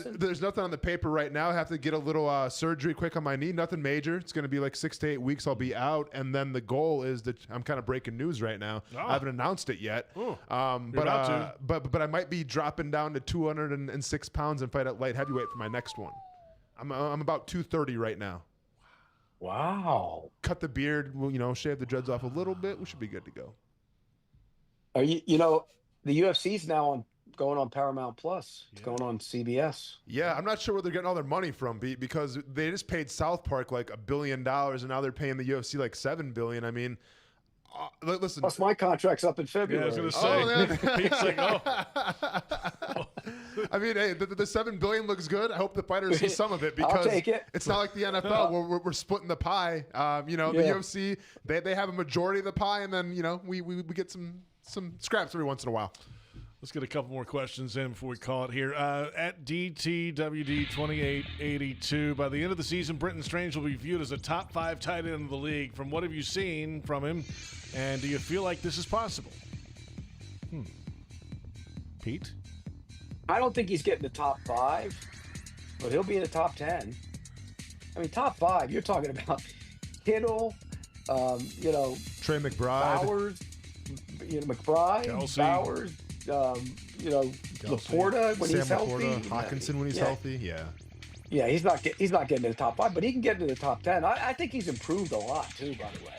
There's nothing on the paper right now. I have to get a little surgery quick on my knee. Nothing major. It's going to be like 6 to 8 weeks. I'll be out, and then the goal is that I'm kind of breaking news right now. I haven't announced it yet. But I might be dropping down to 206 pounds and fight at light heavyweight for my next one. I'm about 230 right now. Wow. Cut the beard. Shave the dreads off a little bit. We should be good to go. Are the UFC's now going on Paramount Plus. It's going on CBS. Yeah, I'm not sure where they're getting all their money from because they just paid South Park like $1 billion, and now they're paying the UFC like $7 billion. I mean, listen. Plus, my contract's up in February. Yeah, I was going to say. Pete's like, oh. I mean, hey, the $7 billion looks good. I hope the fighters see some of it because I'll take it. It's not like the NFL where we're splitting the pie. The UFC, they have a majority of the pie, and then we get some scraps every once in a while. Let's get a couple more questions in before we call it here. At DTWD2882, by the end of the season, Brenton Strange will be viewed as a top 5 tight end of the league. From what have you seen from him, and do you feel like this is possible? Pete? I don't think he's getting the top 5, but he'll be in the top 10. I mean, top 5, you're talking about Kittle, Trey McBride, Bowers, McBride, Kelsey. Bowers, Laporta when he's healthy, Hawkinson when he's healthy. Yeah, he's not getting to the top 5, but he can get into the top 10. I think he's improved a lot too. By the way,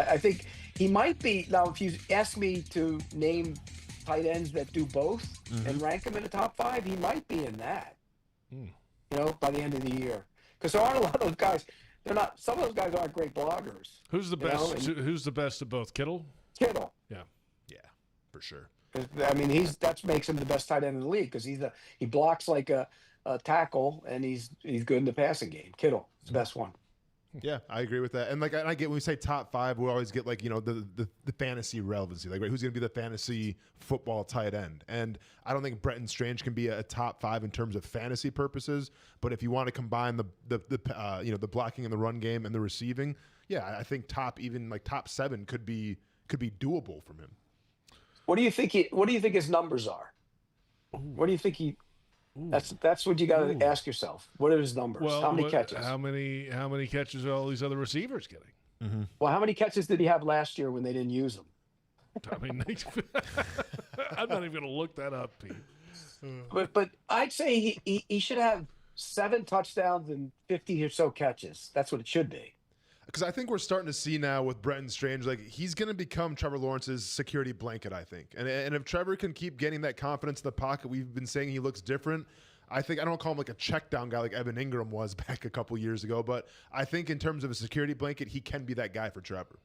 I think he might be now. If you ask me to name tight ends that do both and rank them in the top 5, he might be in that. By the end of the year, because there aren't a lot of those guys. They're not. Some of those guys aren't great bloggers. Who's the best? Who's the best of both? Kittle. Kittle. Yeah, for sure. I mean, that makes him the best tight end in the league because he blocks like a tackle and he's good in the passing game. Kittle, is the best one. Yeah, I agree with that. And I get when we say top 5, we always get the fantasy relevancy, right? Who's going to be the fantasy football tight end? And I don't think Brenton Strange can be a top 5 in terms of fantasy purposes. But if you want to combine the blocking and the run game and the receiving, yeah, I think top 7 could be doable from him. What do you think his numbers are? What do you think he? That's what you got to ask yourself. What are his numbers? Well, how many catches? How many catches are all these other receivers getting? Well, how many catches did he have last year when they didn't use him? I mean, I'm not even going to look that up, Pete. But I'd say he should have 7 touchdowns and 50 or so catches. That's what it should be. Because I think we're starting to see now with Brenton Strange, like he's going to become Trevor Lawrence's security blanket, I think. And if Trevor can keep getting that confidence in the pocket, we've been saying he looks different. I don't call him like a check down guy like Evan Ingram was back a couple years ago, but I think in terms of a security blanket, he can be that guy for Trevor.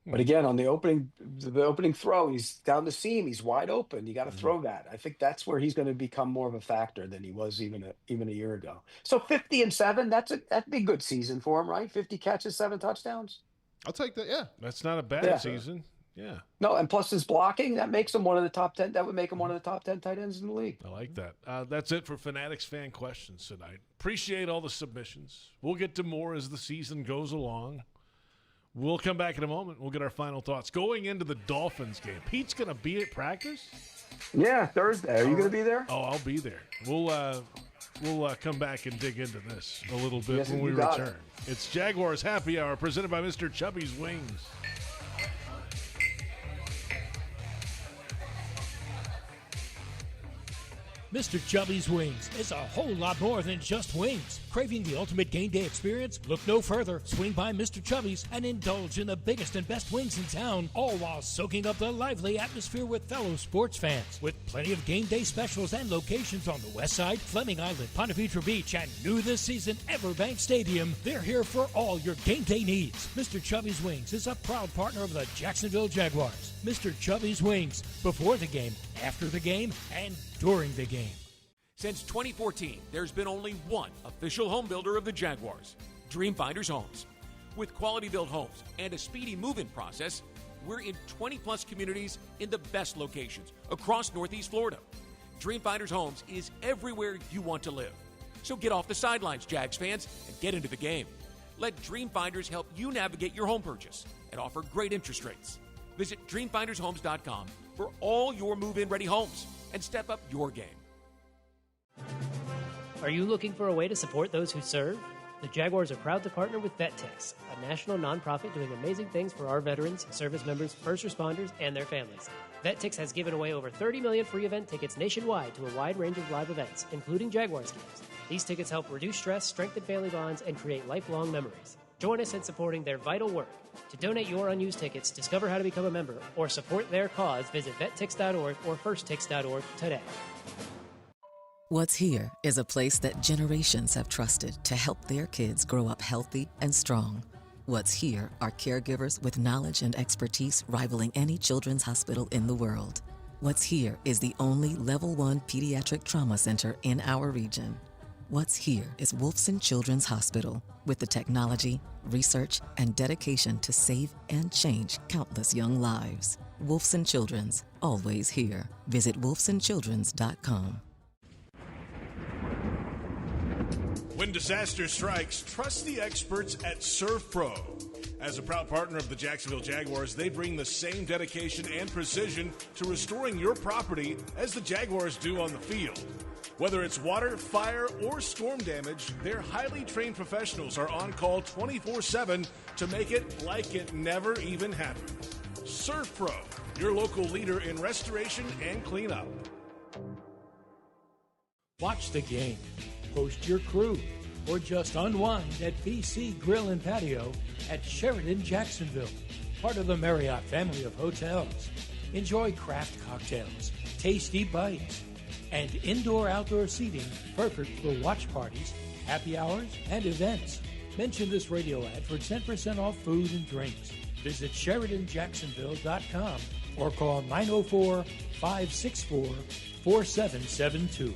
But again, on the opening throw, he's down the seam. He's wide open. You got to throw that. I think that's where he's going to become more of a factor than he was even a year ago. So 50-7, that'd be a good season for him, right? 50 catches, 7 touchdowns. I'll take that. Yeah, that's not a bad season. Yeah. No, and plus his blocking, that makes him one of the top 10. That would make him one of the top 10 tight ends in the league. I like that. That's it for Fanatics fan questions tonight. Appreciate all the submissions. We'll get to more as the season goes along. We'll come back in a moment. We'll get our final thoughts. Going into the Dolphins game, Pete's going to be at practice? Yeah, Thursday. Are you going to be there? Oh, I'll be there. We'll come back and dig into this a little bit when we got return. It's Jaguars Happy Hour presented by Mr. Chubby's Wings. Mr. Chubby's Wings is a whole lot more than just wings. Craving the ultimate game day experience? Look no further. Swing by Mr. Chubby's and indulge in the biggest and best wings in town, all while soaking up the lively atmosphere with fellow sports fans. With plenty of game day specials and locations on the West Side, Fleming Island, Ponte Vedra Beach, and new this season, Everbank Stadium, they're here for all your game day needs. Mr. Chubby's Wings is a proud partner of the Jacksonville Jaguars. Mr. Chubby's Wings, before the game, after the game, and during the game. Since 2014, there's been only one official home builder of the Jaguars, Dream Finders Homes. With quality-built homes and a speedy move-in process, we're in 20-plus communities in the best locations across Northeast Florida. Dream Finders Homes is everywhere you want to live. So get off the sidelines, Jags fans, and get into the game. Let Dream Finders help you navigate your home purchase and offer great interest rates. Visit DreamFindersHomes.com for all your move-in ready homes and step up your game. Are you looking for a way to support those who serve? The Jaguars are proud to partner with VetTix, a national nonprofit doing amazing things for our veterans, service members, first responders, and their families. VetTix has given away over 30 million free event tickets nationwide to a wide range of live events, including Jaguars games. These tickets help reduce stress, strengthen family bonds, and create lifelong memories. Join us in supporting their vital work. To donate your unused tickets, discover how to become a member, or support their cause, visit vettix.org or firsttix.org today. What's Here is a place that generations have trusted to help their kids grow up healthy and strong. What's Here are caregivers with knowledge and expertise rivaling any children's hospital in the world. What's Here is the only Level 1 pediatric trauma center in our region. What's Here is Wolfson Children's Hospital, with the technology, research, and dedication to save and change countless young lives. Wolfson Children's, always here. Visit wolfsonchildrens.com. When disaster strikes, trust the experts at Surf Pro. As a proud partner of the Jacksonville Jaguars, they bring the same dedication and precision to restoring your property as the Jaguars do on the field. Whether it's water, fire, or storm damage, their highly trained professionals are on call 24/7 to make it like it never even happened. Surf Pro, your local leader in restoration and cleanup. Watch the game, host your crew, or just unwind at BC Grill and Patio at Sheridan Jacksonville, part of the Marriott family of hotels. Enjoy craft cocktails, tasty bites, and indoor-outdoor seating perfect for watch parties, happy hours, and events. Mention this radio ad for 10% off food and drinks. Visit SheridanJacksonville.com or call 904-564-4772.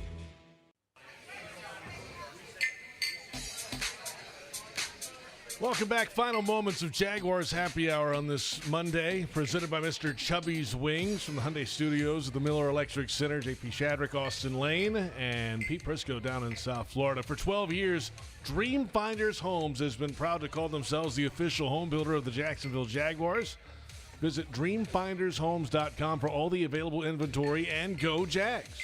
Welcome back. Final moments of Jaguars Happy Hour on this Monday, presented by Mr. Chubby's Wings from the Hyundai Studios at the Miller Electric Center. JP Shadrick, Austen Lane, and Pete Prisco down in South Florida. For 12 years, Dream Finders Homes has been proud to call themselves the official home builder of the Jacksonville Jaguars. Visit DreamFindersHomes.com for all the available inventory, and go Jags.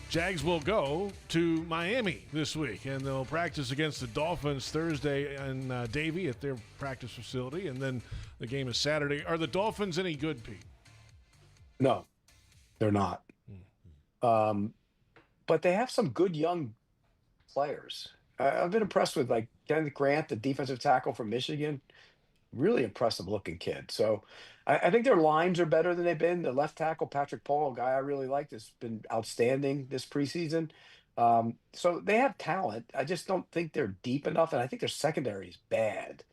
Jags will go to Miami this week, and they'll practice against the Dolphins Thursday in Davie at their practice facility, and then the game is Saturday. Are the Dolphins any good, Pete? No, they're not. But they have some good young players. I've been impressed with like Kenneth Grant, the defensive tackle from Michigan. Really impressive looking kid. So I think their lines are better than they've been. The left tackle, Patrick Paul, a guy I really like, has been outstanding this preseason. So they have talent. I just don't think they're deep enough. And I think their secondary is bad.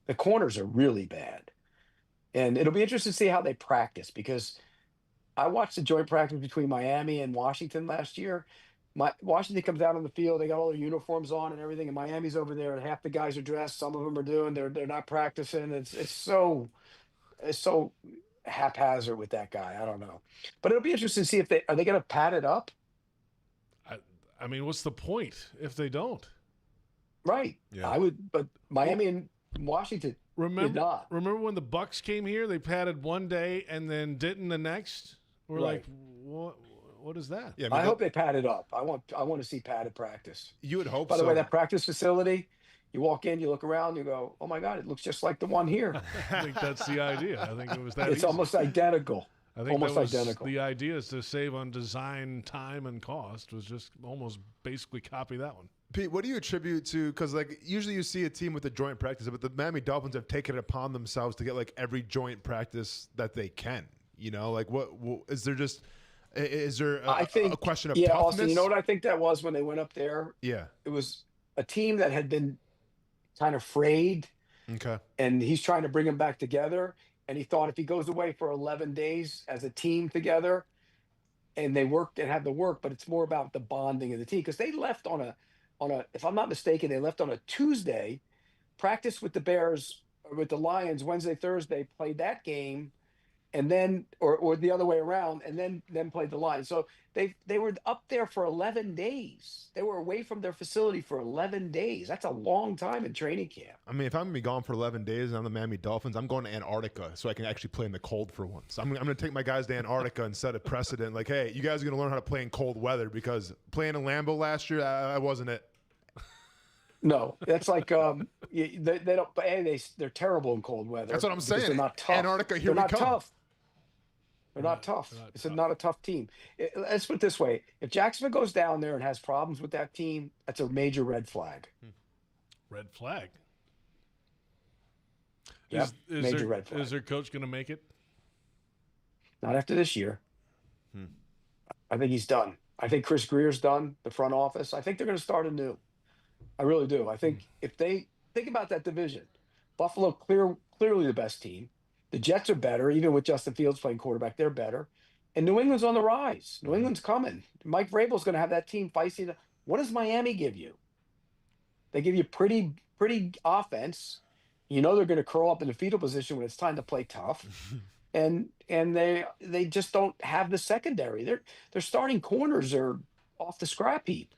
The corners are really bad. And it'll be interesting to see how they practice because I watched the joint practice between Miami and Washington last year. Washington comes out on the field, they got all their uniforms on and everything, and Miami's over there, and half the guys are dressed, some of them are doing, they're not practicing. It's so haphazard with that guy. I don't know, but it'll be interesting to see if they going to pad it up. I mean, what's the point if they don't? Right. Yeah. I would, but Miami and Washington did not. Remember when the Bucks came here? They padded one day and then didn't the next. We're Right. like, what is that? Yeah, I hope they pad it up. I want to see padded practice. You would hope By so. the way, that practice facility, you walk in, you look around, you go, oh my God, it looks just like the one here. I think that's the idea. I think it was that It's easy. almost identical. I think almost that was identical. the idea is to save on design, time, and cost was just almost basically copy that one. Pete, what do you attribute to? Because like usually you see a team with a joint practice, but the Miami Dolphins have taken it upon themselves to get like every joint practice that they can. You know, like what is there just? Is there a question of toughness? Austen, you know what I think that was when they went up there? Yeah. It was a team that had been kind of frayed, Okay. and he's trying to bring them back together. And he thought if he goes away for 11 days as a team together, and they work and have the work, but it's more about the bonding of the team. Because they left on a, if I'm not mistaken, they left on a Tuesday, practiced with the Bears, or with the Lions Wednesday, Thursday, played that game, and then or the other way around, and then played the Lions. So they were up there for 11 days. They were away from their facility for 11 days. That's a long time in training camp. I mean, if I'm gonna be gone for 11 days and I'm the Miami Dolphins, I'm going to Antarctica so I can actually play in the cold for once. I'm gonna take my guys to Antarctica and set a precedent. Like, hey, you guys are gonna learn how to play in cold weather because playing in Lambeau last year, I wasn't it. No, that's like they don't. But they're terrible in cold weather. That's what I'm because saying. They're not tough. Antarctica, here they're we not come. tough. They're not tough. It's not a tough team. Let's put it this way: if Jacksonville goes down there and has problems with that team, that's a major red flag. Red flag. Yep, major red flag. Is their coach going to make it? Not after this year. I think he's done. I think Chris Greer's done. The front office. I think they're going to start anew. I really do. I think if they think about that division, Buffalo clearly the best team. The Jets are better, even with Justin Fields playing quarterback. They're better, and New England's on the rise. New England's coming. Mike Vrabel's going to have that team feisty. What does Miami give you? They give you pretty offense. You know they're going to curl up in the fetal position when it's time to play tough, and they just don't have the secondary. Their starting corners are off the scrap heap.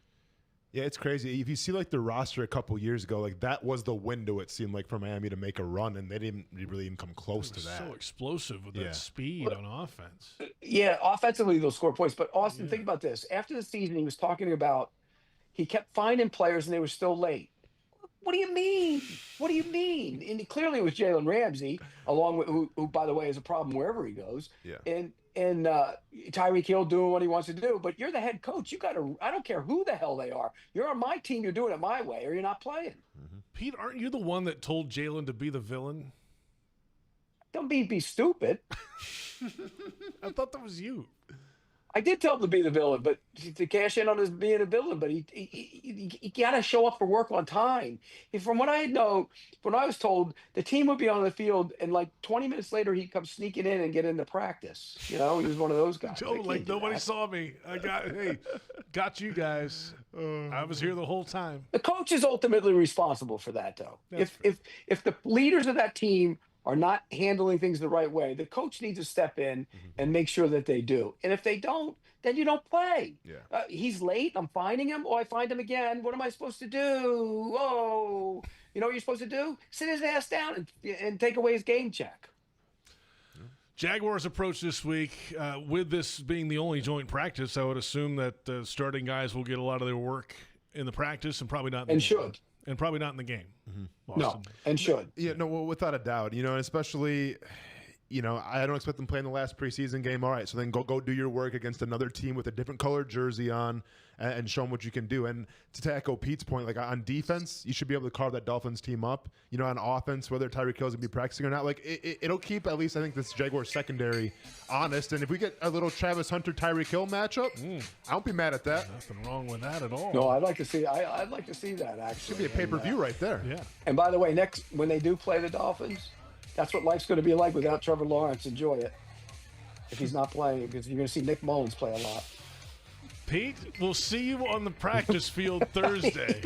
Yeah, it's crazy. If you see like the roster a couple years ago, like that was the window it seemed like for Miami to make a run, and they didn't really even come close to that. So explosive with that speed on offense. Yeah, offensively they'll score points. But Austen, think about this. After the season, he was talking about he kept finding players and they were still late. What do you mean? What do you mean? And clearly it was Jalen Ramsey, along with who by the way is a problem wherever he goes. Yeah. And Tyreek Hill doing what he wants to do. But you're the head coach. You got to. I don't care who the hell they are. You're on my team. You're doing it my way, or you're not playing. Pete, aren't you the one that told Jalen to be the villain? Don't be stupid. I thought that was you. I did tell him to be the villain, but to cash in on his being a villain. But he got to show up for work on time. And from what I know, when I was told, the team would be on the field, and like 20 minutes later, he'd come sneaking in and get into practice. You know, he was one of those guys. Joe, like nobody saw me. Got you guys. I was here the whole time. The coach is ultimately responsible for that, though. If the leaders of that team are not handling things the right way, the coach needs to step in and make sure that they do. And if they don't, then you don't play. Yeah. He's late. I'm finding him. Oh, I find him again. What am I supposed to do? Oh, you know what you're supposed to do? Sit his ass down and take away his game check. Jaguars approach this week. With this being the only joint practice, I would assume that starting guys will get a lot of their work in the practice and probably not in the game. Should. And probably not in the game. No, and should. Yeah, no, well, without a doubt. You know, and especially I don't expect them playing the last preseason game. All right, so then go do your work against another team with a different colored jersey on and show them what you can do. And to echo Pete's point, like on defense, you should be able to carve that Dolphins team up. On offense, whether Tyreek Hill's going to be practicing or not, like it'll keep at least, I think, this Jaguars secondary honest. And if we get a little Travis Hunter-Tyreek Hill matchup, I won't be mad at that. Nothing wrong with that at all. No, I'd like to see that, actually. Should be a pay-per-view right there. Yeah. And by the way, next when they do play the Dolphins, that's what life's going to be like without Trevor Lawrence. Enjoy it. If he's not playing, because you're going to see Nick Mullins play a lot. Pete, we'll see you on the practice field Thursday.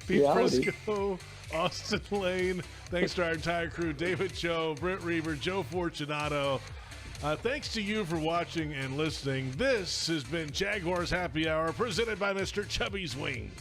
Pete Prisco, Austen Lane. Thanks to our entire crew, David Cho, Brent Reaver, Joe Fortunato. Thanks to you for watching and listening. This has been Jaguars Happy Hour, presented by Mr. Chubby's Wings.